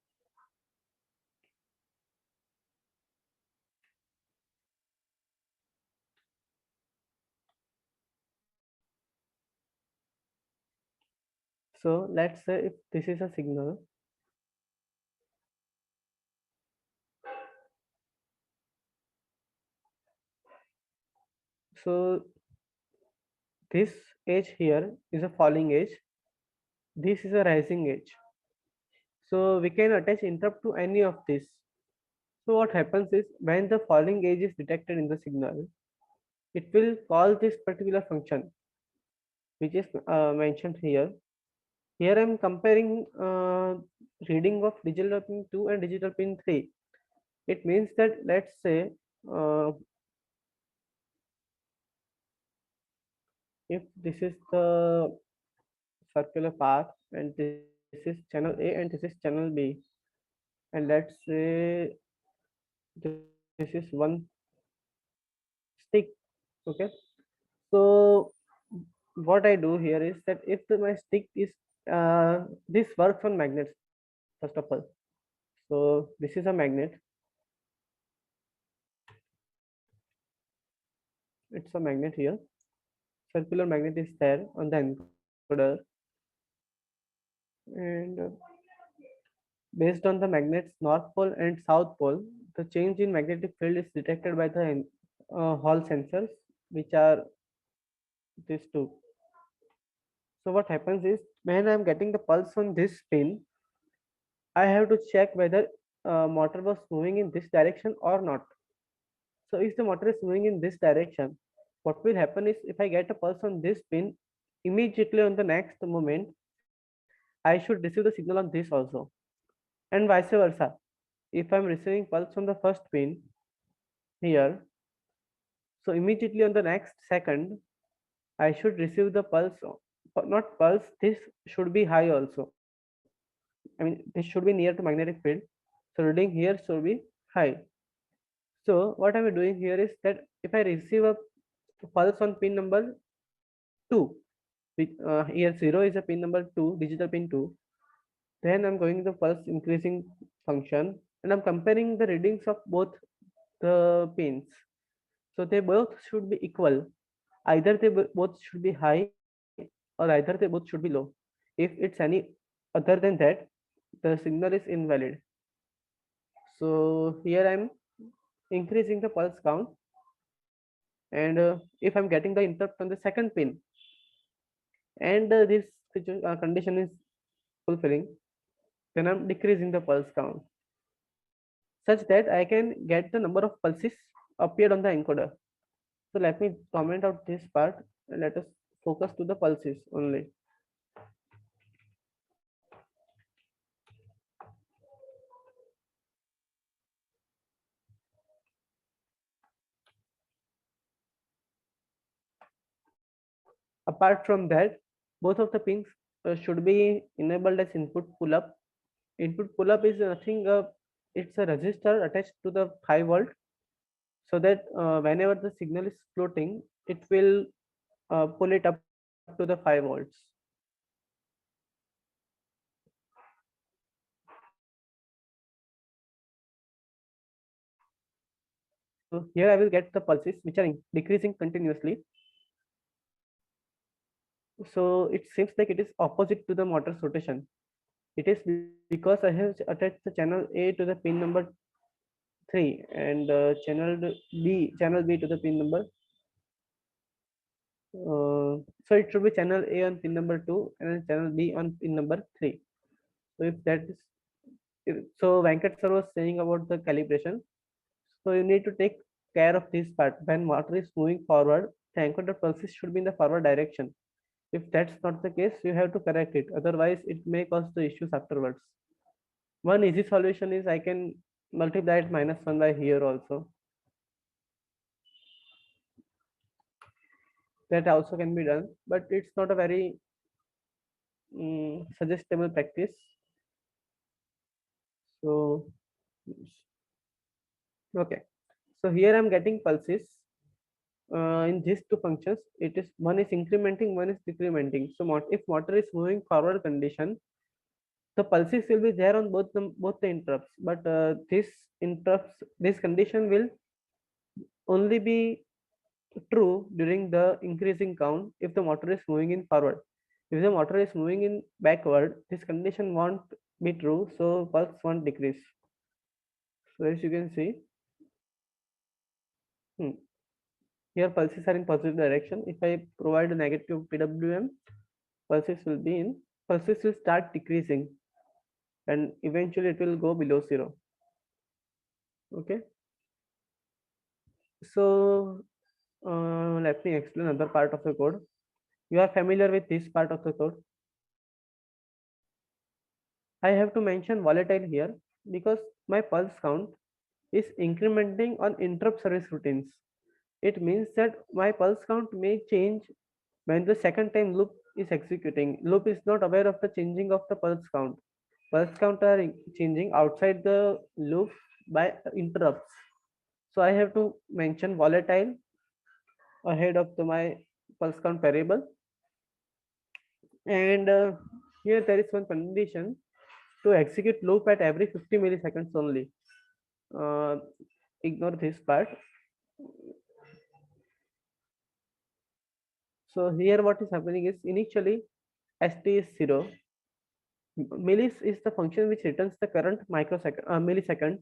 So let's say if this is a signal, so this edge here is a falling edge, this is a rising edge. So we can attach interrupt to any of this. So what happens is when the falling edge is detected in the signal, it will call this particular function which is mentioned here. Here I'm comparing reading of digital pin 2 and digital pin 3. It means that let's say if this is the circular path and this is channel A and this is channel B, and let's say this is one stick. Okay, so what I do here is that if my stick is this works on magnets first of all. So this is a magnet, it's a magnet here, circular magnet is there on the encoder, and based on the magnet's north pole and south pole, the change in magnetic field is detected by the Hall sensors, which are these two. So what happens is when I'm getting the pulse on this pin, I have to check whether motor was moving in this direction or not. So if the motor is moving in this direction, what will happen is if I get a pulse on this pin, immediately on the next moment, I should receive the signal on this also, and vice versa. If I'm receiving pulse on the first pin here, so immediately on the next second, I should receive the pulse, not pulse, this should be high also. I mean, this should be near to magnetic field. So reading here should be high. So what I'm doing here is that if I receive a pulse on pin number 2, which here 0 is a pin number 2, digital pin 2. Then I'm going to the pulse increasing function and I'm comparing the readings of both the pins. So they both should be equal. Either they both should be high or either they both should be low. If it's any other than that, the signal is invalid. So here I'm increasing the pulse count, and if I'm getting the interrupt on the second pin and this condition is fulfilling, then I'm decreasing the pulse count such that I can get the number of pulses appeared on the encoder. So let me comment out this part and let us focus to the pulses only. Apart from that, both of the pins should be enabled as input pull up. Input pull up is nothing, it's a resistor attached to the 5 volt, so that whenever the signal is floating, it will pull it up to the 5 volts. So here I will get the pulses which are decreasing continuously. So it seems like it is opposite to the motor's rotation. It is because I have attached the channel A to the pin number 3 and channel B to the pin number. So it should be channel A on pin number 2 and then channel B on pin number 3. So if that is, so Venkat sir was saying about the calibration. So you need to take care of this part. When motor is moving forward, the encoder pulses should be in the forward direction. If that's not the case, you have to correct it. Otherwise, it may cause the issues afterwards. One easy solution is I can multiply it -1 by here also. That also can be done, but it's not a very suggestible practice. So, okay. So here I'm getting pulses in these two functions. It is one is incrementing, one is decrementing. So if motor is moving forward condition, the pulses will be there on both the interrupts, but this condition will only be true during the increasing count if the motor is moving in forward. If the motor is moving in backward, this condition won't be true, so pulse won't decrease. So as you can see, here pulses are in positive direction. If I provide a negative PWM, pulses will start decreasing and eventually it will go below 0. Okay. So let me explain another part of the code. You are familiar with this part of the code. I have to mention volatile here because my pulse count is incrementing on interrupt service routines. It means that my pulse count may change when the second time loop is executing. Loop is not aware of the changing of the pulse count. Pulse count are changing outside the loop by interrupts. So I have to mention volatile ahead of my pulse count variable. And here there is one condition to execute loop at every 50 milliseconds only. Ignore this part. So here what is happening is initially st is 0. Millis is the function which returns the current milliseconds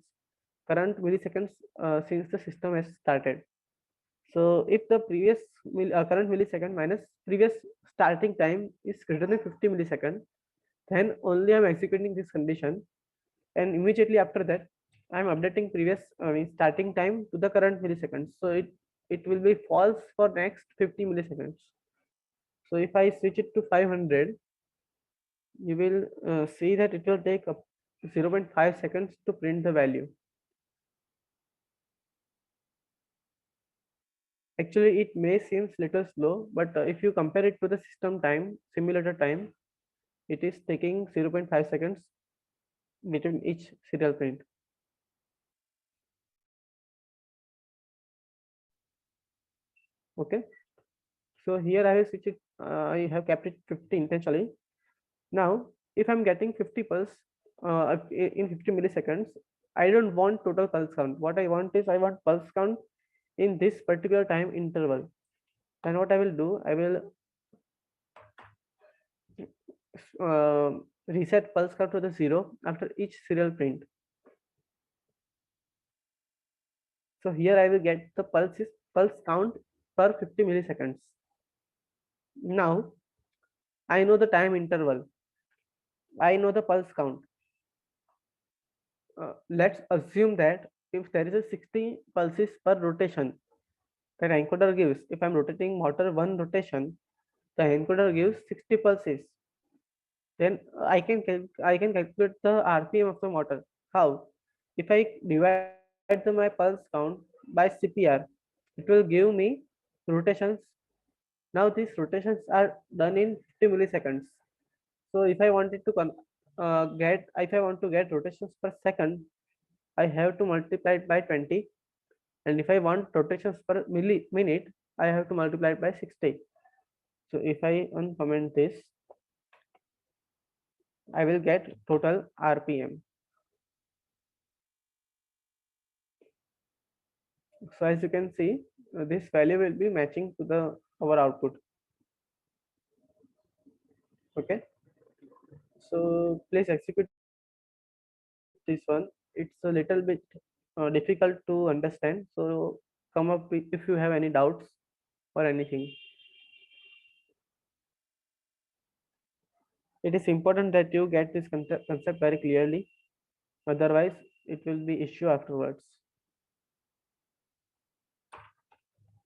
since the system has started. So if the previous current millisecond minus previous starting time is greater than 50 milliseconds, then only I'm executing this condition, and immediately after that I'm updating previous starting time to the current milliseconds. So it will be false for next 50 milliseconds. So if I switch it to 500, you will see that it will take up 0.5 seconds to print the value. Actually, it may seem little slow, but if you compare it to the system time, simulator time, it is taking 0.5 seconds between each serial print. Okay. So here I have switched it, I have kept it 50 intentionally. Now, if I'm getting 50 pulse in 50 milliseconds, I don't want total pulse count. What I want is I want pulse count in this particular time interval. And what I will do, I will reset pulse count to the 0 after each serial print. So here I will get the pulse count per 50 milliseconds. Now I know the time interval. I know the pulse count. Let's assume that if there is a 60 pulses per rotation, that encoder gives, if I'm rotating motor one rotation, the encoder gives 60 pulses. Then I can calculate the RPM of the motor. How? If I divide my pulse count by CPR, it will give me rotations. Now these rotations are done in 50 milliseconds. So if I wanted to if I want to get rotations per second, I have to multiply it by 20. And if I want rotations per minute, I have to multiply it by 60. So if I uncomment this, I will get total RPM. So as you can see, this value will be matching to the our output. Okay. So please execute this one. It's a little bit difficult to understand. So come up with if you have any doubts or anything. It is important that you get this concept very clearly. Otherwise, it will be issue afterwards.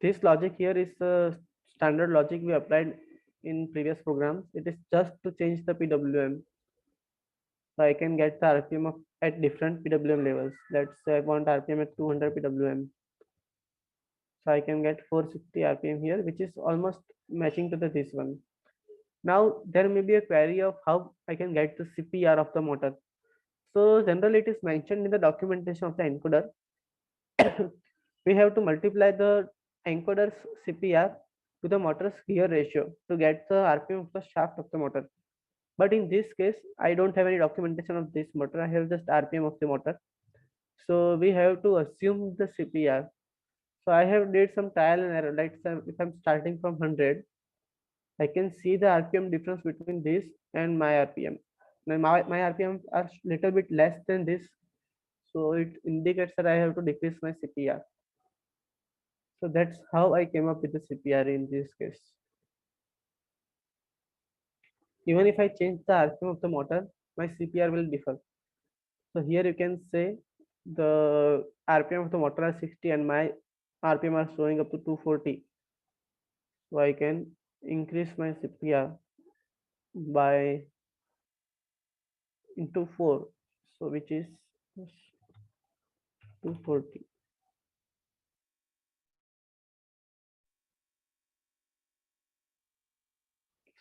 This logic here is the standard logic we applied in previous programs. It is just to change the PWM. So I can get the RPM of at different PWM levels. Let's say I want RPM at 200 PWM. So I can get 460 RPM here, which is almost matching to this one. Now there may be a query of how I can get the CPR of the motor. So generally it is mentioned in the documentation of the encoder. We have to multiply the encoder's CPR to the motor's gear ratio to get the RPM of the shaft of the motor. But in this case, I don't have any documentation of this motor. I have just RPM of the motor. So we have to assume the CPR. So I have did some trial and error. Like if I'm starting from 100, I can see the RPM difference between this and my RPM. Now my RPM are little bit less than this. So it indicates that I have to decrease my CPR. So that's how I came up with the CPR in this case. Even if I change the RPM of the motor, my CPR will differ. So here you can say the RPM of the motor are 60 and my RPM are showing up to 240. So I can increase my CPR by into 4. So which is 240.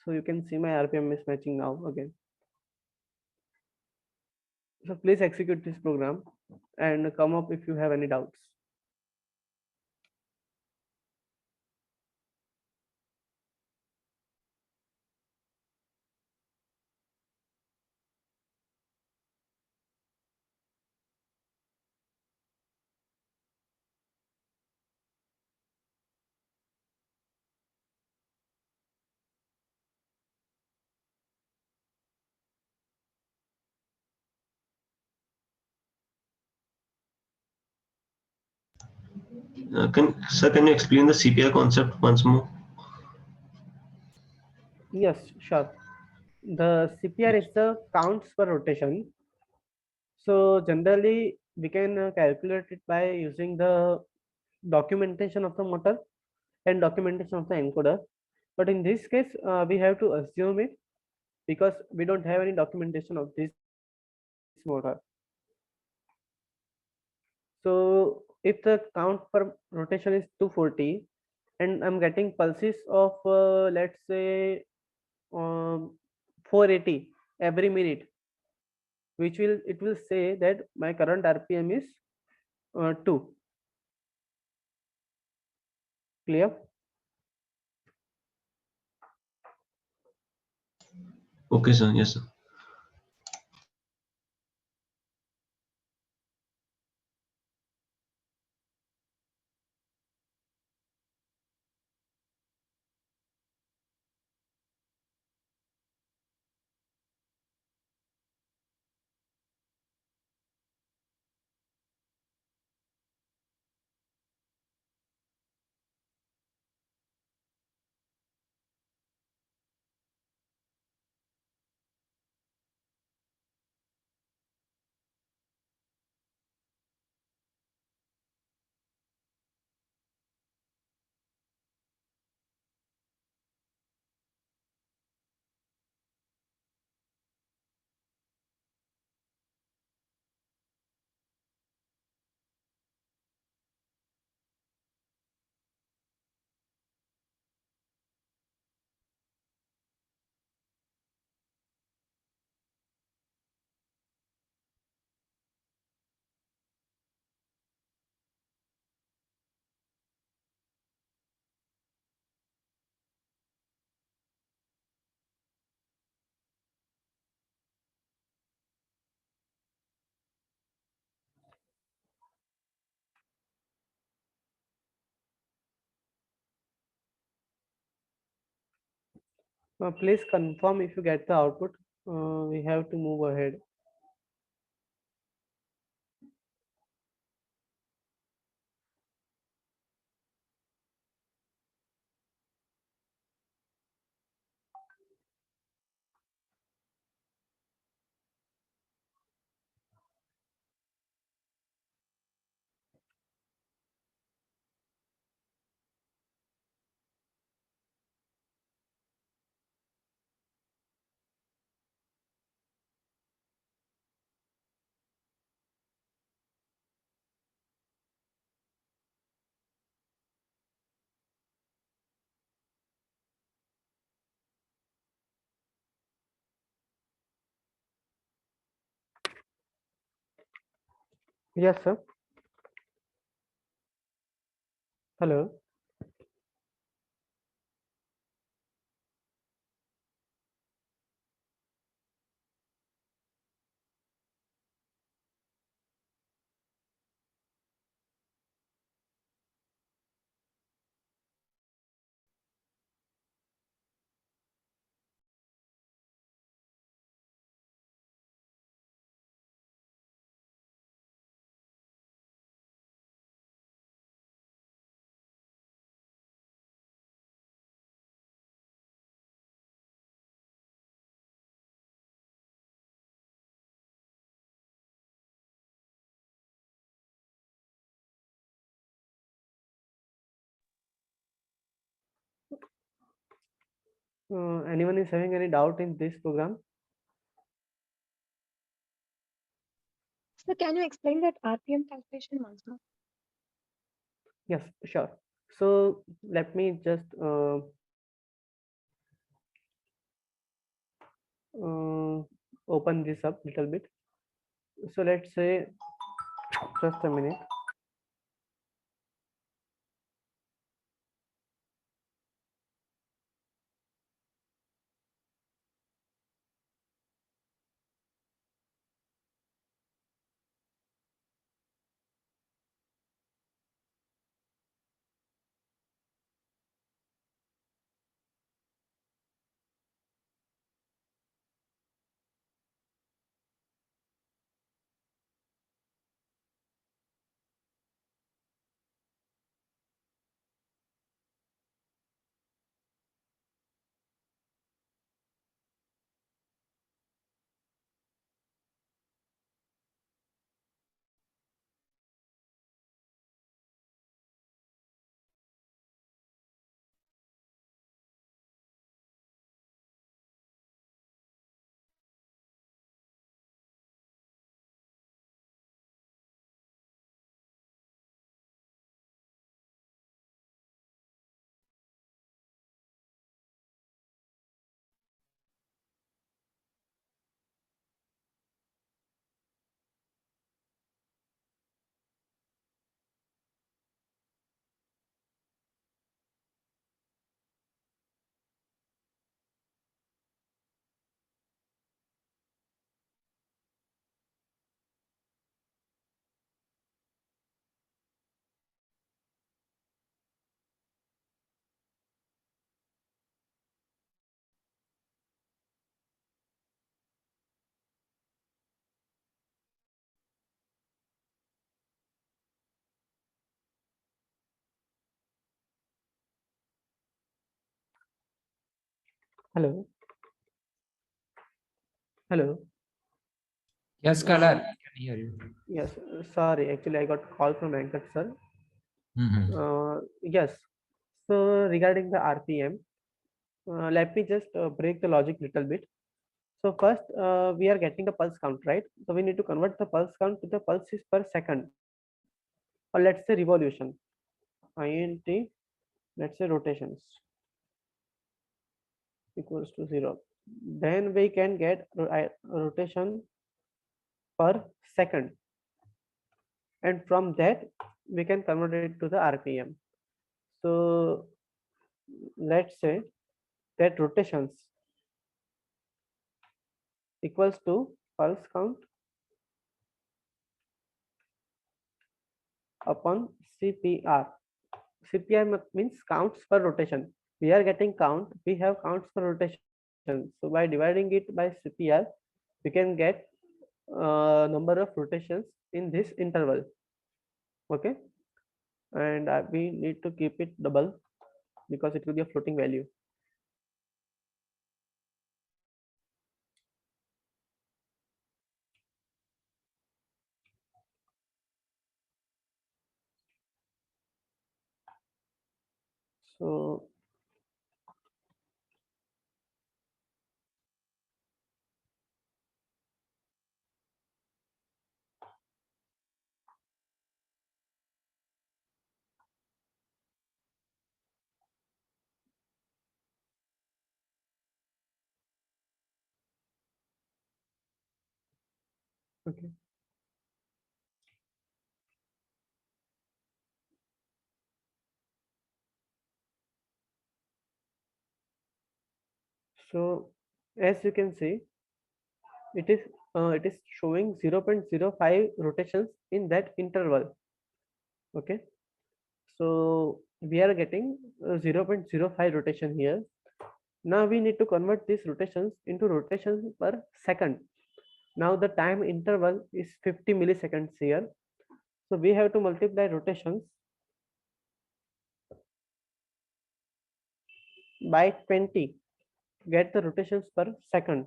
So you can see my RPM is matching now again. So please execute this program and come up if you have any doubts. Can you explain the CPR concept once more? Yes, sure. The CPR is the counts per rotation. So generally we can calculate it by using the documentation of the motor and documentation of the encoder. But in this case, we have to assume it because we don't have any documentation of this motor. So if the count per rotation is 240 and I'm getting pulses of let's say 480 every minute, which will say that my current RPM is 2. Clear? Okay, sir. Yes, sir. Please confirm if you get the output. We have to move ahead. Yes, sir. Hello. Anyone is having any doubt in this program? So can you explain that RPM calculation once more? Yes, sure. So let me just open this up little bit. So let's say, just a minute. Hello. Hello. Yes, Color. I can hear you. Yes, sorry. Actually, I got call from Anchor, sir. Yes. So regarding the RPM, let me just break the logic little bit. So first, we are getting the pulse count, right? So we need to convert the pulse count to the pulses per second, or let's say revolution. INT, let's say rotations equals to 0. Then we can get rotation per second, and from that we can convert it to the RPM. So let's say that rotations equals to pulse count upon CPR. CPR means counts per rotation. We are getting count, we have counts per rotation. So by dividing it by CPR, we can get number of rotations in this interval. Okay, and we need to keep it double because it will be a floating value. So okay. So as you can see, it is showing 0.05 rotations in that interval. Okay, so we are getting 0.05 rotation here. Now we need to convert these rotations into rotations per second. Now the time interval is 50 milliseconds here. So we have to multiply rotations by 20 to get the rotations per second.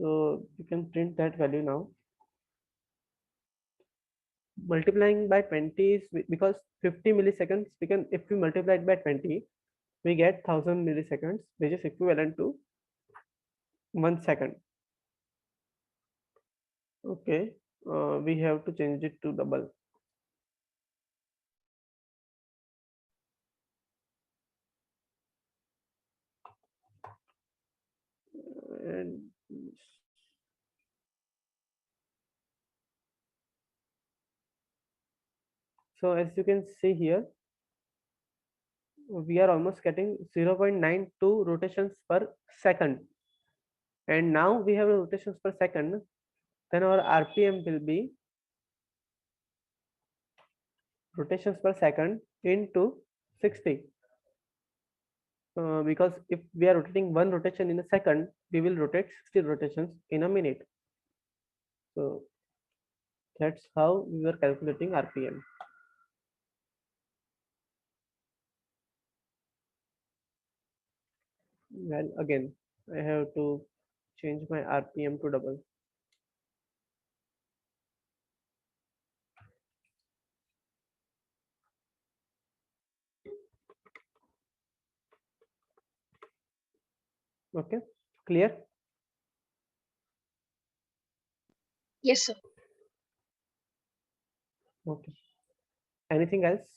So you can print that value now. Multiplying by 20 is because 50 milliseconds, we can, if we multiply it by 20, we get 1000 milliseconds, which is equivalent to 1 second. Okay, we have to change it to double. And so as you can see here, we are almost getting 0.92 rotations per second. And now we have rotations per second, then our RPM will be rotations per second into 60. Because if we are rotating one rotation in a second, we will rotate 60 rotations in a minute. So that's how we were calculating RPM. Well, again, I have to change my RPM to double. Okay, clear? Yes, sir. Okay. Anything else?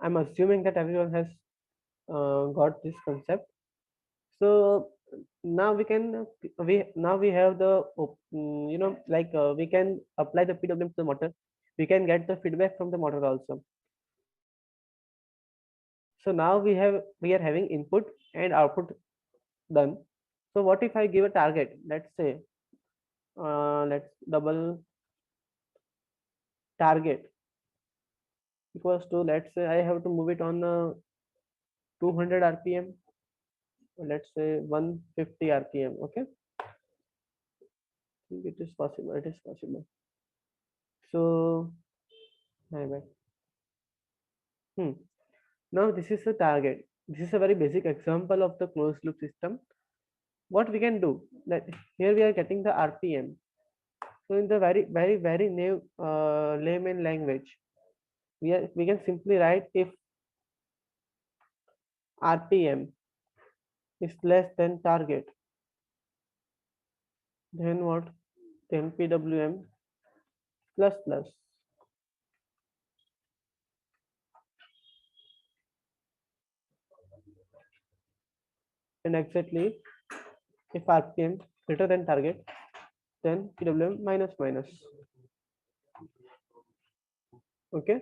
I'm assuming that everyone has got this concept. So now we can we have the we can apply the PWM to the motor. We can get the feedback from the motor also. So now we are having input and output done. So what if I give a target? Let's say let's double target equals to, let's say I have to move it on 200 RPM. Let's say 150 RPM. Okay, I think it is possible. It is possible. So My bad. Now this is a target. This is a very basic example of the closed loop system. What we can do that here we are getting the RPM. So in the very layman language, we can simply write if RPM is less than target, then what? Then PWM plus plus. And exactly if RPM greater than target, then PWM minus minus. Okay,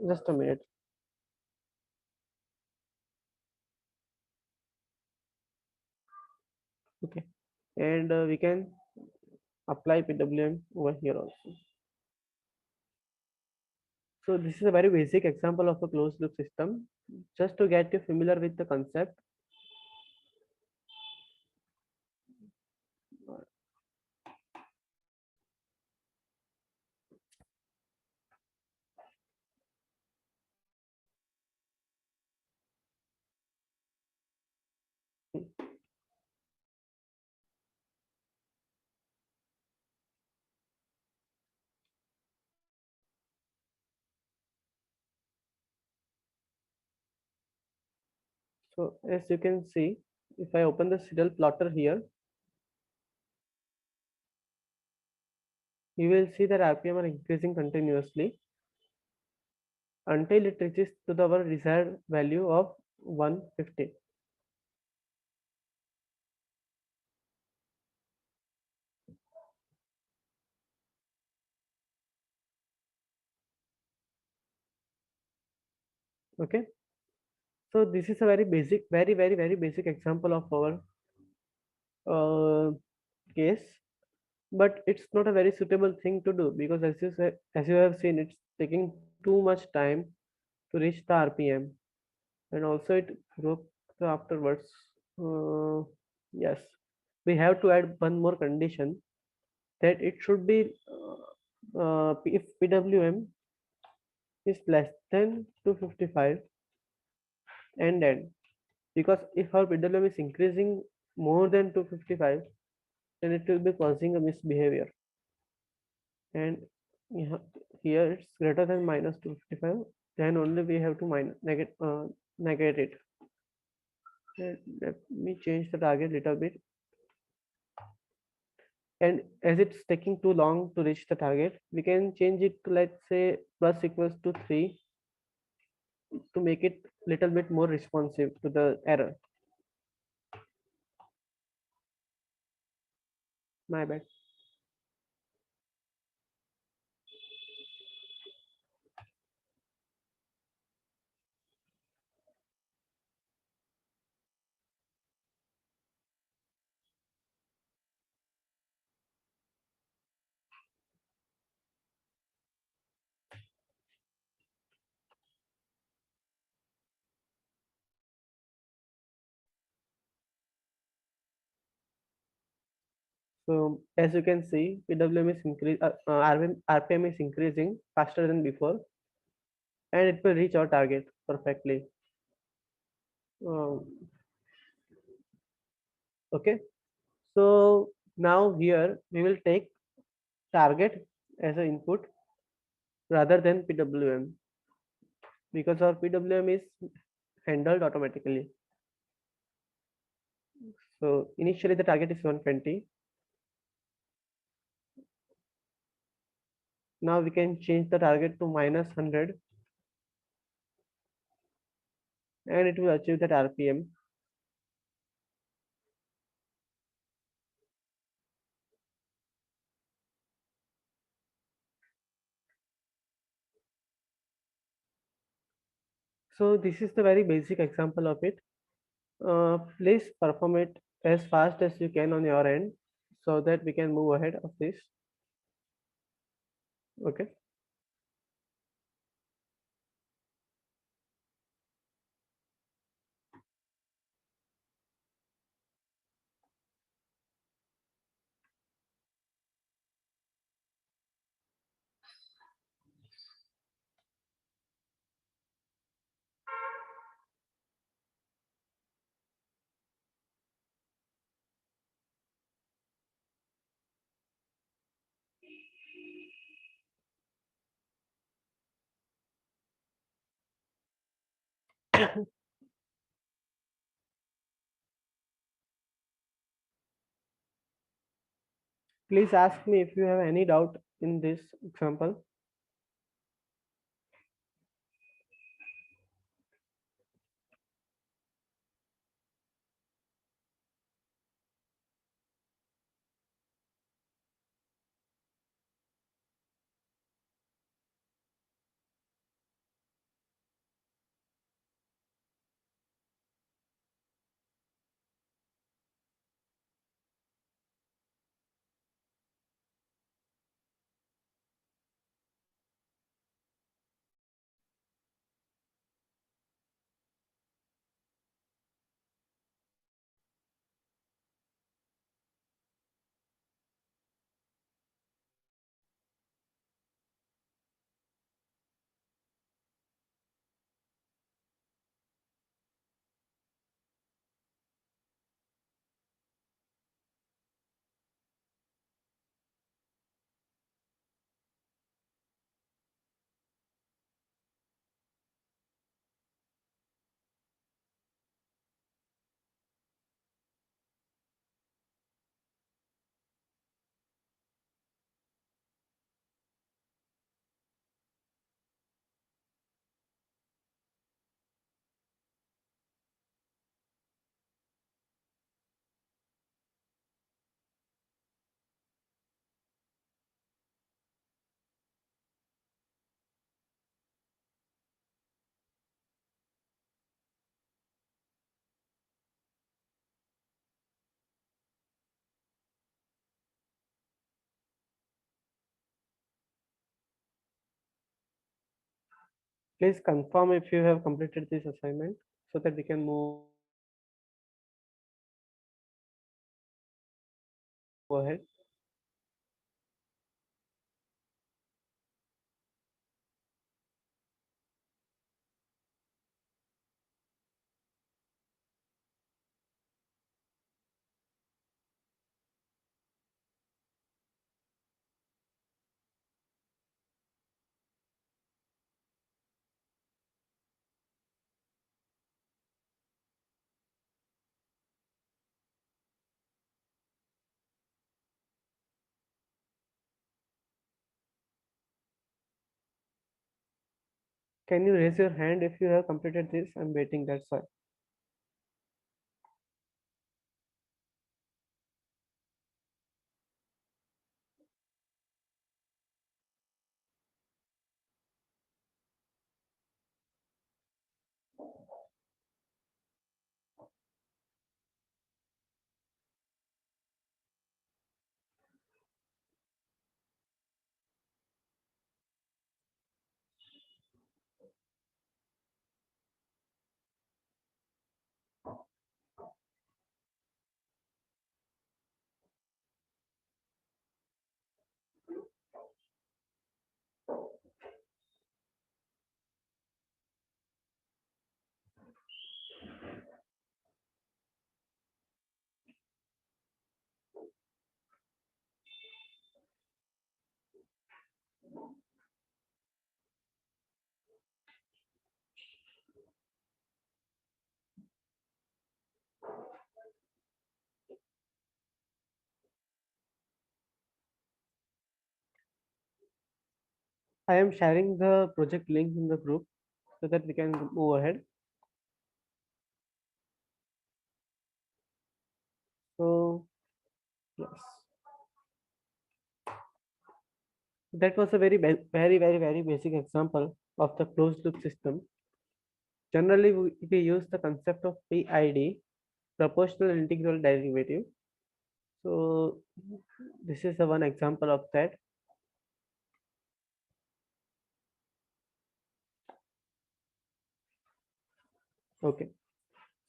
just a minute. Okay, and we can apply PWM over here also. So this is a very basic example of a closed loop system. Just to get you familiar with the concept. So as you can see, if I open the serial plotter here, you will see that RPM are increasing continuously until it reaches to our desired value of 150. Okay, so this is a very basic, very basic example of our case, but it's not a very suitable thing to do because as you have seen, it's taking too much time to reach the RPM, and also it broke afterwards. Yes, we have to add one more condition, that it should be if PWM is less than 255 and then, because if our PWM is increasing more than 255, then it will be causing a misbehavior, and here it's greater than minus 255, then only we have to negate it. Let me change the target little bit, and as it's taking too long to reach the target, we can change it to, let's say, plus equals to 3 to make it little bit more responsive to the error. My bad. So as you can see, PWM is RPM is increasing faster than before, and it will reach our target perfectly. Okay, so now here we will take target as an input rather than PWM, because our PWM is handled automatically. So initially the target is 120. Now we can change the target to minus 100, and it will achieve that RPM. So this is the very basic example of it. Please perform it as fast as you can on your end so that we can move ahead of this. Okay. Please ask me if you have any doubt in this example. Please confirm if you have completed this assignment so that we can move ahead. Can you raise your hand if you have completed this? I'm waiting, that's why. I am sharing the project link in the group so that we can move ahead. So, yes. That was a very basic example of the closed loop system. Generally, we use the concept of PID, proportional integral derivative. So this is the one example of that. Okay.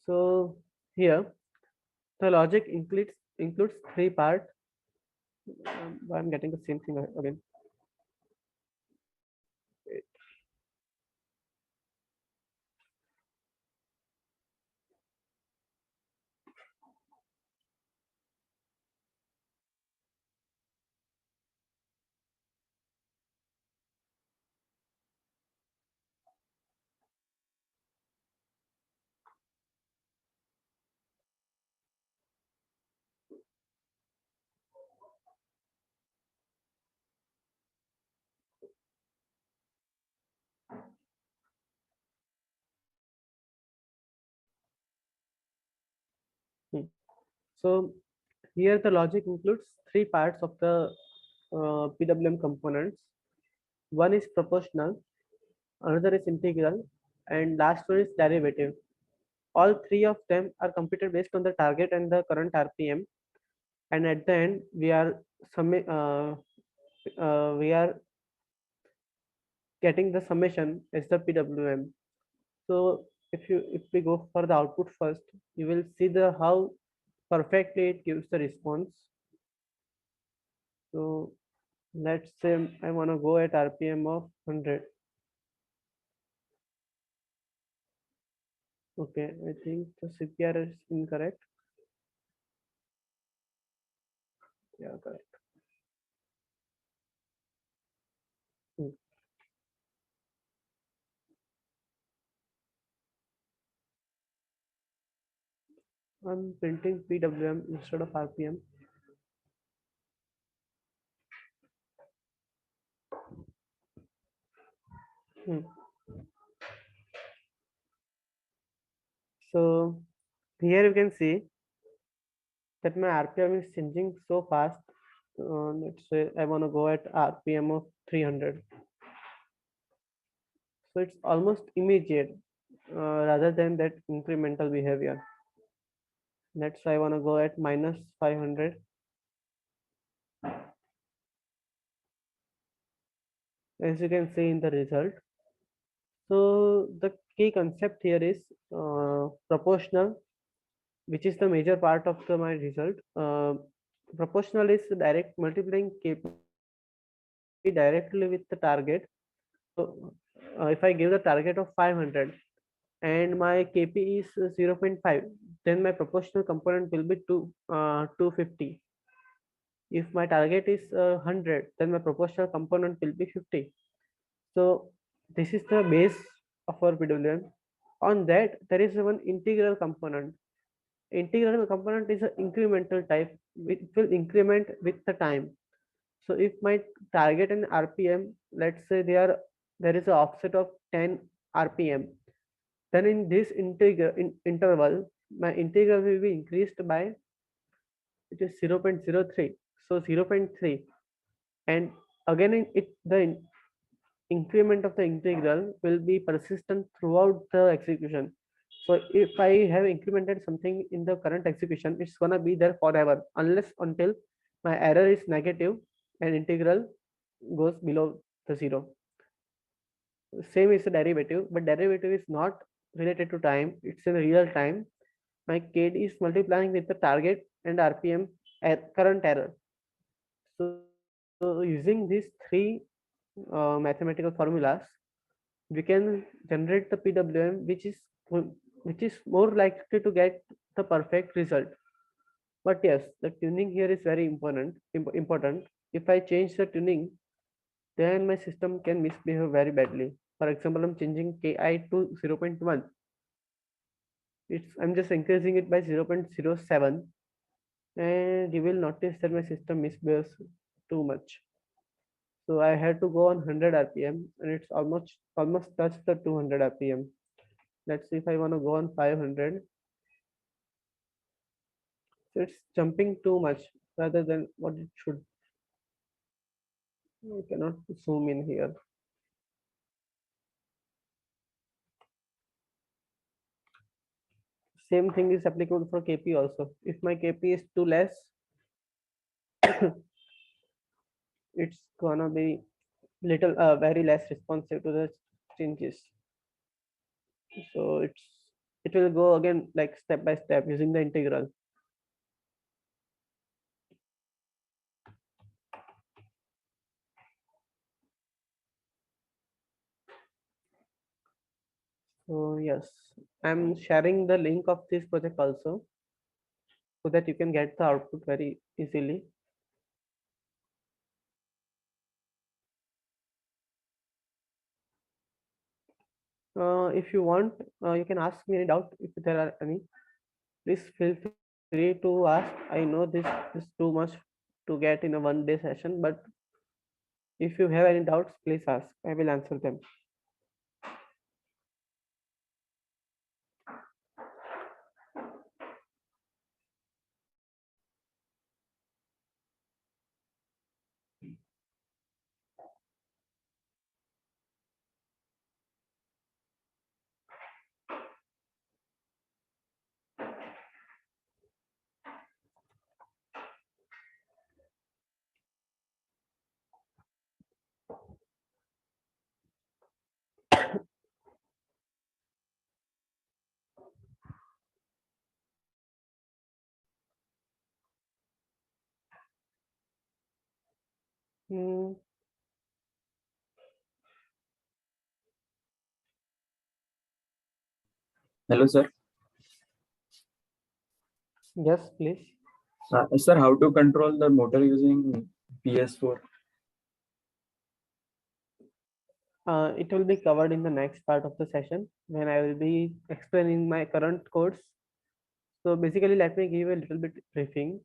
So here the logic includes three parts. I'm getting the same thing again. Wait. So here the logic includes three parts of the PWM components. One is proportional, another is integral, and last one is derivative. All three of them are computed based on the target and the current RPM, and at the end we are getting the summation as the PWM. So if we go for the output first, you will see the how perfectly it gives the response. So let's say I want to go at RPM of 100. Okay, I think the CPR is incorrect. Yeah, correct. I'm printing PWM instead of RPM. So here you can see that my RPM is changing so fast. Let's say I want to go at RPM of 300. So it's almost immediate rather than that incremental behavior. Let's say I want to go at minus 500. As you can see in the result. So the key concept here is proportional, which is the major part of my result. Proportional is direct multiplying KP directly with the target. So if I give the target of 500 and my KP is 0.5, then my proportional component will be 250. If my target is 100, then my proportional component will be 50. So this is the base of our PWM. On that, there is one integral component. Integral component is an incremental type, which will increment with the time. So if my target and RPM, let's say there is an offset of 10 RPM, then in this interval, my integral will be increased by it is 0.03. So 0.3, and again the increment of the integral will be persistent throughout the execution. So if I have incremented something in the current execution, it's gonna be there forever unless until my error is negative and integral goes below the zero. Same is the derivative, but derivative is not related to time, it's in real time. My KD is multiplying with the target and RPM current error. So using these three mathematical formulas, we can generate the PWM, which is more likely to get the perfect result. But yes, the tuning here is very important. If I change the tuning, then my system can misbehave very badly. For example, I'm changing KI to 0.1. I'm just increasing it by 0.07, and you will notice that my system misbehaves too much. So I had to go on 100 RPM, and it's almost touched the 200 RPM. Let's see if I want to go on 500. So it's jumping too much rather than what it should. I cannot zoom in here. Same thing is applicable for KP also. If my KP is too less, it's gonna be little very less responsive to the changes. So it will go again like step by step using the integral. So yes, I'm sharing the link of this project also so that you can get the output very easily. If you want, you can ask me any doubt if there are any. Please feel free to ask. I know this is too much to get in a one-day session, but if you have any doubts, please ask. I will answer them. Hmm. Hello, sir. Yes, please. Sir, how to control the motor using PS4? It will be covered in the next part of the session when I will be explaining my current codes. So basically, let me give a little bit briefing.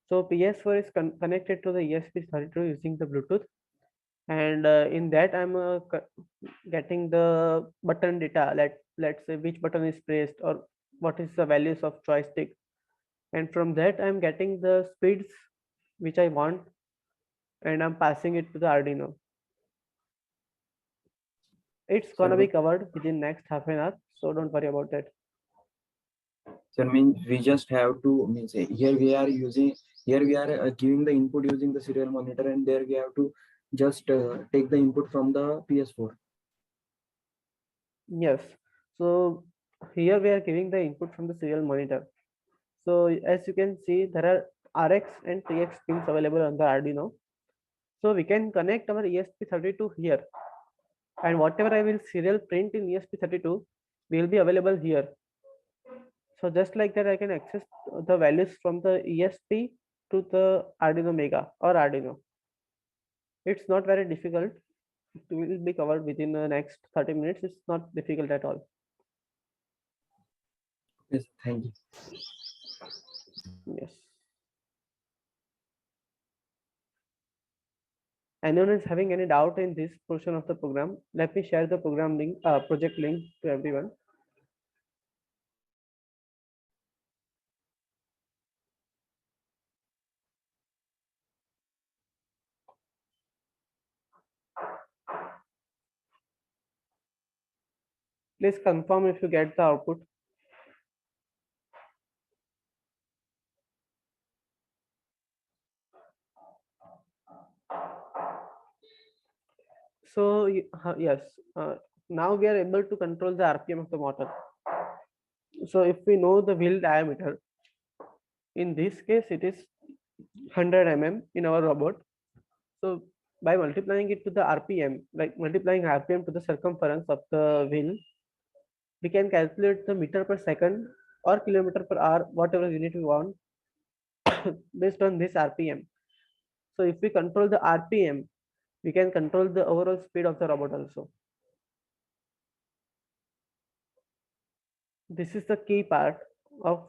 So PS4 is connected to the ESP32 using the Bluetooth, and in that I'm getting the button data. Let's say which button is pressed or what is the values of joystick, and from that I'm getting the speeds which I want, and I'm passing it to the Arduino. It's gonna be covered within next half an hour, so don't worry about that. So means we just have to means here we are giving the input using the serial monitor, and there we have to just take the input from the PS4. Yes. So here we are giving the input from the serial monitor. So as you can see, there are RX and TX pins available on the Arduino. So we can connect our ESP32 here, and whatever I will serial print in ESP32 will be available here. So just like that, I can access the values from the ESP to the Arduino Mega or Arduino. It's not very difficult. It will be covered within the next 30 minutes. It's not difficult at all. Yes, thank you. Yes. Anyone is having any doubt in this portion of the program? Let me share the program link, project link to everyone. Please confirm if you get the output. So yes, now we are able to control the RPM of the motor. So if we know the wheel diameter, in this case it is 100 mm in our robot. So by multiplying it to the RPM, like multiplying RPM to the circumference of the wheel, we can calculate the meter per second or kilometer per hour, whatever unit we want, based on this RPM. So if we control the RPM, we can control the overall speed of the robot also. This is the key part of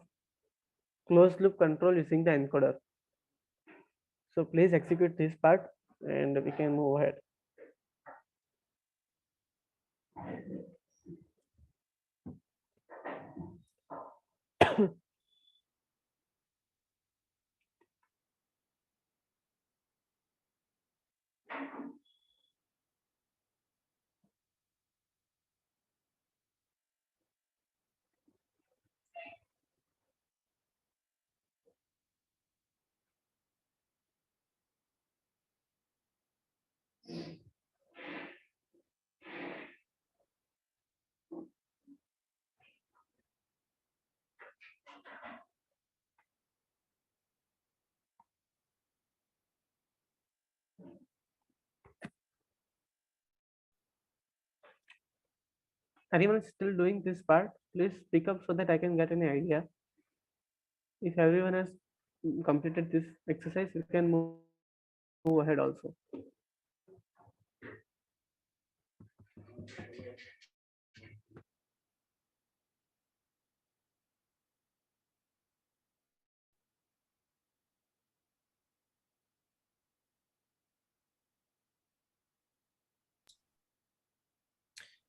closed loop control using the encoder. So please execute this part and we can move ahead. Anyone is still doing this part, please speak up so that I can get any idea. If everyone has completed this exercise, you can move ahead also.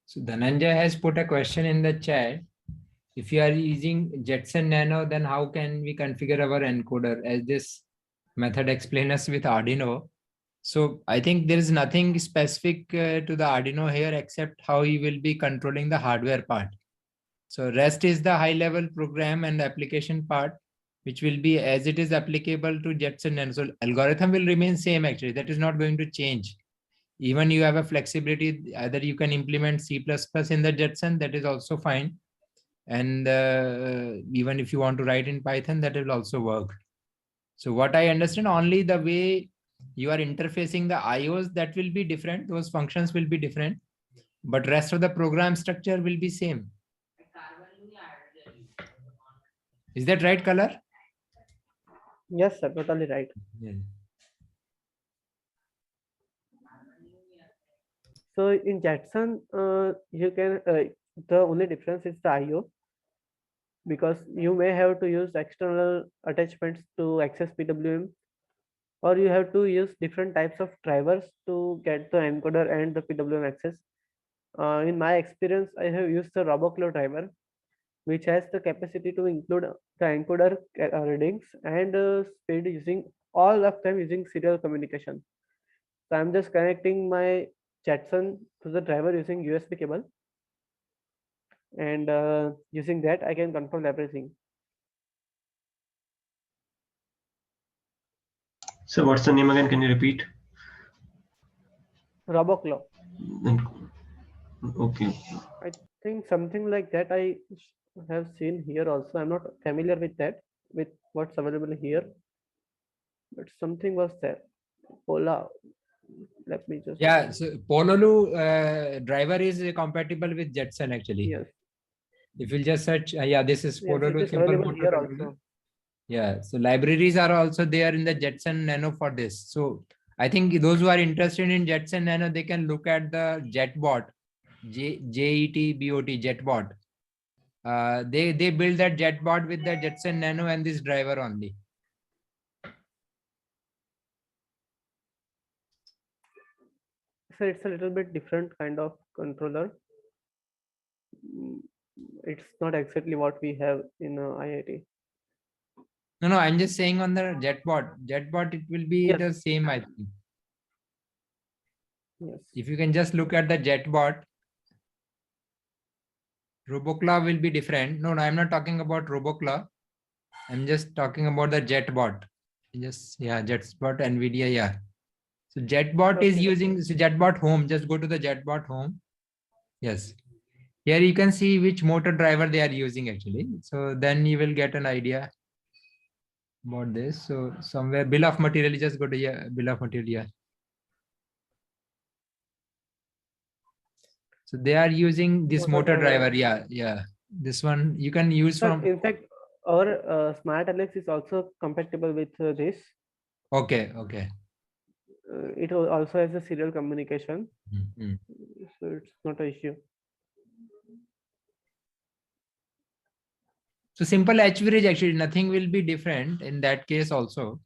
So Dhananjay has put a question in the chat. If you are using Jetson Nano, then how can we configure our encoder, as this method explains us with Arduino? So I think there is nothing specific to the Arduino here except how you will be controlling the hardware part. So rest is the high level program and application part, which will be as it is applicable to Jetson Nano. So algorithm will remain same actually. That is not going to change. Even you have a flexibility, either you can implement C++ in the Jetson, that is also fine. And even if you want to write in Python, that will also work. So what I understand, only the way you are interfacing the IOs, that will be different. Those functions will be different, but rest of the program structure will be same. Is that right, Color? Yes, sir, totally right. Yeah. So in Jetson, you can the only difference is the IO, because you may have to use external attachments to access PWM, or you have to use different types of drivers to get the encoder and the PWM access. In my experience, I have used the Robocon driver, which has the capacity to include the encoder readings and speed using all of them using serial communication. So I'm just connecting my Jetson to the driver using USB cable, and using that I can control everything. So what's the name again? Can you repeat? Roboclaw. Okay. I think something like that I have seen here also. I'm not familiar with that, with what's available here, but something was there. Pola. Let me just. Yeah, so Pololu driver is compatible with Jetson actually. Yes. If you just search, yeah, this is Yes, it Pololu is simple available motor here controller. also. Yeah, so libraries are also there in the Jetson Nano for this. So I think those who are interested in Jetson Nano, they can look at the JetBot, JETBOT, JetBot. They build that JetBot with the Jetson Nano and this driver only. So it's a little bit different kind of controller. It's not exactly what we have in IIT. No, I'm just saying on the JetBot. JetBot, it will be Yes. the same, I think. Yes. If you can just look at the JetBot, Roboclaw will be different. No, I'm not talking about Roboclaw. I'm just talking about the JetBot. Just, yeah, JetBot, NVIDIA, yeah. So JetBot is using, so JetBot home, just go to the JetBot home. Yes. Here you can see which motor driver they are using actually. So then you will get an idea about this. So somewhere bill of material, you just go to bill of material. Yeah. So they are using this motor driver. Yeah, yeah. This one you can use from. In fact, our Smart Alex is also compatible with this. Okay, okay. It also has a serial communication, Mm-hmm. so it's not an issue. So simple average actually nothing will be different in that case also.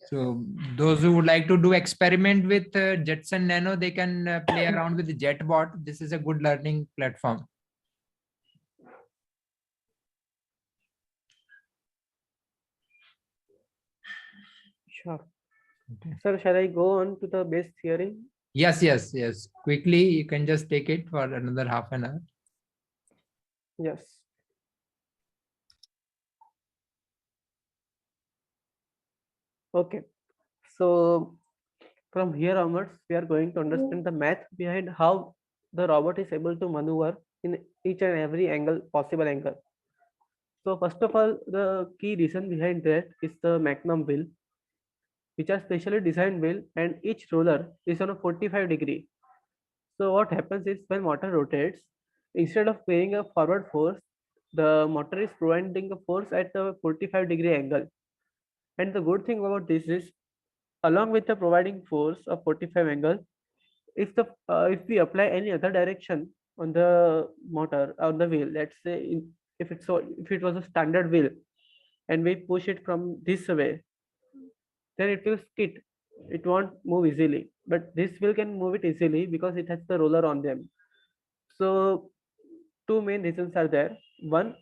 So those who would like to do experiment with Jetson Nano, they can play around with the JetBot. This is a good learning platform. Sure. Okay. Sir, shall I go on to the base theory? Yes, yes, yes. Quickly, you can just take it for another half an hour. Yes. Okay. So from here onwards, we are going to understand the math behind how the robot is able to maneuver in each and every angle, possible angle. So first of all, the key reason behind that is the Magnum wheel, which are specially designed wheel, and each roller is on a 45-degree. So what happens is when motor rotates, instead of creating a forward force, the motor is providing a force at a 45-degree angle. And the good thing about this is, along with the providing force of 45 angle, if we apply any other direction on the motor on the wheel, let's say if it was a standard wheel and we push it from this way, then it will skid. It won't move easily. But this wheel can move it easily because it has the roller on them. So two main reasons are there. One,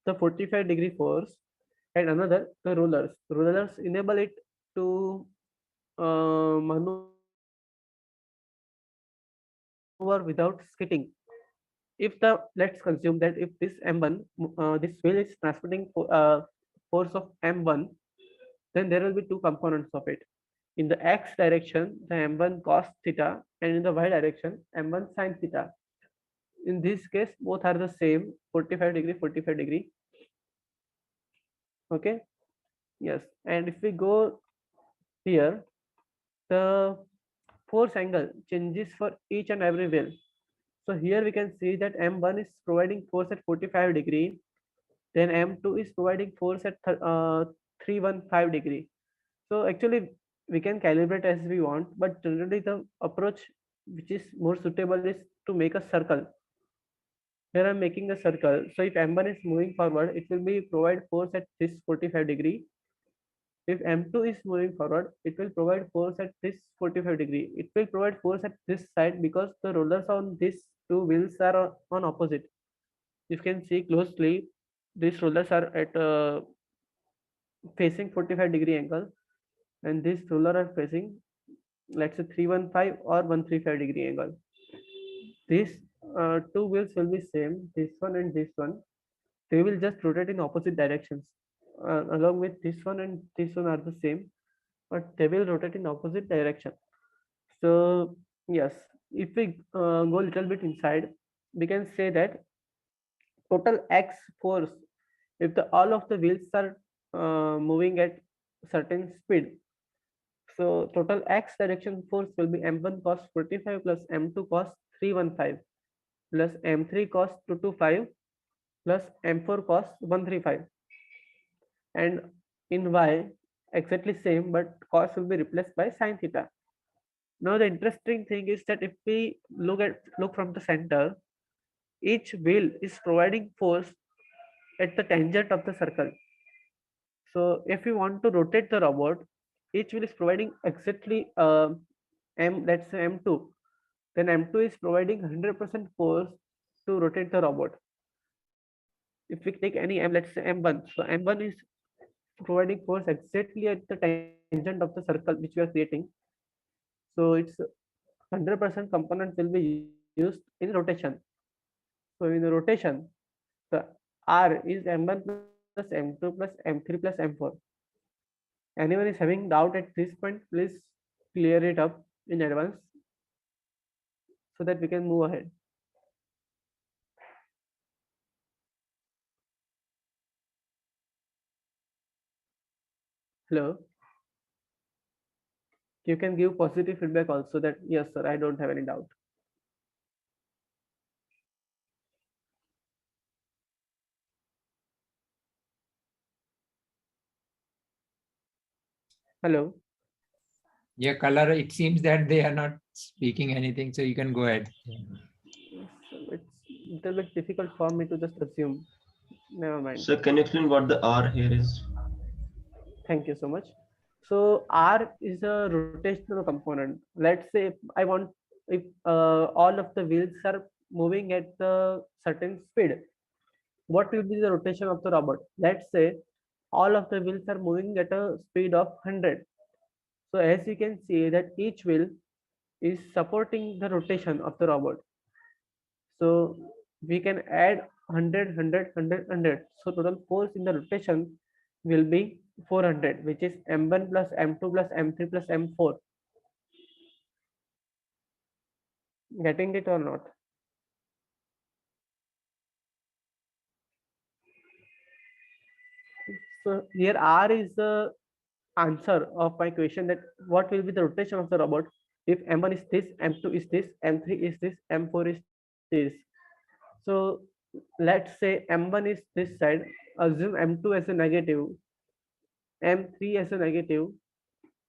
the 45-degree force, and another, the rollers. Rollers enable it to maneuver without skidding. If let's consume that if this M1, this wheel is transporting force of M1, then there will be two components of it. In the x direction, the M1 cos theta, and in the y direction, M1 sin theta. In this case, both are the same, 45 degree, 45 degree. Okay. Yes, and if we go here, the force angle changes for each and every wheel. So here we can see that M1 is providing force at 45 degree, then M2 is providing force at 315 degree. So actually we can calibrate as we want, but generally the approach which is more suitable is to make a circle. Here I'm making a circle. So if M1 is moving forward, it will be provide force at this 45 degree. If M2 is moving forward, it will provide force at this 45 degree. It will provide force at this side because the rollers on these two wheels are on opposite. You can see closely, these rollers are at facing 45 degree angle, and this roller are facing, let's say, 315 or 135 degree angle. These two wheels will be same, this one and this one. They will just rotate in opposite directions. Along with this one and this one are the same, but they will rotate in opposite direction. So yes, if we go a little bit inside, we can say that total X force, if the all of the wheels are moving at certain speed, so total X direction force will be M1 cos 45 plus M2 cos 315 plus M3 cos 225 plus M4 cos 135. And in Y, exactly same, but cos will be replaced by sin theta. Now the interesting thing is that if we look from the center, each wheel is providing force at the tangent of the circle. So if we want to rotate the robot, each wheel is providing exactly let's say M2. Then M2 is providing 100% force to rotate the robot. If we take any M, let's say M1. So M1 is providing force exactly at the tangent of the circle which we are creating. So it's 100% component will be used in rotation. So in the rotation, the R is M1 plus M2 plus M3 plus M4. Anyone is having doubt at this point, please clear it up in advance so that we can move ahead. Hello. You can give positive feedback also that yes sir, I don't have any doubt. Hello. Yeah, color, it seems that they are not speaking anything, so you can go ahead. So it's a little bit difficult for me to just assume. Never mind. So can you explain what the R here is? Thank you so much. So R is a rotational component. Let's say if all of the wheels are moving at the certain speed, what will be the rotation of the robot? Let's say all of the wheels are moving at a speed of 100. So as you can see that each wheel is supporting the rotation of the robot. So we can add 100, 100, 100, 100. So total force in the rotation will be 400, which is M1 plus M2 plus M3 plus M4. Getting it or not? So here R is the answer of my question, that what will be the rotation of the robot if M1 is this, M2 is this, M3 is this, M4 is this. So let's say M1 is this side, assume M2 as a negative, M3 as a negative,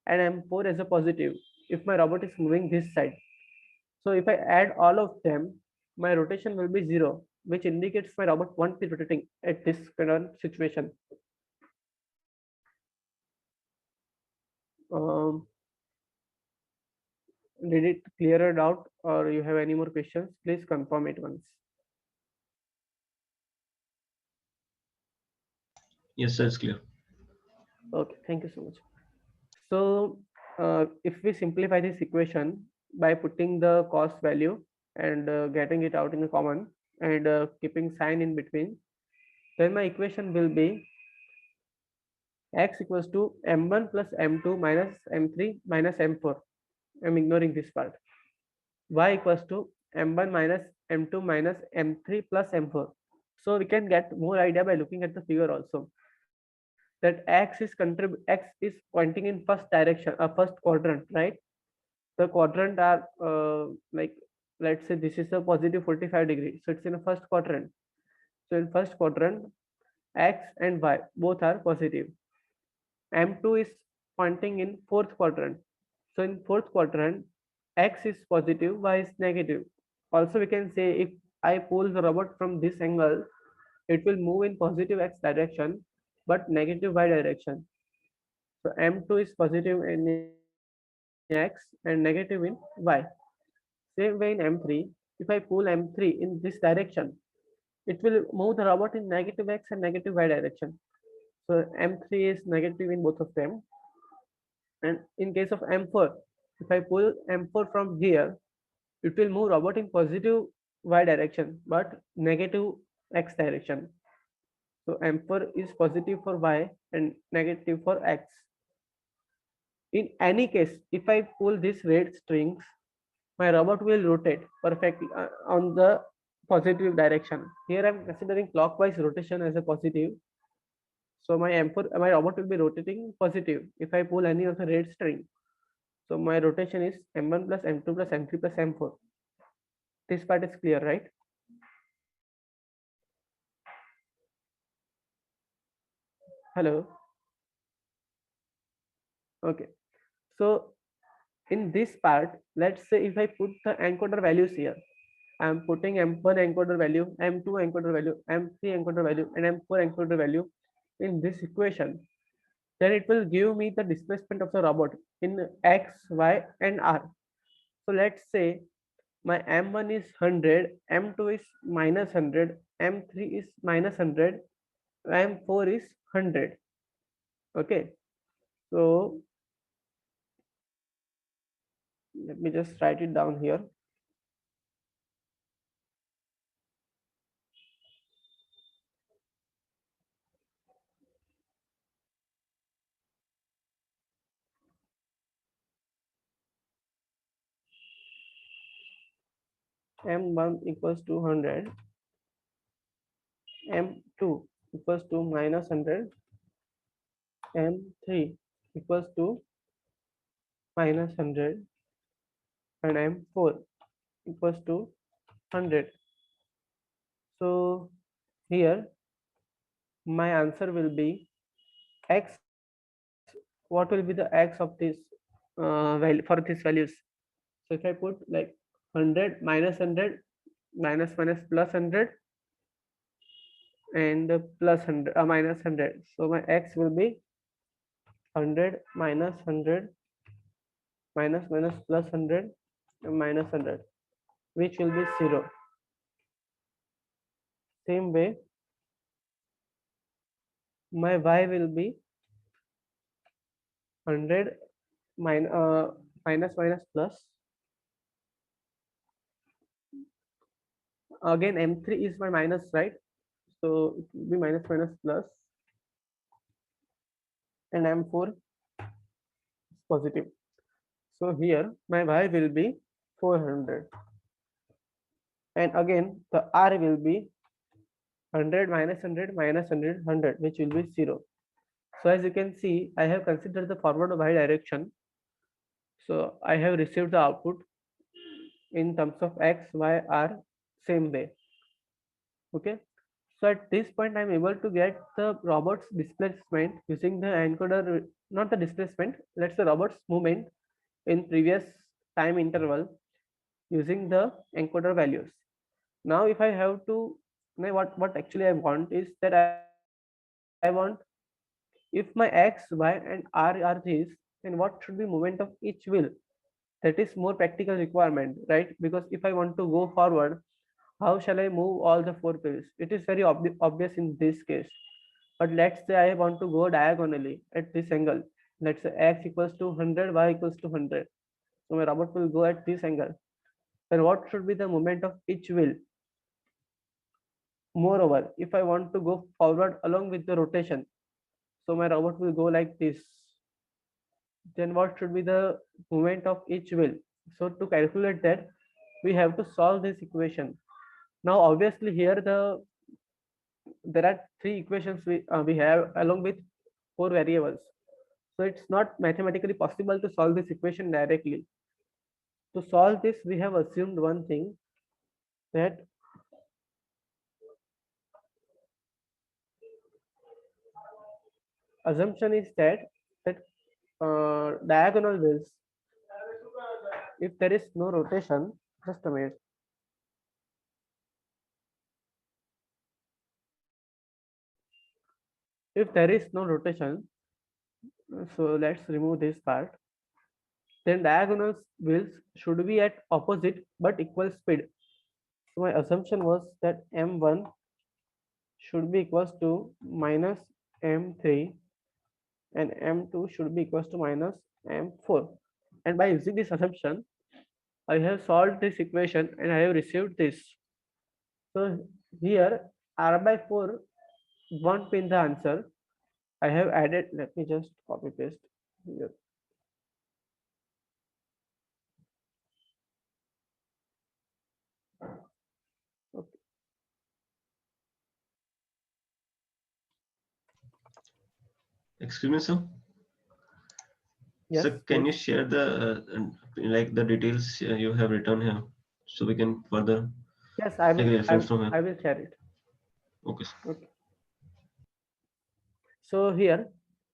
and M4 as a positive if my robot is moving this side. So if I add all of them, my rotation will be 0, which indicates my robot won't be rotating at this current situation. Did it clear it out, or you have any more questions? Please confirm it once. Yes, sir, it's clear. Okay, thank you so much. So if we simplify this equation by putting the cost value and getting it out in a common and keeping sign in between, then my equation will be x equals to m1 plus m2 minus m3 minus m4. I'm ignoring this part. Y equals to m1 minus m2 minus m3 plus m4. So we can get more idea by looking at the figure also. that x is pointing in first direction, first quadrant, right? The quadrant are like, let's say this is a positive 45 degree, so it's in the first quadrant. So in first quadrant, x and y both are positive. M2 is pointing in fourth quadrant. So in fourth quadrant, x is positive, y is negative. Also, we can say if I pull the robot from this angle, it will move in positive x direction, but negative y direction. So M2 is positive in x and negative in y. Same way in M3, if I pull M3 in this direction, it will move the robot in negative x and negative y direction. So M3 is negative in both of them. And in case of M4, if I pull M4 from here, it will move robot in positive y direction, but negative x direction. So M4 is positive for y and negative for x. In any case, if I pull these red strings, my robot will rotate perfectly on the positive direction. Here I'm considering clockwise rotation as a positive. So my robot will be rotating positive if I pull any of the red string. So my rotation is M1 plus M2 plus M3 plus M4. This part is clear, right? Hello. Okay. So in this part, let's say if I put the encoder values here, I'm putting M1 encoder value, M2 encoder value, M3 encoder value, and M4 encoder value in this equation, then it will give me the displacement of the robot in X, Y, and R. So let's say my M1 is 100, M2 is minus 100, M3 is minus 100, M4 is 100. Okay. So let me just write it down here. M1 equals to 100, M2 equals to minus 100, M3 equals to minus 100, and M4 equals to 100. So here my answer will be X. What will be the X of this value for these values? So if I put like 100 minus 100 minus minus plus 100 and plus 100 minus 100, so my X will be 100 minus 100 minus minus plus 100 and minus 100, which will be 0. Same way my Y will be 100 minus minus plus, again M3 is my minus, right? So it will be minus minus plus, and M4 is positive. So here my Y will be 400, and again the R will be 100 minus 100 minus 100 100, which will be 0. So as you can see, I have considered the forward Y direction. So I have received the output in terms of X, Y, R, same way. Okay. So at this point, I'm able to get the robot's displacement using the encoder, not the displacement, let's say robot's movement in previous time interval using the encoder values. Now, if I have to, what actually I want is that I want, if my X, Y, and R are these, then what should be movement of each wheel? That is more practical requirement, right? Because if I want to go forward, how shall I move all the 4 wheels? It is very obvious in this case. But let's say I want to go diagonally at this angle. Let's say X equals to 100, Y equals to 100. So my robot will go at this angle. Then what should be the movement of each wheel? Moreover, if I want to go forward along with the rotation, so my robot will go like this, then what should be the movement of each wheel? So to calculate that, we have to solve this equation. Now obviously here there are 3 equations we have along with 4 variables. So it's not mathematically possible to solve this equation directly. To solve this, we have assumed one thing, that assumption is that diagonal wheels, if there is no rotation, just a minute. If there is no rotation, so let's remove this part. Then diagonal wheels should be at opposite but equal speed. So my assumption was that m1 should be equals to minus m3 and m2 should be equals to minus m4. And by using this assumption, I have solved this equation and I have received this. So here r by 4 won't be in the answer. I have added, let me just copy paste here. Okay. Excuse me, sir. Yes, So can you please. share the like the details you have written here, so we can further Yes, I take will. reference from here? I will share it. Okay, sir. Okay. So here,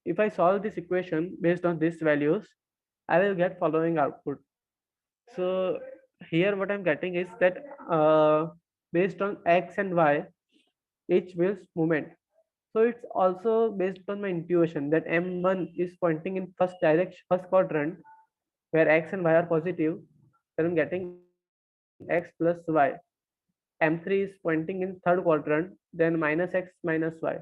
if I solve this equation based on these values, I will get following output. So here what I'm getting is that based on x and y, each wheel's movement. So it's also based on my intuition that m1 is pointing in first direction, first quadrant, where x and y are positive. Then I'm getting x plus y. M3 is pointing in third quadrant, then minus x minus y.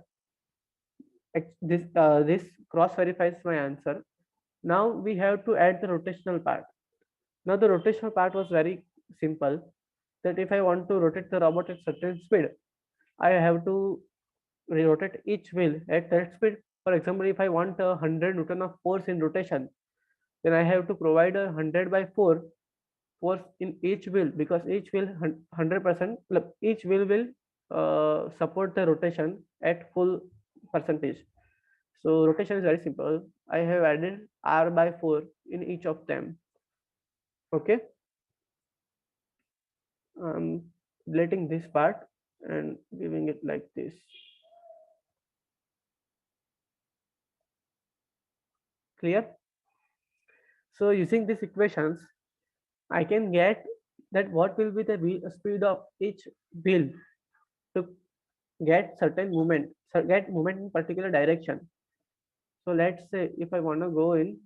This cross verifies my answer. Now we have to add the rotational part. Now the rotational part was very simple. That if I want to rotate the robot at certain speed, I have to rotate each wheel at that speed. For example, if I want 100 Newton of force in rotation, then I have to provide 100 by 4 force in each wheel, because each wheel 100%, each wheel will support the rotation at full percentage. So rotation is very simple. I have added r by 4 in each of them. Okay. Deleting this part and giving it like this. Clear? So using these equations, I can get that what will be the speed of each wheel to get certain movement, get movement in particular direction. So let's say if I want to go in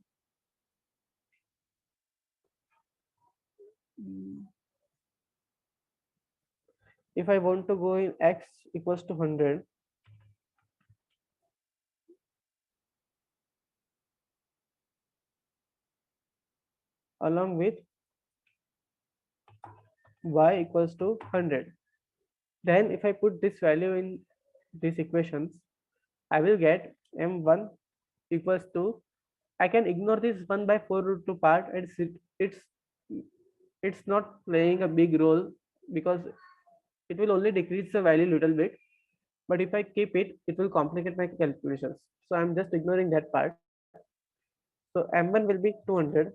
if I want to go in x equals to 100, along with y equals to 100, then if I put this value in these equations, I will get m1 equals to, I can ignore this 1 by 4 root 2 part, and it's not playing a big role because it will only decrease the value little bit, but if I keep it, it will complicate my calculations. So I'm just ignoring that part. So m1 will be 200,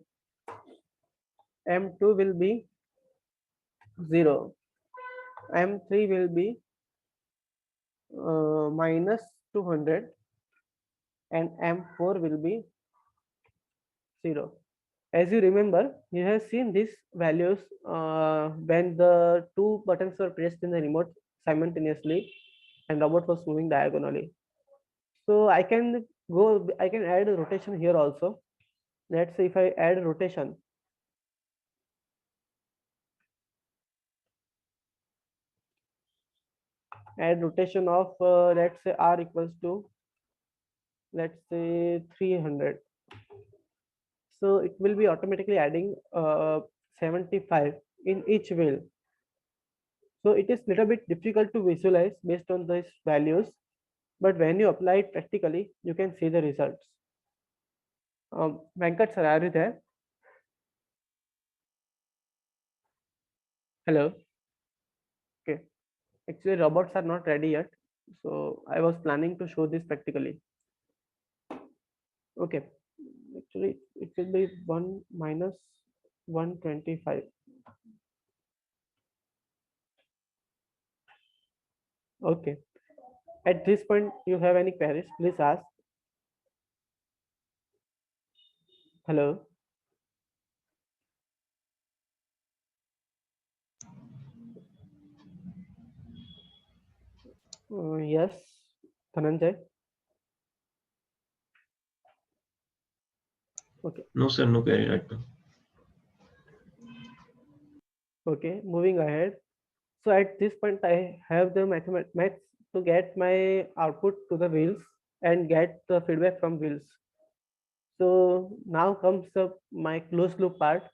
m2 will be 0, m3 will be minus 200, and m4 will be 0. As you remember, you have seen these values when the two buttons were pressed in the remote simultaneously and robot was moving diagonally. So I can add a rotation here also. Let's say if I add rotation, of let's say r equals to, let's say 300. So it will be automatically adding 75 in each wheel. So it is little bit difficult to visualize based on these values, but when you apply it practically, you can see the results. Venkat sir, are you there? Hello. Okay. Actually, robots are not ready yet, so I was planning to show this practically. Okay, actually it will be 1 minus 125. Okay, at this point you have any queries, please ask. Hello. Yes, Dhananjay. Okay. No, sir, no query right now. Okay, moving ahead. So at this point, I have the maths to get my output to the wheels and get the feedback from wheels. So now comes my closed loop part.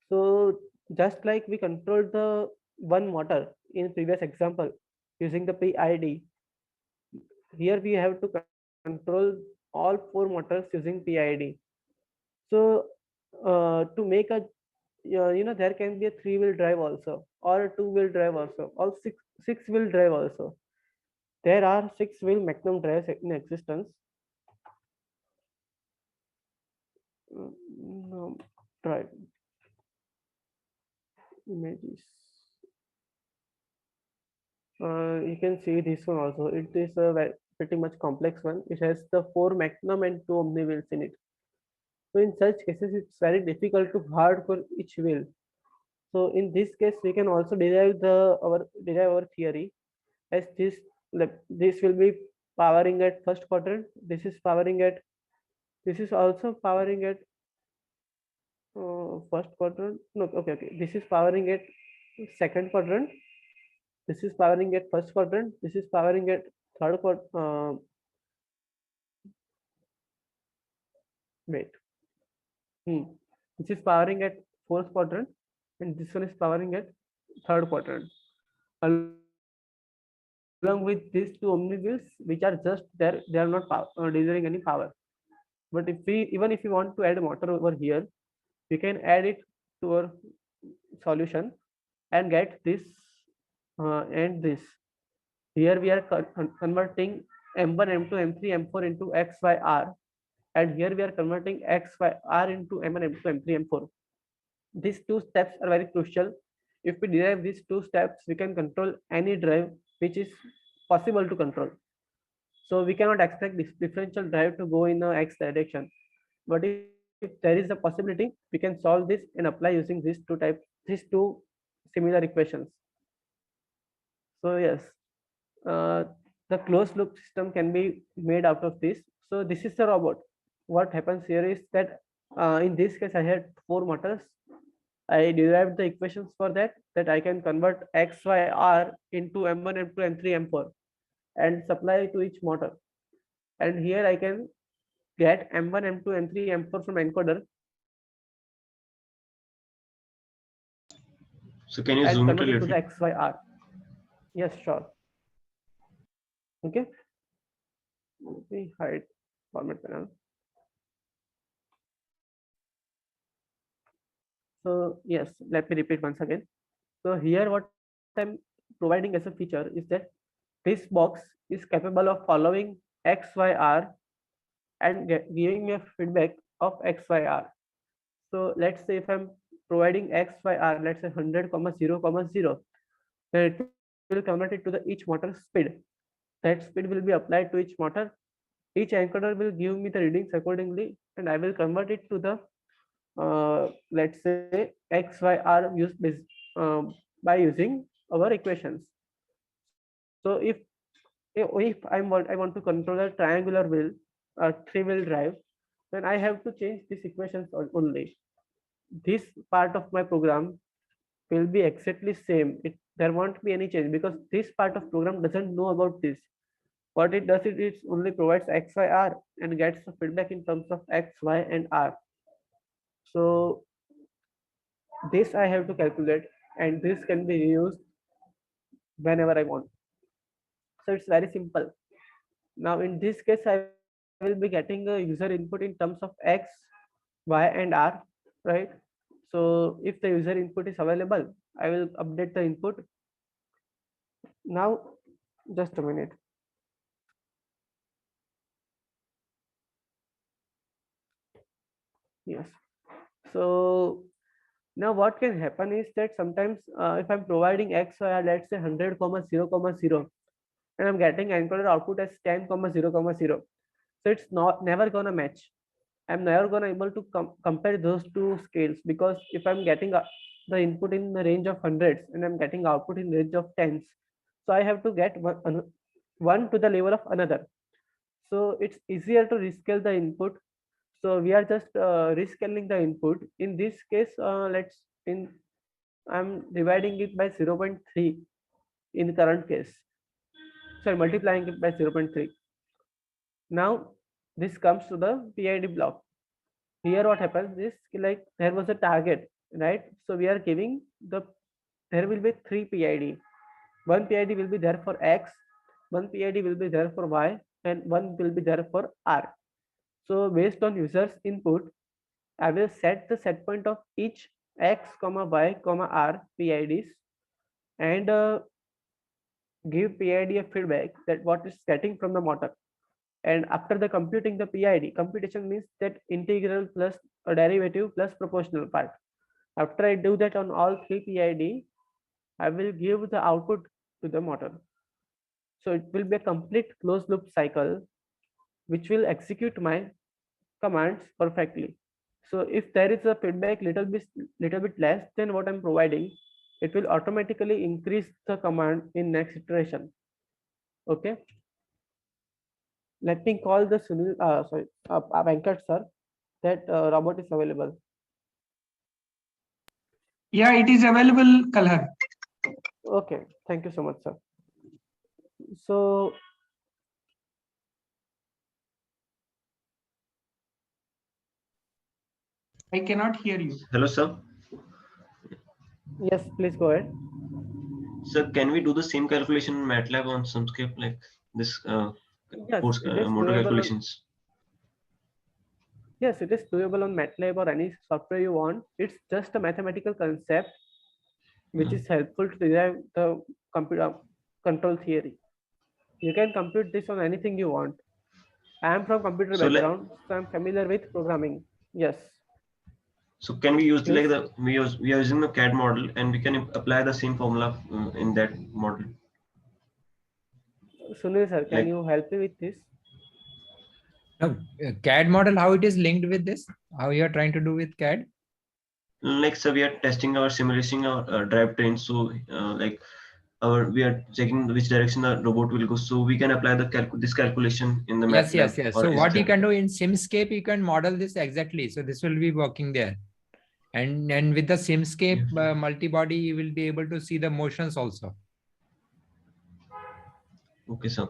So just like we controlled the one motor in previous example using the PID, here we have to control all 4 motors using PID. So to make a there can be a 3-wheel drive also, or a 2-wheel drive also, or six-wheel drive also. There are 6-wheel Magnum drives in existence. No, drive images. You can see this one also. It is a pretty much complex one. It has the 4 Magnum and 2 Omni wheels in it. So in such cases, it's very difficult to hard for each wheel. So in this case, we can also derive our theory as this will be powering at first quadrant. This is also powering at first quadrant. No, okay. This is powering at second quadrant. This is powering at first quadrant. This is powering at third quadrant. Wait. This is powering at fourth quadrant, and this one is powering at third quadrant. Along with these 2 omni wheels, which are just there, they are not delivering any power. But even if we want to add a motor over here, we can add it to our solution and get this and this. Here we are converting M1, M2, M3, M4 into X, Y, R, and here we are converting X, Y, R into M1, M2, M3, M4. These 2 steps are very crucial. If we derive these 2 steps, we can control any drive which is possible to control. So we cannot expect this differential drive to go in the X direction. But if there is a possibility, we can solve this and apply using these two similar equations. So yes, the closed loop system can be made out of this. So this is the robot. What happens here is that in this case I had 4 motors. I derived the equations for that I can convert X, Y, R into M1, M2, M3, M4 and supply to each motor. And here I can get M1, M2, M3, M4 from encoder. So can you zoom it a Convert it to little? the X, Y, R. Yes, sure. Okay. Let me hide format panel. So yes, let me repeat once again. So here what I'm providing as a feature is that this box is capable of following XYR and giving me a feedback of XYR. So let's say if I'm providing XYR, let's say 100, 0, 0, then it will convert it to the each motor speed. That speed will be applied to each motor. Each encoder will give me the readings accordingly, and I will convert it to the let's say XYR used by using our equations. So if I want to control a triangular wheel, a 3-wheel drive, then I have to change these equations only. This part of my program will be exactly same. There won't be any change because this part of program doesn't know about this. What it does is it only provides X, Y, R and gets the feedback in terms of X, Y, and R. So this I have to calculate, and this can be used whenever I want. So it's very simple. Now in this case, I will be getting a user input in terms of X, Y, and R, right? So if the user input is available, I will update the input. Now, just a minute. Yes. So now what can happen is that sometimes if I'm providing X, let's say 100, 0, and I'm getting encoder output as 10, 0, 0. So it's not never gonna match. I'm never gonna able to compare those two scales, because if I'm getting the input in the range of hundreds and I'm getting output in range of tens, so I have to get one to the level of another. So it's easier to rescale the input. So we are just rescaling the input. In this case, I'm dividing it by 0.3 in the current case. So multiplying it by 0.3. Now this comes to the PID block. Here what happens is, like, there was a target, right? So we are giving there will be 3 PID. One PID will be there for X, one PID will be there for Y, and one will be there for R. So based on users input, I will set the set point of each X, Y, R PIDs, and give PID a feedback that what is getting from the motor. And after the computing the PID, computation means that integral plus a derivative plus proportional part. After I do that on all 3 PID, I will give the output to the motor. So it will be a complete closed loop cycle which will execute my commands perfectly. So if there is a feedback little bit less than what I'm providing, it will automatically increase the command in next iteration. Okay. Let me call the Sunil, Venkat sir, that robot is available. Yeah, it is available, Kalhar. Okay, thank you so much, sir. So I cannot hear you. Hello, sir. yes, please go ahead. Sir, can we do the same calculation in MATLAB on SumScape, like this Yes, it is motor doable calculations? Yes, it is doable on MATLAB or any software you want. It's just a mathematical concept which is helpful to derive the computer control theory. You can compute this on anything you want. I am from computer So, background, so I'm familiar with programming. Yes. so can we use Please. we are using the CAD model, and we can apply the same formula in that model? Sunil sir, can Like, you help me with this? No, CAD model, how it is linked with this? How you are trying to do with CAD? like, sir, we are testing our simulation our drive train. So, like, we are checking which direction the robot will go. So we can apply this calculation in the Yes, MATLAB. yes. Or So what you can do in Simscape, you can model this exactly. So this will be working there. And with the Simscape multi-body, you will be able to see the motions also. Okay, sir.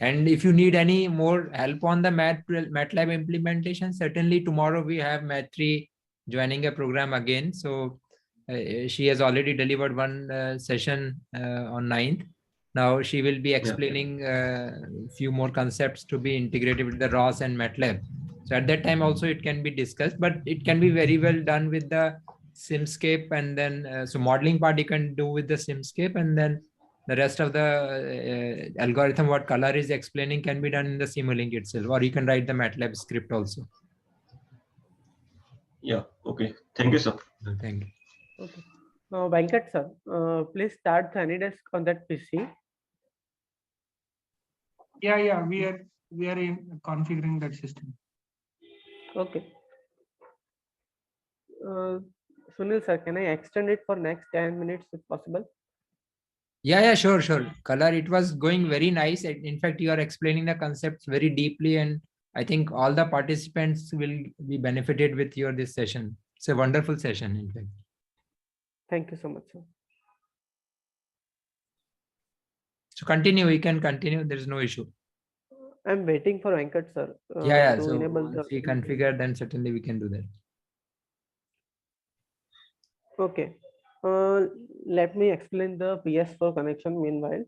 And if you need any more help on the MATLAB implementation, certainly tomorrow we have Maitri joining a program again. So she has already delivered one session on 9th. Now she will be explaining a few more concepts to be integrated with the ROS and MATLAB. So at that time also it can be discussed, but it can be very well done with the Simscape, and then so modeling part you can do with the Simscape, and then the rest of the algorithm what Color is explaining can be done in the Simulink itself, or you can write the MATLAB script also. Yeah. Okay. Thank you, sir. Thank you. Okay. Now, Venkat sir, please start the AnyDesk on that PC. Yeah, we are in configuring that system. Okay. Sunil sir, can I extend it for next 10 minutes if possible? Yeah, sure. Color, it was going very nice. In fact, you are explaining the concepts very deeply, and I think all the participants will be benefited with this session. It's a wonderful session, in fact. Thank you so much, sir. So continue, we can continue. There is no issue. I'm waiting for Venkat sir. Yeah. To So enable once we configure, then certainly we can do that. Okay. Let me explain the PS4 connection meanwhile.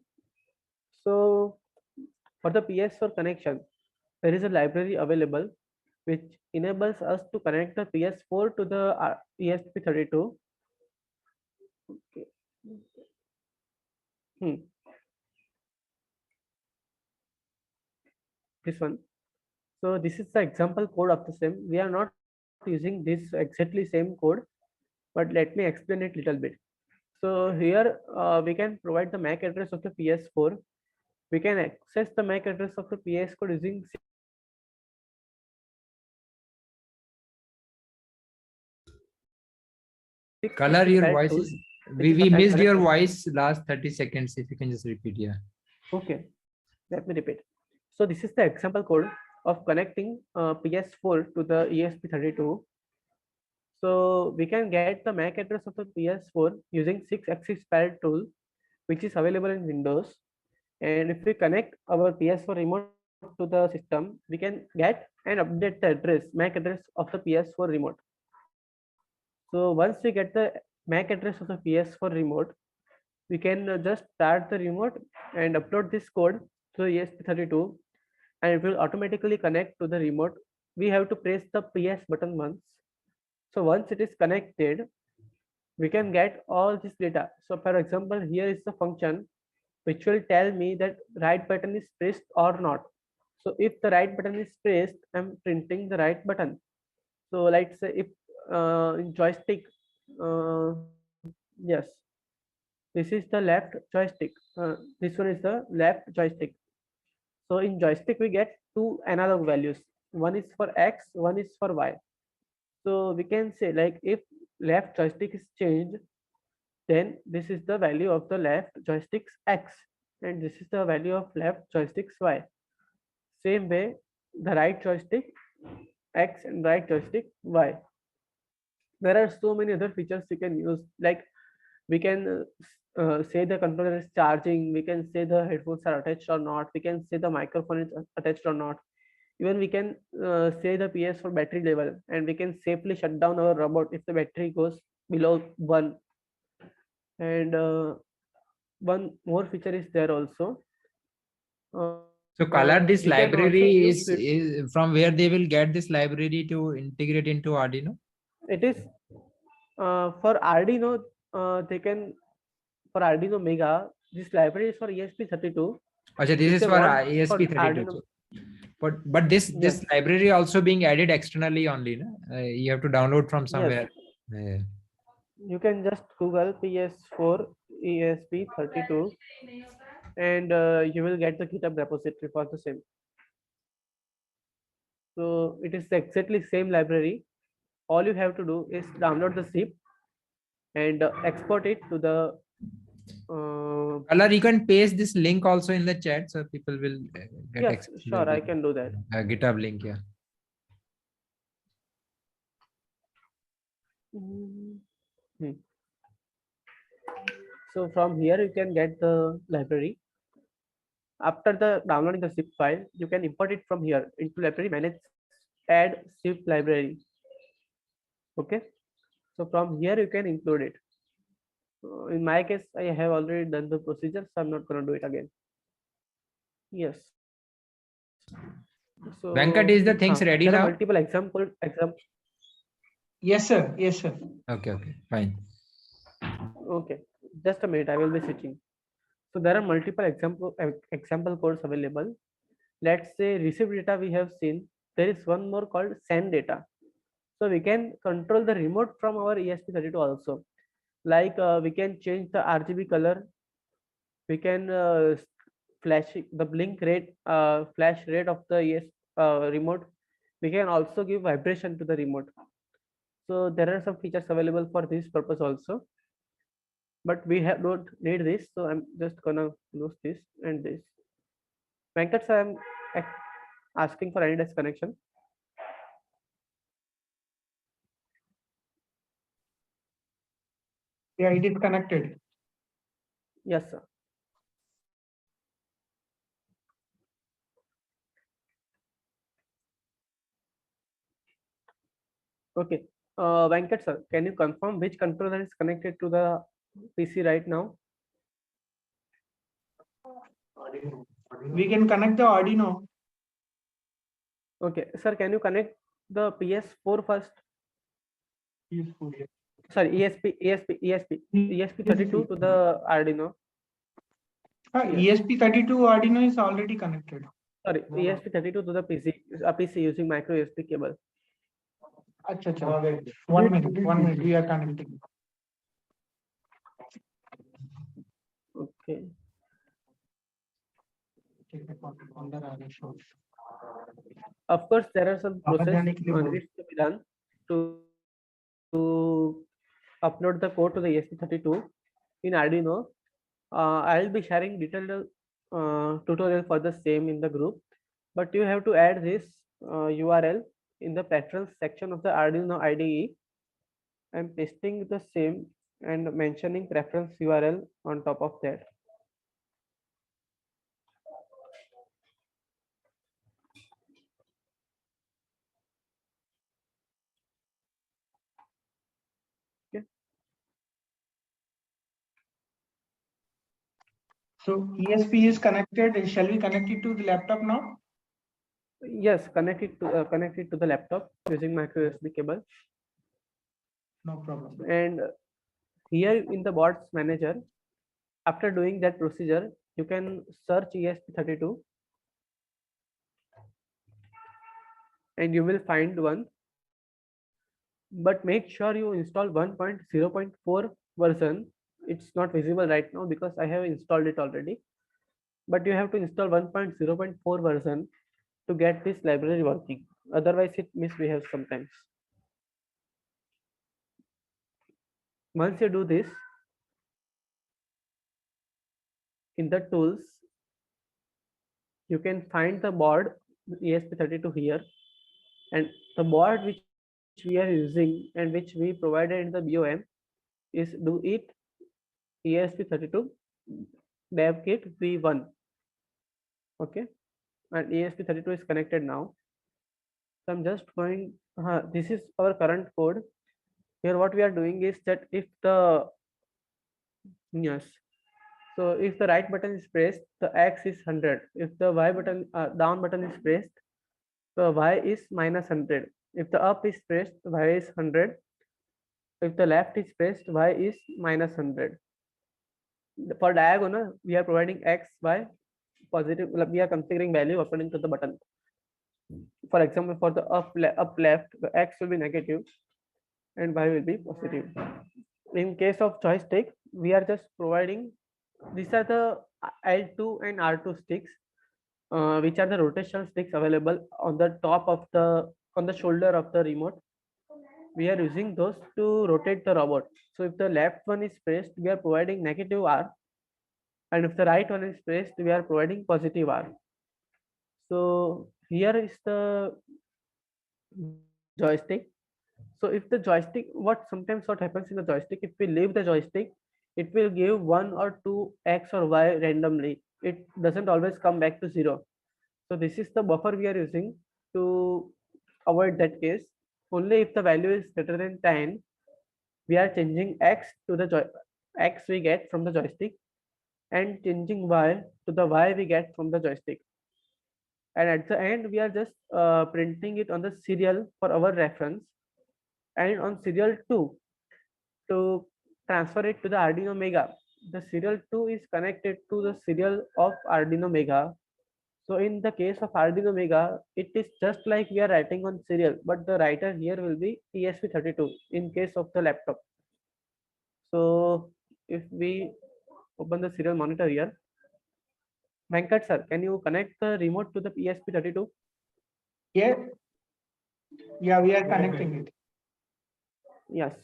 So for the PS4 connection, there is a library available which enables us to connect the PS4 to the ESP32. Okay. This one. So this is the example code of the same. We are not using this exactly same code, but let me explain it little bit. So here we can provide the MAC address of the PS4. We can access the MAC address of the PS code using Color, your voice tool, is, which is we the missed your connected. voice last 30 seconds. If you can just repeat, yeah. Okay, let me repeat. So this is the example code of connecting PS4 to the ESP32. So we can get the MAC address of the PS4 using 6-axis parallel tool, which is available in Windows. And if we connect our PS4 remote to the system, we can get and update the address, MAC address of the PS4 remote. So once we get the MAC address of the PS4 remote, we can just start the remote and upload this code to ESP32, and it will automatically connect to the remote. We have to press the PS button once. So once it is connected, we can get all this data. So for example, here is the function which will tell me that right button is pressed or not. So if the right button is pressed, I'm printing the right button. So let's say if in joystick, yes, this is the left joystick. This one is the left joystick. So in joystick, we get two analog values. One is for X, one is for Y. So we can say like if left joystick is changed, then this is the value of the left joystick's X, and this is the value of left joystick's Y. Same way, the right joystick X and right joystick Y. There are so many other features you can use, like we can say the controller is charging, we can say the headphones are attached or not, we can say the microphone is attached or not. Even we can say the PS for battery level, and we can safely shut down our robot if the battery goes below 1. And one more feature is there also. So Color, this we can also library use is from where they will get this library to integrate into Arduino? It is for Arduino, they can, for Arduino Mega, this library is for ESP32. Okay, this If is they for want for ESP32. Arduino, But this yes, library also being added externally only, no? You have to download from yes, somewhere. you can just Google PS4 ESP32, and you will get the GitHub repository for the same. So it is exactly same library. All you have to do is download the zip and export it to the Color, you can paste this link also in the chat so people will get yes, access to sure, the I can do that. GitHub link. Yeah. Hmm. So from here you can get the library. After the downloading the zip file, you can import it from here into library, manage, add zip library. Okay, so from here you can include it. In my case, I have already done the procedure, so I'm not going to do it again. Yes. So Venkat, is the things ready there now? are multiple example. Yes, sir. Yes, sir. Okay, fine. Okay, just a minute, I will be switching. So there are multiple example codes available. Let's say receive data we have seen. There is one more called send data. So we can control the remote from our ESP32 also. Like we can change the RGB color. We can flash the blink rate, flash rate of the remote. We can also give vibration to the remote. So there are some features available for this purpose also, but we don't need this, so I'm just gonna use this and this. Venkat sir, I'm asking for any disconnection. Yeah, it is connected. Yes, sir. Okay. Venkat sir, can you confirm which controller is connected to the PC right now? We can connect the Arduino. Okay, sir, can you connect the PS4 first? Sorry, ESP32 to the Arduino. Yes. ESP32 Arduino is already connected. Sorry, ESP32 to the PC, PC using micro USB cable. Acha, acha. 1 minute, we are connecting. Okay. Of course, there are some process needs to be done to upload the code to the ESP32 in Arduino. I'll be sharing detailed tutorial for the same in the group, but you have to add this URL in the preference section of the Arduino IDE. I'm pasting the same and mentioning preference URL on top of that. So ESP is connected. Shall we connect it to the laptop now? Yes, connect it to the laptop using micro USB cable. No problem. And here in the bots manager, after doing that procedure, you can search ESP32 and you will find one. But make sure you install 1.0.4 version. It's not visible right now because I have installed it already. But you have to install 1.0.4 version to get this library working. Otherwise, it misbehaves sometimes. Once you do this, in the tools, you can find the board ESP32 here, and the board which we are using and which we provided in the BOM is do it ESP32 dev kit v1. Okay, and ESP32 is connected now. So I'm just going, this is our current code. Here what we are doing is that if the, yes, so if the right button is pressed, the X is 100. If the Y button, down button is pressed, the Y is minus 100. If the up is pressed, Y is 100. If the left is pressed, Y is minus 100. For diagonal, we are providing X, Y positive. We are configuring value according to the button. For example, for the up left, the X will be negative and Y will be positive. In case of joystick, we are just providing, these are the L2 and R2 sticks, which are the rotational sticks available on the top of on the shoulder of the remote. We are using those to rotate the robot. So if the left one is pressed, we are providing negative R, and if the right one is pressed, we are providing positive R. So here is the joystick. So if the joystick, what happens in the joystick, if we leave the joystick, it will give 1 or 2 X or Y randomly. It doesn't always come back to 0. So this is the buffer we are using to avoid that case. Only if the value is greater than 10, we are changing X to the X we get from the joystick, and changing Y to the Y we get from the joystick. And at the end, we are just printing it on the serial for our reference, and on serial 2 to transfer it to the Arduino Mega. The serial 2 is connected to the serial of Arduino Mega. So in the case of Arduino Mega, it is just like we are writing on serial, but the writer here will be ESP32 in case of the laptop. So if we open the serial monitor here, Venkat sir, can you connect the remote to the ESP32? Yeah. Yeah, we are connecting it. Yes.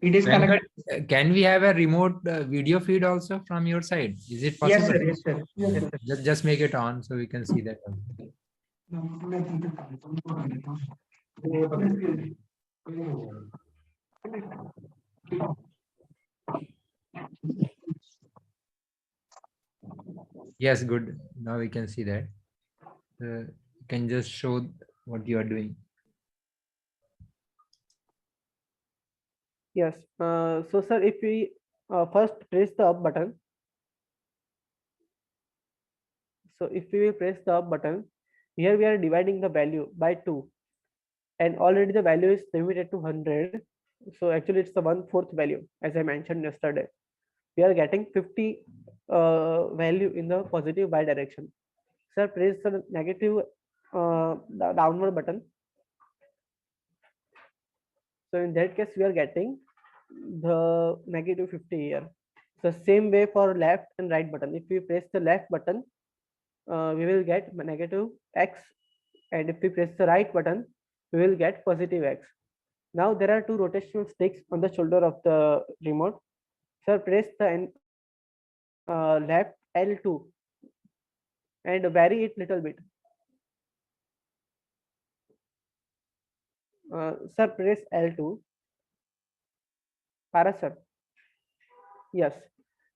It is connected. Can we have a remote video feed also from your side? Is it possible? Yes, sir. Yes, sir. Yes, sir. Just make it on so we can see that. Yes, good. Now we can see that. You can just show what you are doing. Yes. So sir, if we first press the up button, so if we will press the up button, here we are dividing the value by 2, and already the value is limited to 100. So actually it's the 1/4 value, as I mentioned yesterday. We are getting 50 value in the positive y direction. Sir, press the negative the downward button. So in that case, we are getting the -50 here. So same way for left and right button. If we press the left button, we will get -x, and if we press the right button, we will get +x. Now there are two rotational sticks on the shoulder of the remote. So press the left L2 and vary it little bit. Sir, press L2. Para sir. Yes.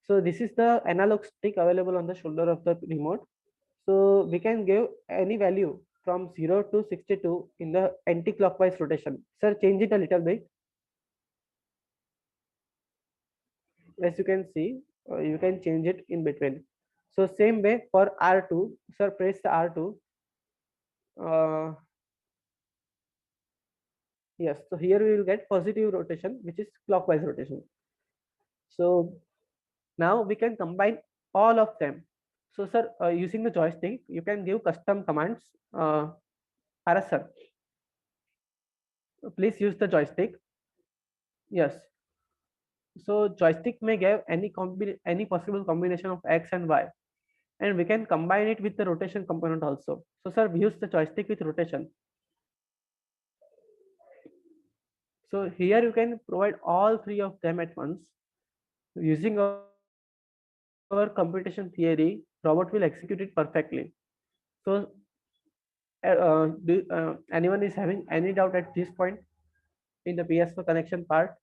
So this is the analog stick available on the shoulder of the remote. So we can give any value from 0 to 62 in the anti-clockwise rotation. Sir, change it a little bit. As you can see, you can change it in between. So same way for R2, sir, press the R2. Yes, so here we will get positive rotation, which is clockwise rotation. So now we can combine all of them. So sir, using the joystick, you can give custom commands. Paras sir, please use the joystick. Yes. So joystick may give any possible combination of X and Y, and we can combine it with the rotation component also. So sir, we use the joystick with rotation. So here you can provide all three of them at once. Using our computation theory, robot will execute it perfectly. So anyone is having any doubt at this point in the PS4 connection part?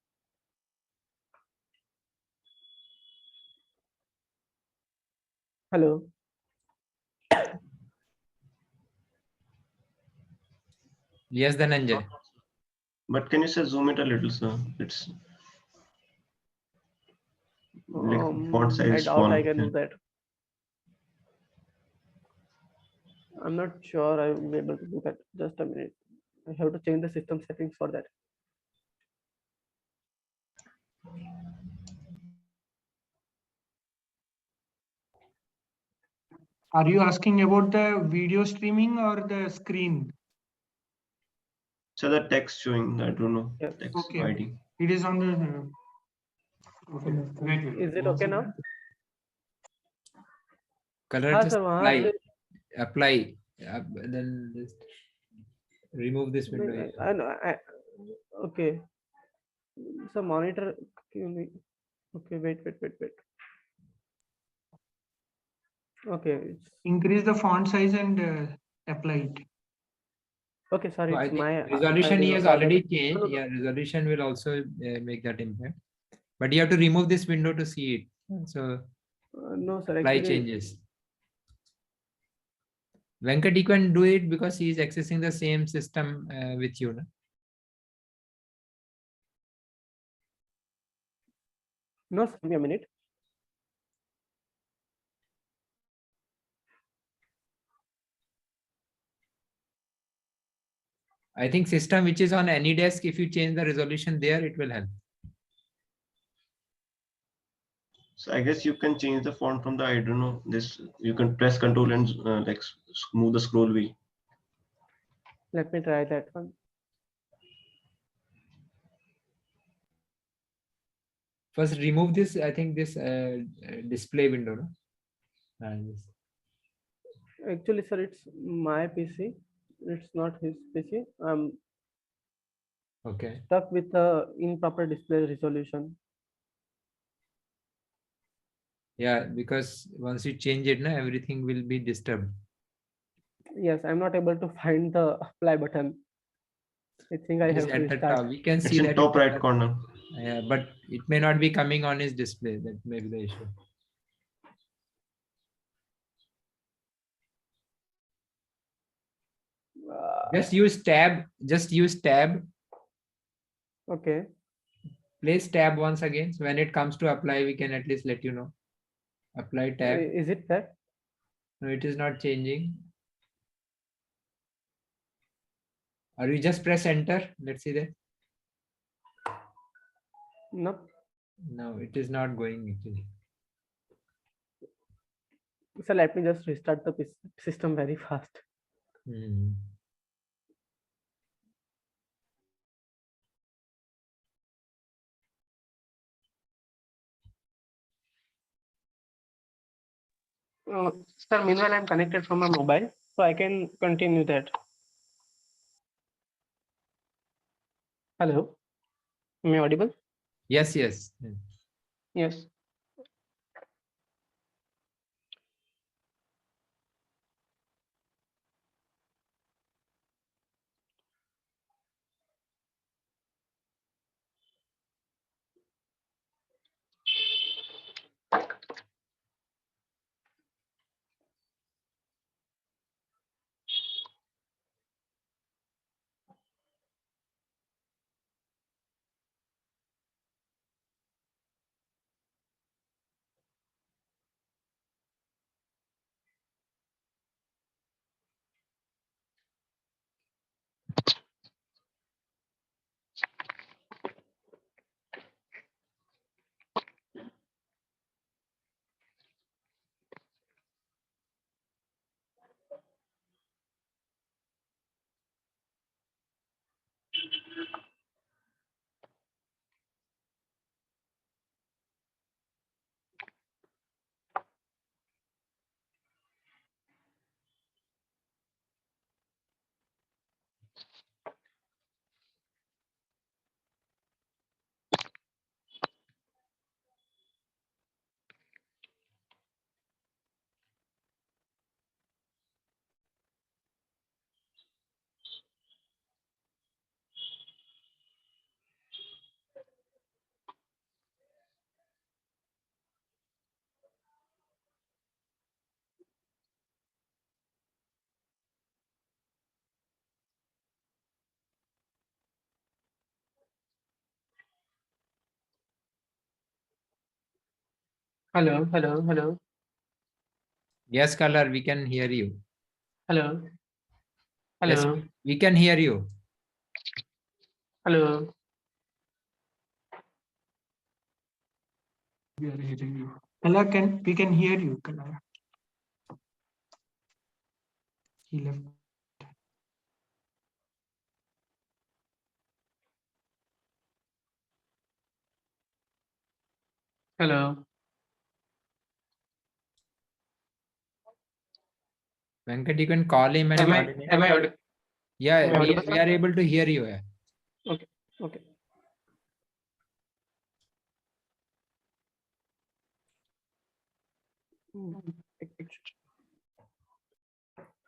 Hello. Yes, Dhananjay. But can you say zoom it a little, sir? It's like font size I is doubt small. I can do that. I'm not sure I will be able to do that. Just a minute. I have to change the system settings for that. Are you asking about the video streaming or the screen? So the text showing, I don't know. Yes. Text Okay. ID. It is on the. Okay. Wait. Is it okay now? Color हाँ just sir, वहाँ से apply. Then just remove this window. here. I know. Okay. So monitor. Okay, wait. Okay. Increase the font size and apply it. Okay, sorry, So I it's think my resolution he has sorry. already changed. Yeah, resolution will also make that impact. But you have to remove this window to see it. So No, sir. apply Actually, changes. Venkat, you can do it because he is accessing the same system with you. No? No, sir, give me a minute. I think system which is on any desk, if you change the resolution there, it will help. So I guess you can change the font from the, I don't know, this, you can press control and like move the scroll wheel. Let me try that one. First remove this, I think this display window. No? Actually, sir, it's my PC. It's not his PC. I'm okay. Stuck with the improper display resolution. Yeah, because once you change it, everything will be disturbed. Yes, I'm not able to find the apply button. I think I have to At the restart. top. We can It's see in that top right corner. Yeah, but it may not be coming on his display. That may be the issue. Just use tab. Just use tab. Okay. Place tab once again. So when it comes to apply, we can at least let you know. Apply tab. Is it that? No, it is not changing. Or you just press enter. Let's see that. No. No, it is not going actually. So let me just restart the system very fast. Hmm. Sir, meanwhile, I'm connected from my mobile, so I can continue that. Hello, am I audible? Yes, yes. Yes. Hello, hello, hello, Yes, Color, we can hear you. hello, Yes, hello, we can hear you. hello. We are hearing you. Kala, we can hear you, Kala. He left. Hello. Venkat, you can call him and Am I coordinate. am I audible? Yeah, am I we, audible, we sir? are able to hear you. Okay, okay.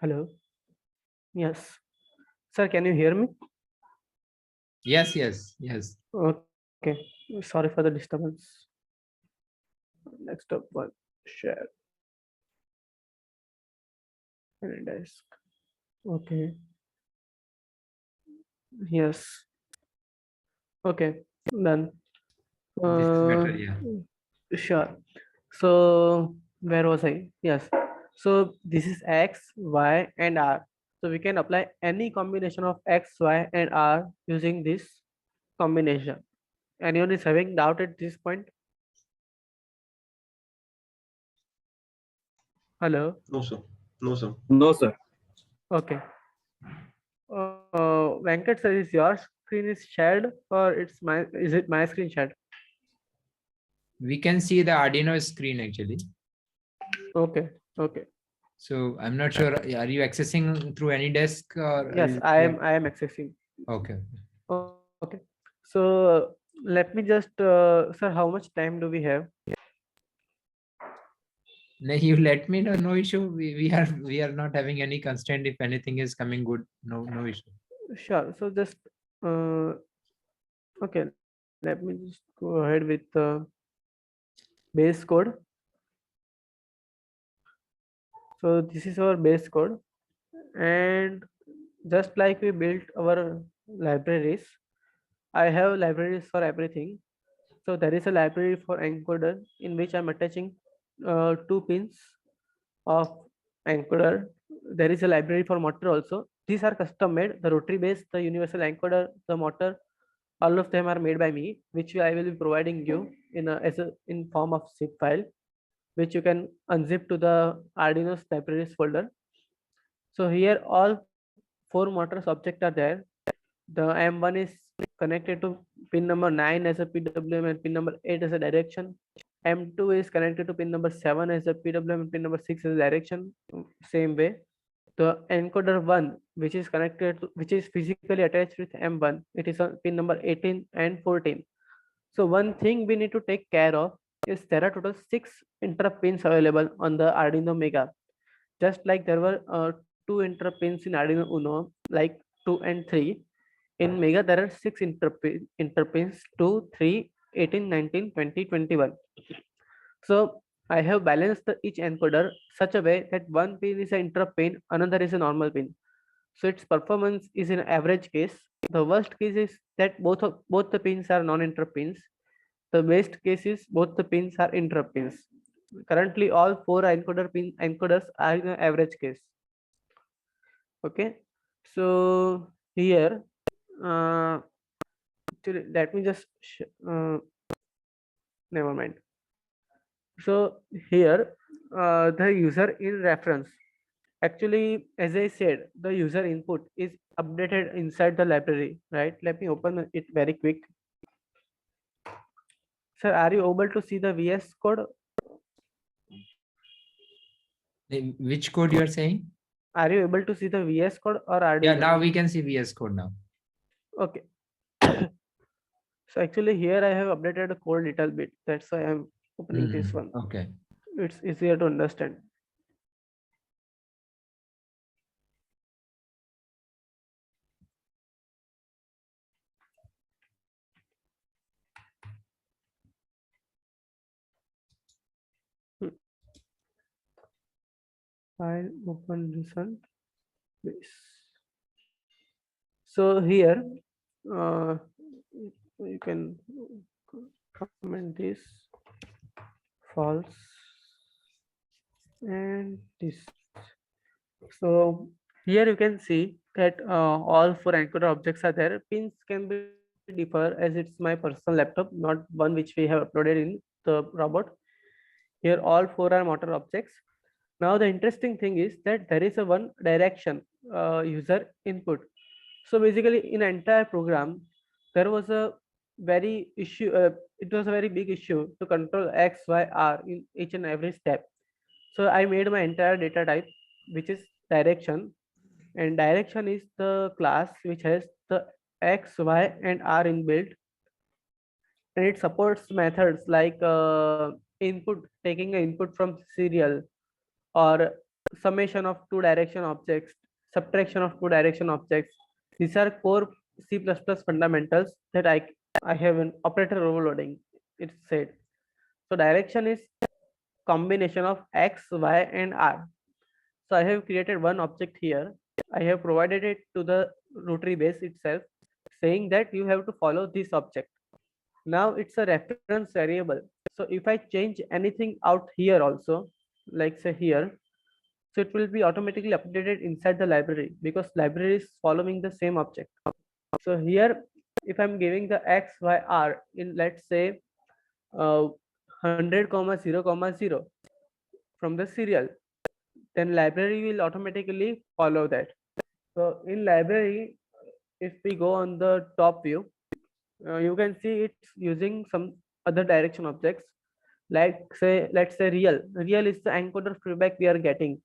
Hello. Yes. Sir, can you hear me? Yes, yes, yes. Okay. Sorry for the disturbance. Next up one. Share. And desk. Okay. Yes. Okay. Done. This is better, yeah. Sure. So where was I? Yes. So this is X, Y, and R. So we can apply any combination of X, Y, and R using this combination. Anyone is having doubt at this point? Hello. No, sir. No, sir. No, sir. Okay. Venkat sir, is your screen is shared or is it my screen shared? We can see the Arduino screen actually. Okay. Okay. So I'm not sure. Are you accessing through any desk or? Yes, I am accessing. Okay. Okay. So let me just sir, how much time do we have? No, you let me know. No issue. We are not having any constraint. If anything is coming good, no issue. Sure. So just okay. Let me just go ahead with the base code. So this is our base code, and just like we built our libraries, I have libraries for everything. So there is a library for encoder in which I'm attaching 2 pins of encoder. There is a library for motor also. These are custom made. The rotary base, the universal encoder, the motor, all of them are made by me, which I will be providing you in form of zip file, which you can unzip to the Arduino's libraries folder. So here all 4 motors object are there. The M1 is connected to pin number 9 as a PWM and pin number 8 as a direction. M2 is connected to pin number 7 as a PWM and pin number 6 as a direction. Same way. The encoder 1, which is connected to, which is physically attached with M1, it is on pin number 18 and 14. So one thing we need to take care of is there are total 6 interrupt pins available on the Arduino Mega. Just like there were 2 interrupt pins in Arduino Uno, like 2 and 3. In Mega, there are 6 interrupt pins 2, 3, 18, 19, 20, 21. So I have balanced each encoder such a way that one pin is an interrupt pin, another is a normal pin. So its performance is in average case. The worst case is that both the pins are non-interrupt pins. The best case is both the pins are interrupt pins. Currently, all 4 encoders are in the average case. Okay, so here, let me just never mind. So here, the user in reference. Actually, as I said, the user input is updated inside the library, right? Let me open it very quick. Sir, are you able to see the VS code? Which code you are saying? Are you able to see the VS code or Arduino? Yeah, now we can see VS code now. Okay. So actually here I have updated the code little bit. That's why I'm opening this one. Okay. It's easier to understand. File open recent base. So here you can comment this false and this. So here you can see that all 4 encoder objects are there. Pins can be differ as it's my personal laptop, not one which we have uploaded in the robot. Here all 4 are motor objects. Now the interesting thing is that there is a one direction user input. So basically in entire program, there was a very issue, it was a very big issue to control X, Y, R in each and every step. So I made my entire data type, which is direction, and direction is the class which has the X, Y, and R inbuilt, and it supports methods like input, taking an input from serial, or summation of 2 direction objects, subtraction of 2 direction objects. These are core C++ fundamentals that I have an operator overloading, it's said. So direction is combination of X, Y, and R. So I have created one object here. I have provided it to the rotary base itself, saying that you have to follow this object. Now it's a reference variable. So if I change anything out here also, like say here, so it will be automatically updated inside the library because library is following the same object. So here, if I'm giving the X, Y, R in, let's say 100, 0, 0 from the serial, then library will automatically follow that. So in library, if we go on the top view, you can see it's using some other direction objects, like say, let's say real is the encoder feedback we are getting.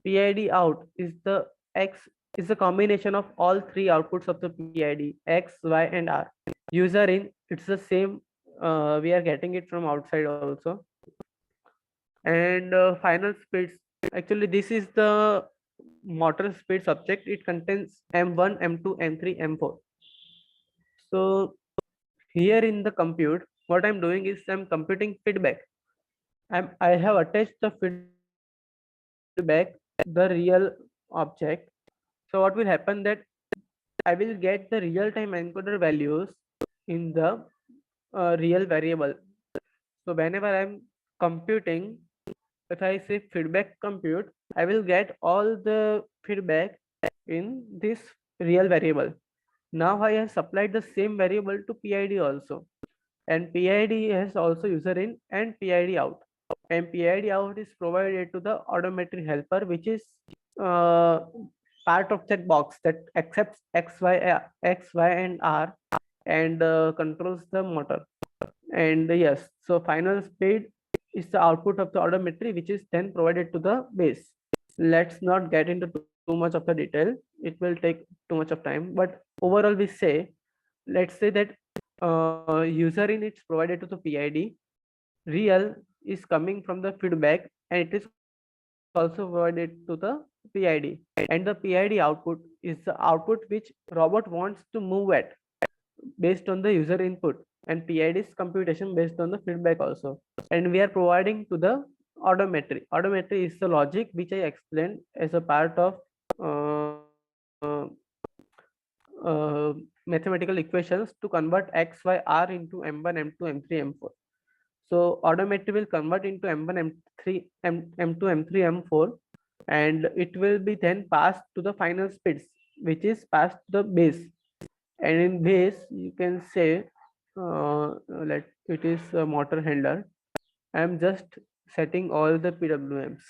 PID out is the X, is the combination of all 3 outputs of the PID, X, Y, and R. User in, it's the same, we are getting it from outside also. And final speeds, actually this is the motor speed subject. It contains M1, M2, M3, M4. So here in the compute, what I'm doing is I'm computing feedback. I have attached the feedback, the real object. So what will happen that I will get the real-time encoder values in the real variable. So whenever I'm computing, if I say feedback compute, I will get all the feedback in this real variable. Now I have supplied the same variable to PID also, and PID has also user in and PID out, and PID out is provided to the audiometry helper, which is part of that box that accepts X, Y, and R, and controls the motor. And yes, so final speed is the output of the odometry, which is then provided to the base. Let's not get into too much of the detail. It will take too much of time. But overall, we say, let's say that user in is provided to the PID. Real is coming from the feedback, and it is also provided to the PID. And the PID output is the output which robot wants to move at based on the user input, and PID's computation based on the feedback also. And we are providing to the odometry. Odometry is the logic which I explained as a part of mathematical equations to convert X, Y, R into M1, M2, M3, M4. So odometry will convert into M1, M3, M2, M3, M4, and it will be then passed to the final speeds, which is passed to the base. And in base, you can say, let it is a motor handler. I am just setting all the PWMs.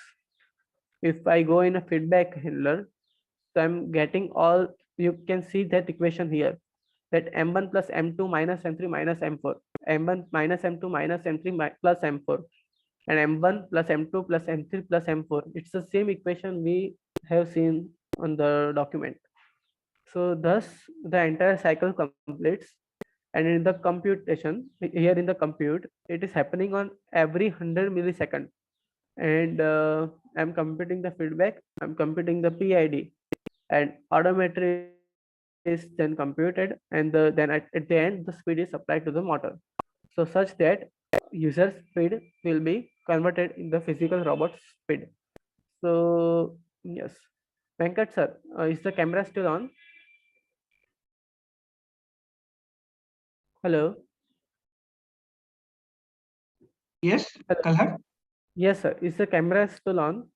If I go in a feedback handler, so I'm getting all, you can see that equation here, that M1 plus M2 minus M3 minus M4, M1 minus M2 minus M3 plus M4, and M1 plus M2 plus M3 plus M4. It's the same equation we have seen on the document. So thus the entire cycle completes, and in the computation, here in the compute, it is happening on every 100 millisecond. And I'm computing the feedback, I'm computing the PID, and odometry is then computed, and then at the end the speed is applied to the motor, so such that user speed will be converted in the physical robot speed. So yes, Venkat sir, is the camera still on? Hello. Yes, Hello. Kalhar? Yes sir, is the camera still on?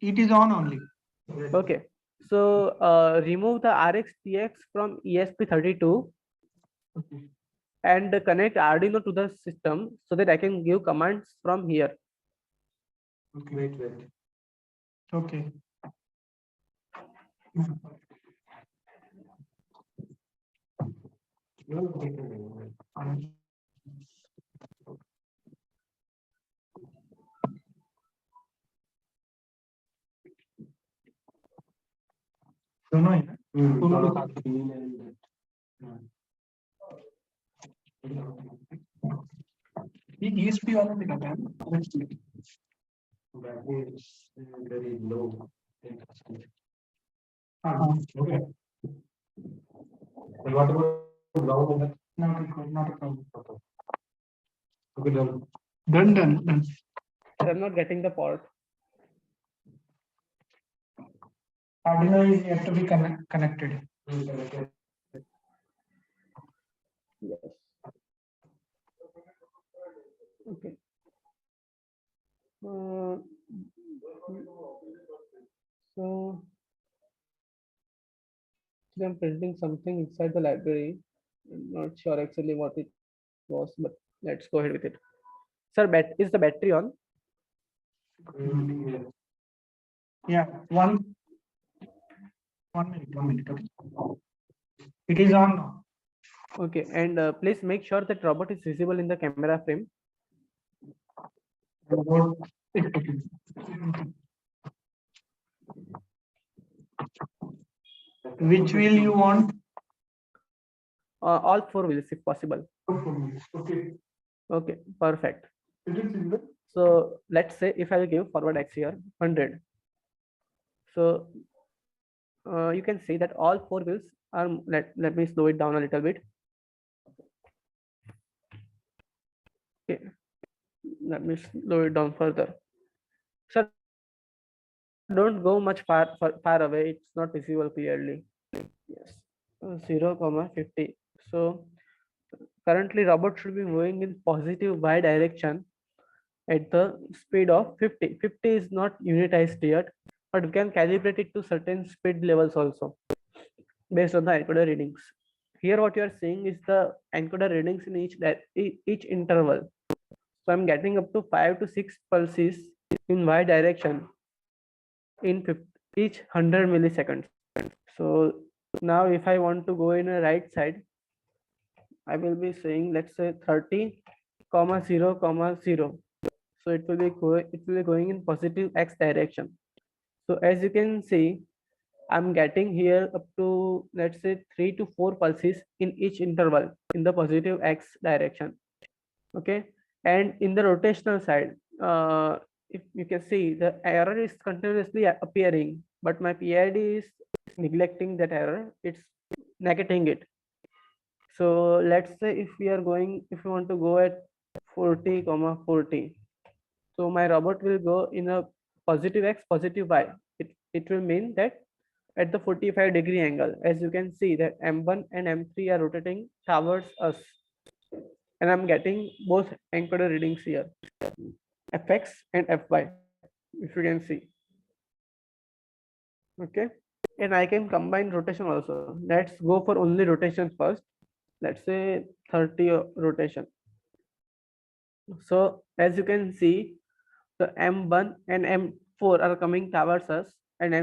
It is on only. Okay, so remove the RxTX from ESP32 and connect Arduino to the system so that I can give commands from here. Okay, wait. Okay. दोनों है ना? दोनों के साथ ये ESP वाला दिखाता है ना? Very low. Okay. And what about ground? Not a problem. Okay, done. Sir, I'm not getting the port. Arduino is yet to be connected. Yes. Okay. So I'm printing something inside the library. I'm not sure actually what it was, but let's go ahead with it. Sir, is the battery on? Yeah, one minute. Okay. It is on now. Okay, and please make sure that robot is visible in the camera frame. Which wheel you want? All four wheels if possible. Okay. Okay, perfect. So let's say if I'll give forward X here 100. So you can see that all four wheels are, let me slow it down a little bit. Okay, let me slow it down further. Sir, don't go much far away, it's not visible clearly. Yes, 0,50. So currently robot should be moving in positive y direction at the speed of 50. 50 is not unitized yet, but we can calibrate it to certain speed levels also based on the encoder readings. Here what you are seeing is the encoder readings in each interval. So I'm getting up to 5 to 6 pulses in y direction. in each 100 milliseconds. So now if I want to go in a right side, I will be saying, let's say 30, 0, 0. So it will be going in positive x direction. So as you can see, I'm getting here up to, let's say, 3 to 4 pulses in each interval in the positive x direction. Okay, and in the rotational side, if you can see, the error is continuously appearing, but my PID is neglecting that error, it's negating it. So let's say if we want to go at 40, 40, so my robot will go in a positive x, positive y. It will mean that at the 45-degree angle, as you can see that M1 and M3 are rotating towards us, and I'm getting both encoder readings here, Fx and Fy, if you can see. Okay, and I can combine rotation also. Let's go for only rotation first. Let's say 30 rotation. So as you can see, the M1 and M4 are coming towards us, and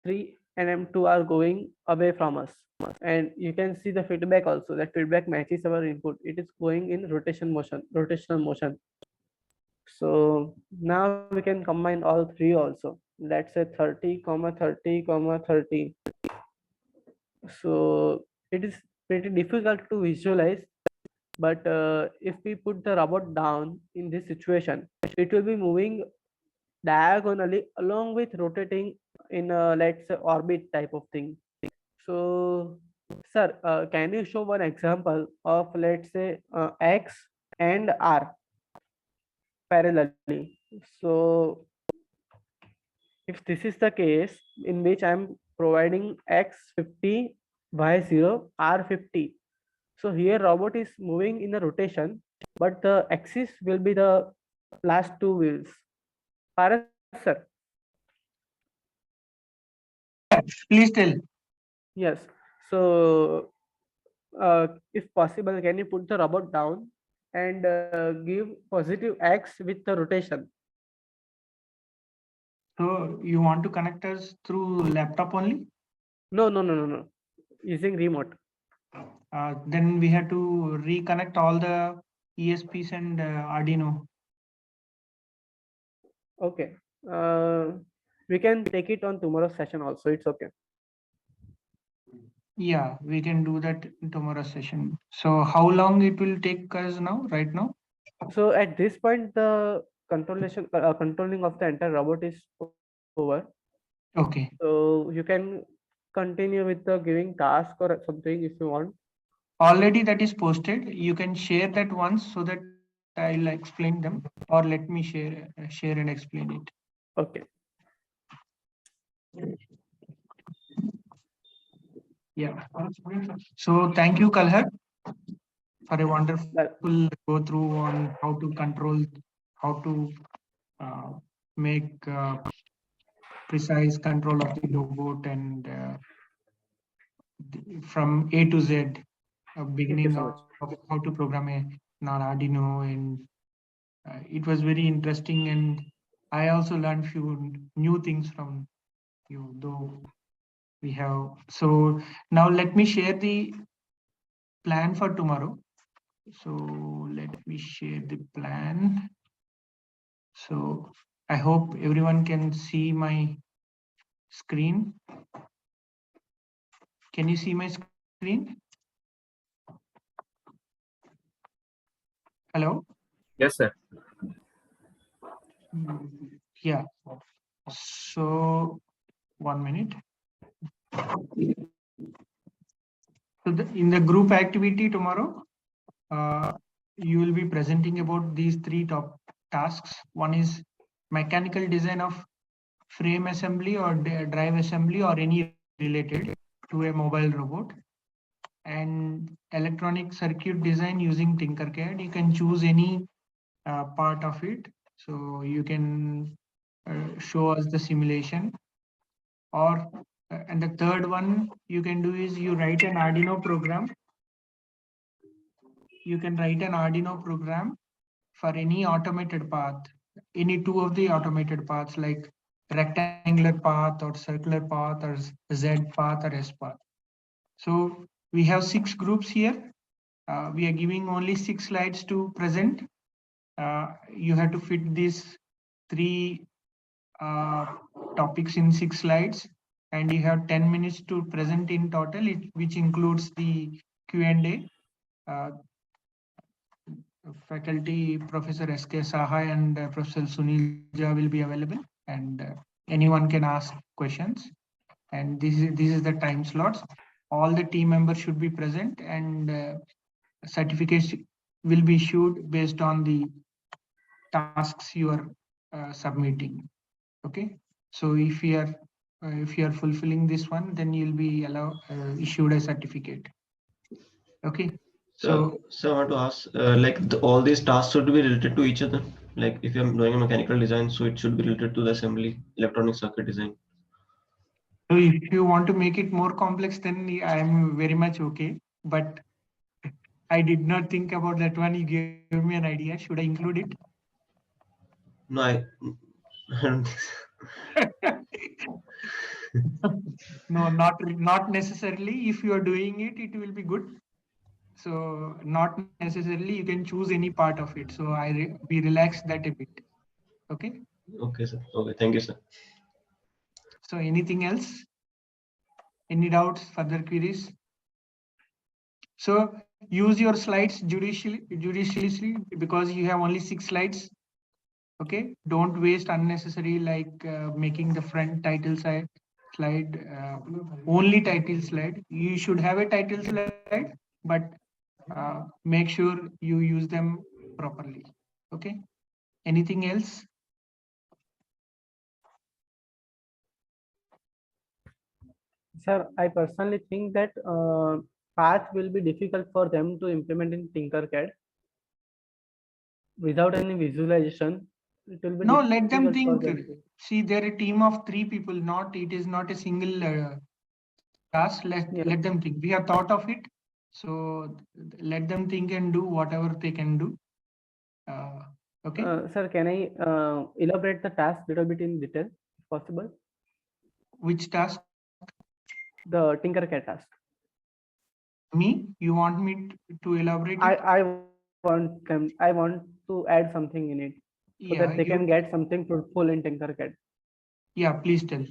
M3 and M2 are going away from us. And you can see the feedback also. That feedback matches our input. It is going in rotational motion. So now we can combine all three also. Let's say 30, 30, 30. So it is pretty difficult to visualize, but if we put the robot down in this situation, it will be moving diagonally along with rotating in a, let's say, orbit type of thing. So sir, can you show one example of, let's say, x and r parallelly? So if this is the case in which I'm providing x50, y0, r50, so here robot is moving in a rotation, but the axis will be the last two wheels. Paras sir. Please tell. Yes. So if possible, can you put the robot down and give positive x with the rotation? So you want to connect us through laptop only? No. Using remote. Then we have to reconnect all the ESPs and Arduino. Okay. We can take it on tomorrow's session also. It's okay. Yeah, we can do that in tomorrow's session. So how long it will take us now, right now? So at this point, the controlling of the entire robot is over. Okay. So you can continue with the giving task or something if you want. Already that is posted. You can share that once so that I'll explain them, or let me share and explain it. Okay. Yeah. So thank you, Kalhar, for a wonderful go through on how to control, how to make precise control of the robot, and from A to Z, beginning so of how to program a non-Arduino, and it was very interesting, and I also learned few new things from you, though we have. So now let me share the plan for tomorrow. So let me share the plan. So I hope everyone can see my screen. Can you see my screen? Hello? Yes, sir. Yeah. So 1 minute. So in the group activity tomorrow, you will be presenting about these three top tasks. One is mechanical design of frame assembly or drive assembly or any related to a mobile robot, and electronic circuit design using Tinkercad. You can choose any part of it. So you can show us the simulation, or and the third one you can do is you write an Arduino program. You can write an Arduino program for any automated path, any two of the automated paths like rectangular path or circular path or Z path or S path. So we have 6 groups here. We are giving only 6 slides to present. You have to fit these 3 topics in 6 slides, and you have 10 minutes to present in total, which includes the Q&A. Faculty Professor S.K. Saha and Professor Sunil Jha will be available, and anyone can ask questions. And this is the time slots. All the team members should be present, and certificates will be issued based on the tasks you are submitting. Okay, so if you are fulfilling this one, then you'll be issued a certificate. Okay. So I want to ask, all these tasks should be related to each other. Like if I'm doing a mechanical design, so it should be related to the assembly, electronic circuit design. So if you want to make it more complex, then I am very much okay. But I did not think about that one. You gave me an idea. Should I include it? No, I don't think so. No, not necessarily. If you are doing it, it will be good. So not necessarily. You can choose any part of it. So we relax that a bit. Okay. Okay, sir. Okay, thank you, sir. So anything else? Any doubts? Further queries? So use your slides judiciously because you have only 6 slides. Okay, don't waste unnecessary like making the front title slide, only title slide. You should have a title slide, but make sure you use them properly. Okay, anything else? Sir, I personally think that path will be difficult for them to implement in Tinkercad without any visualization. It will be No, let them difficult for think. them to. See, they're a team of 3 people. It is not a single task. Let them think. We have thought of it, so let them think and do whatever they can do. Okay. Sir, can I elaborate the task little bit in detail, if possible? Which task? The Tinkercad task. Me? You want me to elaborate it? I want to add something in it so that they can get something fruitful in Tinkercad. Yeah, please tell.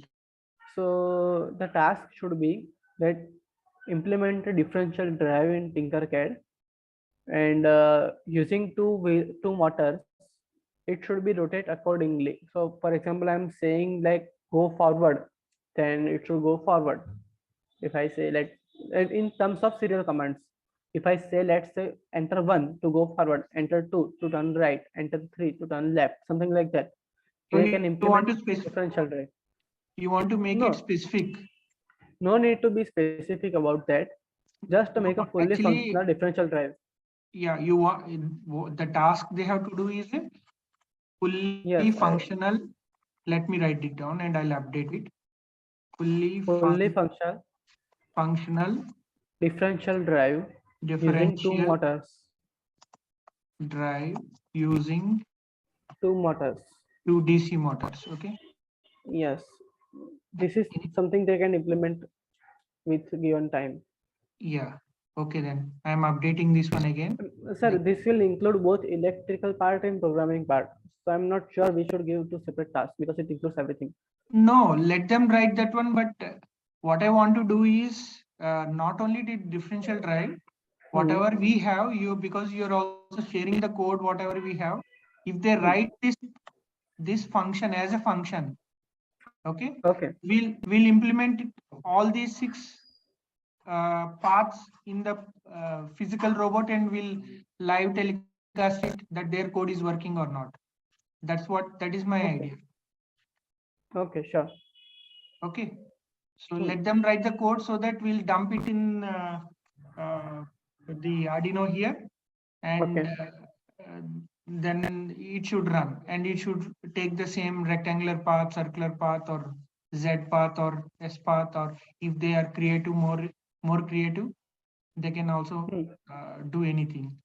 So the task should be that implement a differential drive in Tinkercad, and using two motors, it should be rotate accordingly. So for example, I'm saying like go forward, then it should go forward. If I say like in terms of serial commands, if I say let's say enter 1 to go forward, enter 2 to turn right, enter 3 to turn left, something like that, So they can implement differential drive. You want to make it specific? No need to be specific about that. Just to make a fully functional differential drive. Yeah, you want the task they have to do is fully functional. Let me write it down and I'll update it. Fully functional differential drive using two motors. Drive using two motors. Two DC motors. Okay. Yes, this is something they can implement with given time. Yeah. Okay, then I'm updating this one again. Sir, this will include both electrical part and programming part. So I'm not sure we should give two separate tasks because it includes everything. No, let them write that one. But what I want to do is not only the differential drive, whatever we have, because you're also sharing the code, whatever we have. If they write this function as a function, okay, we'll implement it, all these 6 paths in the physical robot, and we'll live telecast it that their code is working or not. That is my idea. Okay, sure. Okay, so let them write the code so that we'll dump it in the Arduino here, and then it should run, and it should take the same rectangular path, circular path, or Z path, or S path, or if they are creative, more creative, they can also do anything.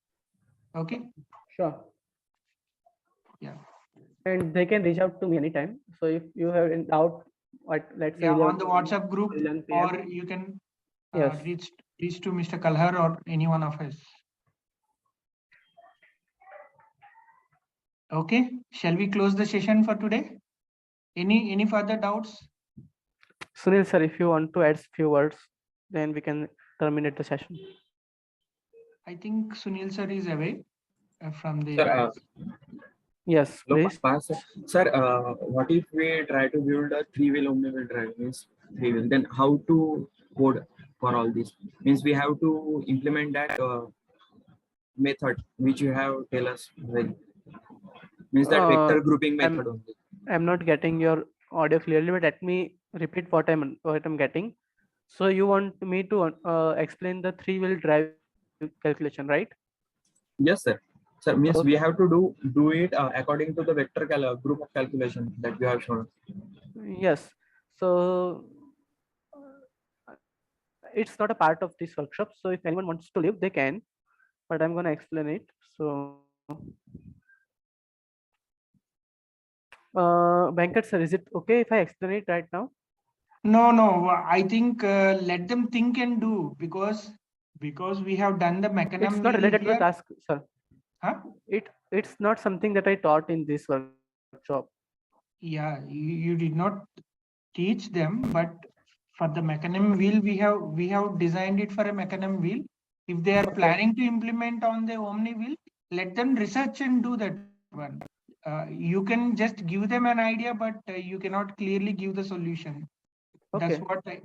Okay. Sure. Yeah. and they can reach out to me anytime. So if you have any doubt, let's say Yeah, 11 on the WhatsApp group, 11 PM. or you can Yes. reach to Mr. Kalhar or any one of us. Okay, shall we close the session for today? Any further doubts? Sunil sir, if you want to add few words, then we can terminate the session. I think Sunil sir is away from the. Sir, Yes, please. Sir, what if we try to build a three-wheel omni-wheel drive, means three-wheel? Then how to code for all this? Means we have to implement that method which you have tell us. Well, means that vector grouping method only. I'm not getting your audio clearly, but let me repeat what I'm getting. So you want me to explain the three-wheel drive calculation, right? Yes, sir. Sir, means Okay. we have to do it according to the vector group of calculation that we have shown. Yes. So it's not a part of this workshop. So if anyone wants to leave, they can, but I'm gonna explain it. So Venkat sir, is it okay if I explain it right now? No. I think let them think and do, because we have done the mechanism. It's not related to the task, sir. Huh? It's not something that I taught in this workshop. Yeah, you did not teach them, but for the mechanism wheel, we have designed it for a mechanism wheel. If they are planning to implement on the omni wheel, let them research and do that one. You can just give them an idea, but you cannot clearly give the solution. Okay. That's what I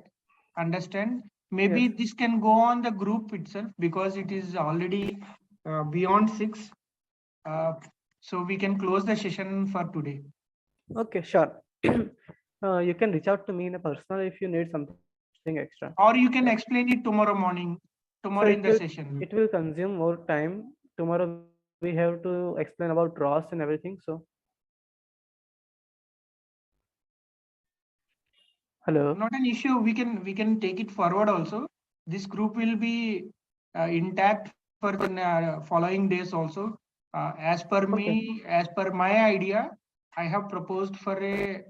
understand. Maybe this can go on the group itself, because it is already beyond 6. So we can close the session for today. Okay, sure. You can reach out to me in a personal if you need something extra. Or you can explain it tomorrow morning, tomorrow in the session. It will consume more time. Tomorrow we have to explain about ROS and everything. So hello. Not an issue. We can take it forward also. This group will be intact for the following days also. As per me, as per my idea, I have proposed for a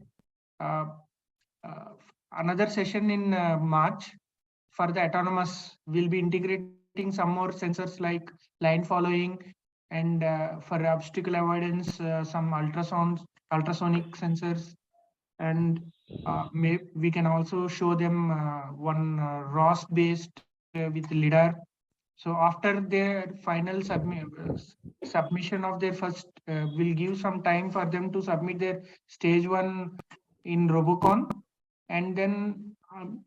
another session in March for the autonomous. We'll be integrating some more sensors like line following, and for obstacle avoidance, some ultrasonic sensors, and we can also show them one ROS based with LiDAR. So after their final submission of their first, we'll give some time for them to submit their stage 1 in Robocon, and then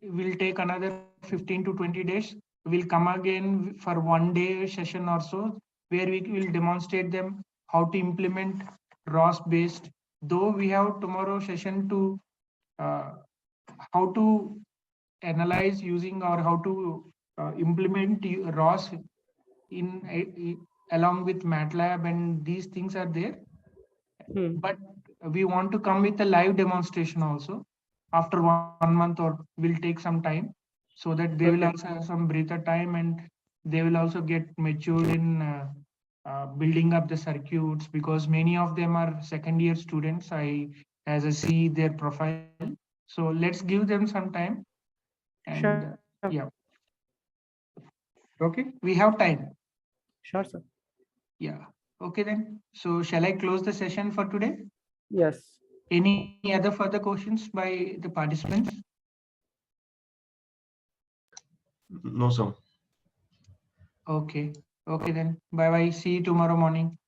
we'll take another 15 to 20 days. We'll come again for 1 day session or so, where we will demonstrate them how to implement ROS based. Though we have tomorrow session to how to analyze using, or how to implement ROS in along with MATLAB, and these things are there. But we want to come with a live demonstration also after 1 month, or will take some time, so that they will also have some breather time, and they will also get matured in building up the circuits, because many of them are second year students. As I see their profile. So let's give them some time. And yeah. Okay, we have time. Sure, sir. Yeah. Okay then. So shall I close the session for today? Yes. Any other further questions by the participants? No, sir. Okay. Okay then. Bye bye. See you tomorrow morning.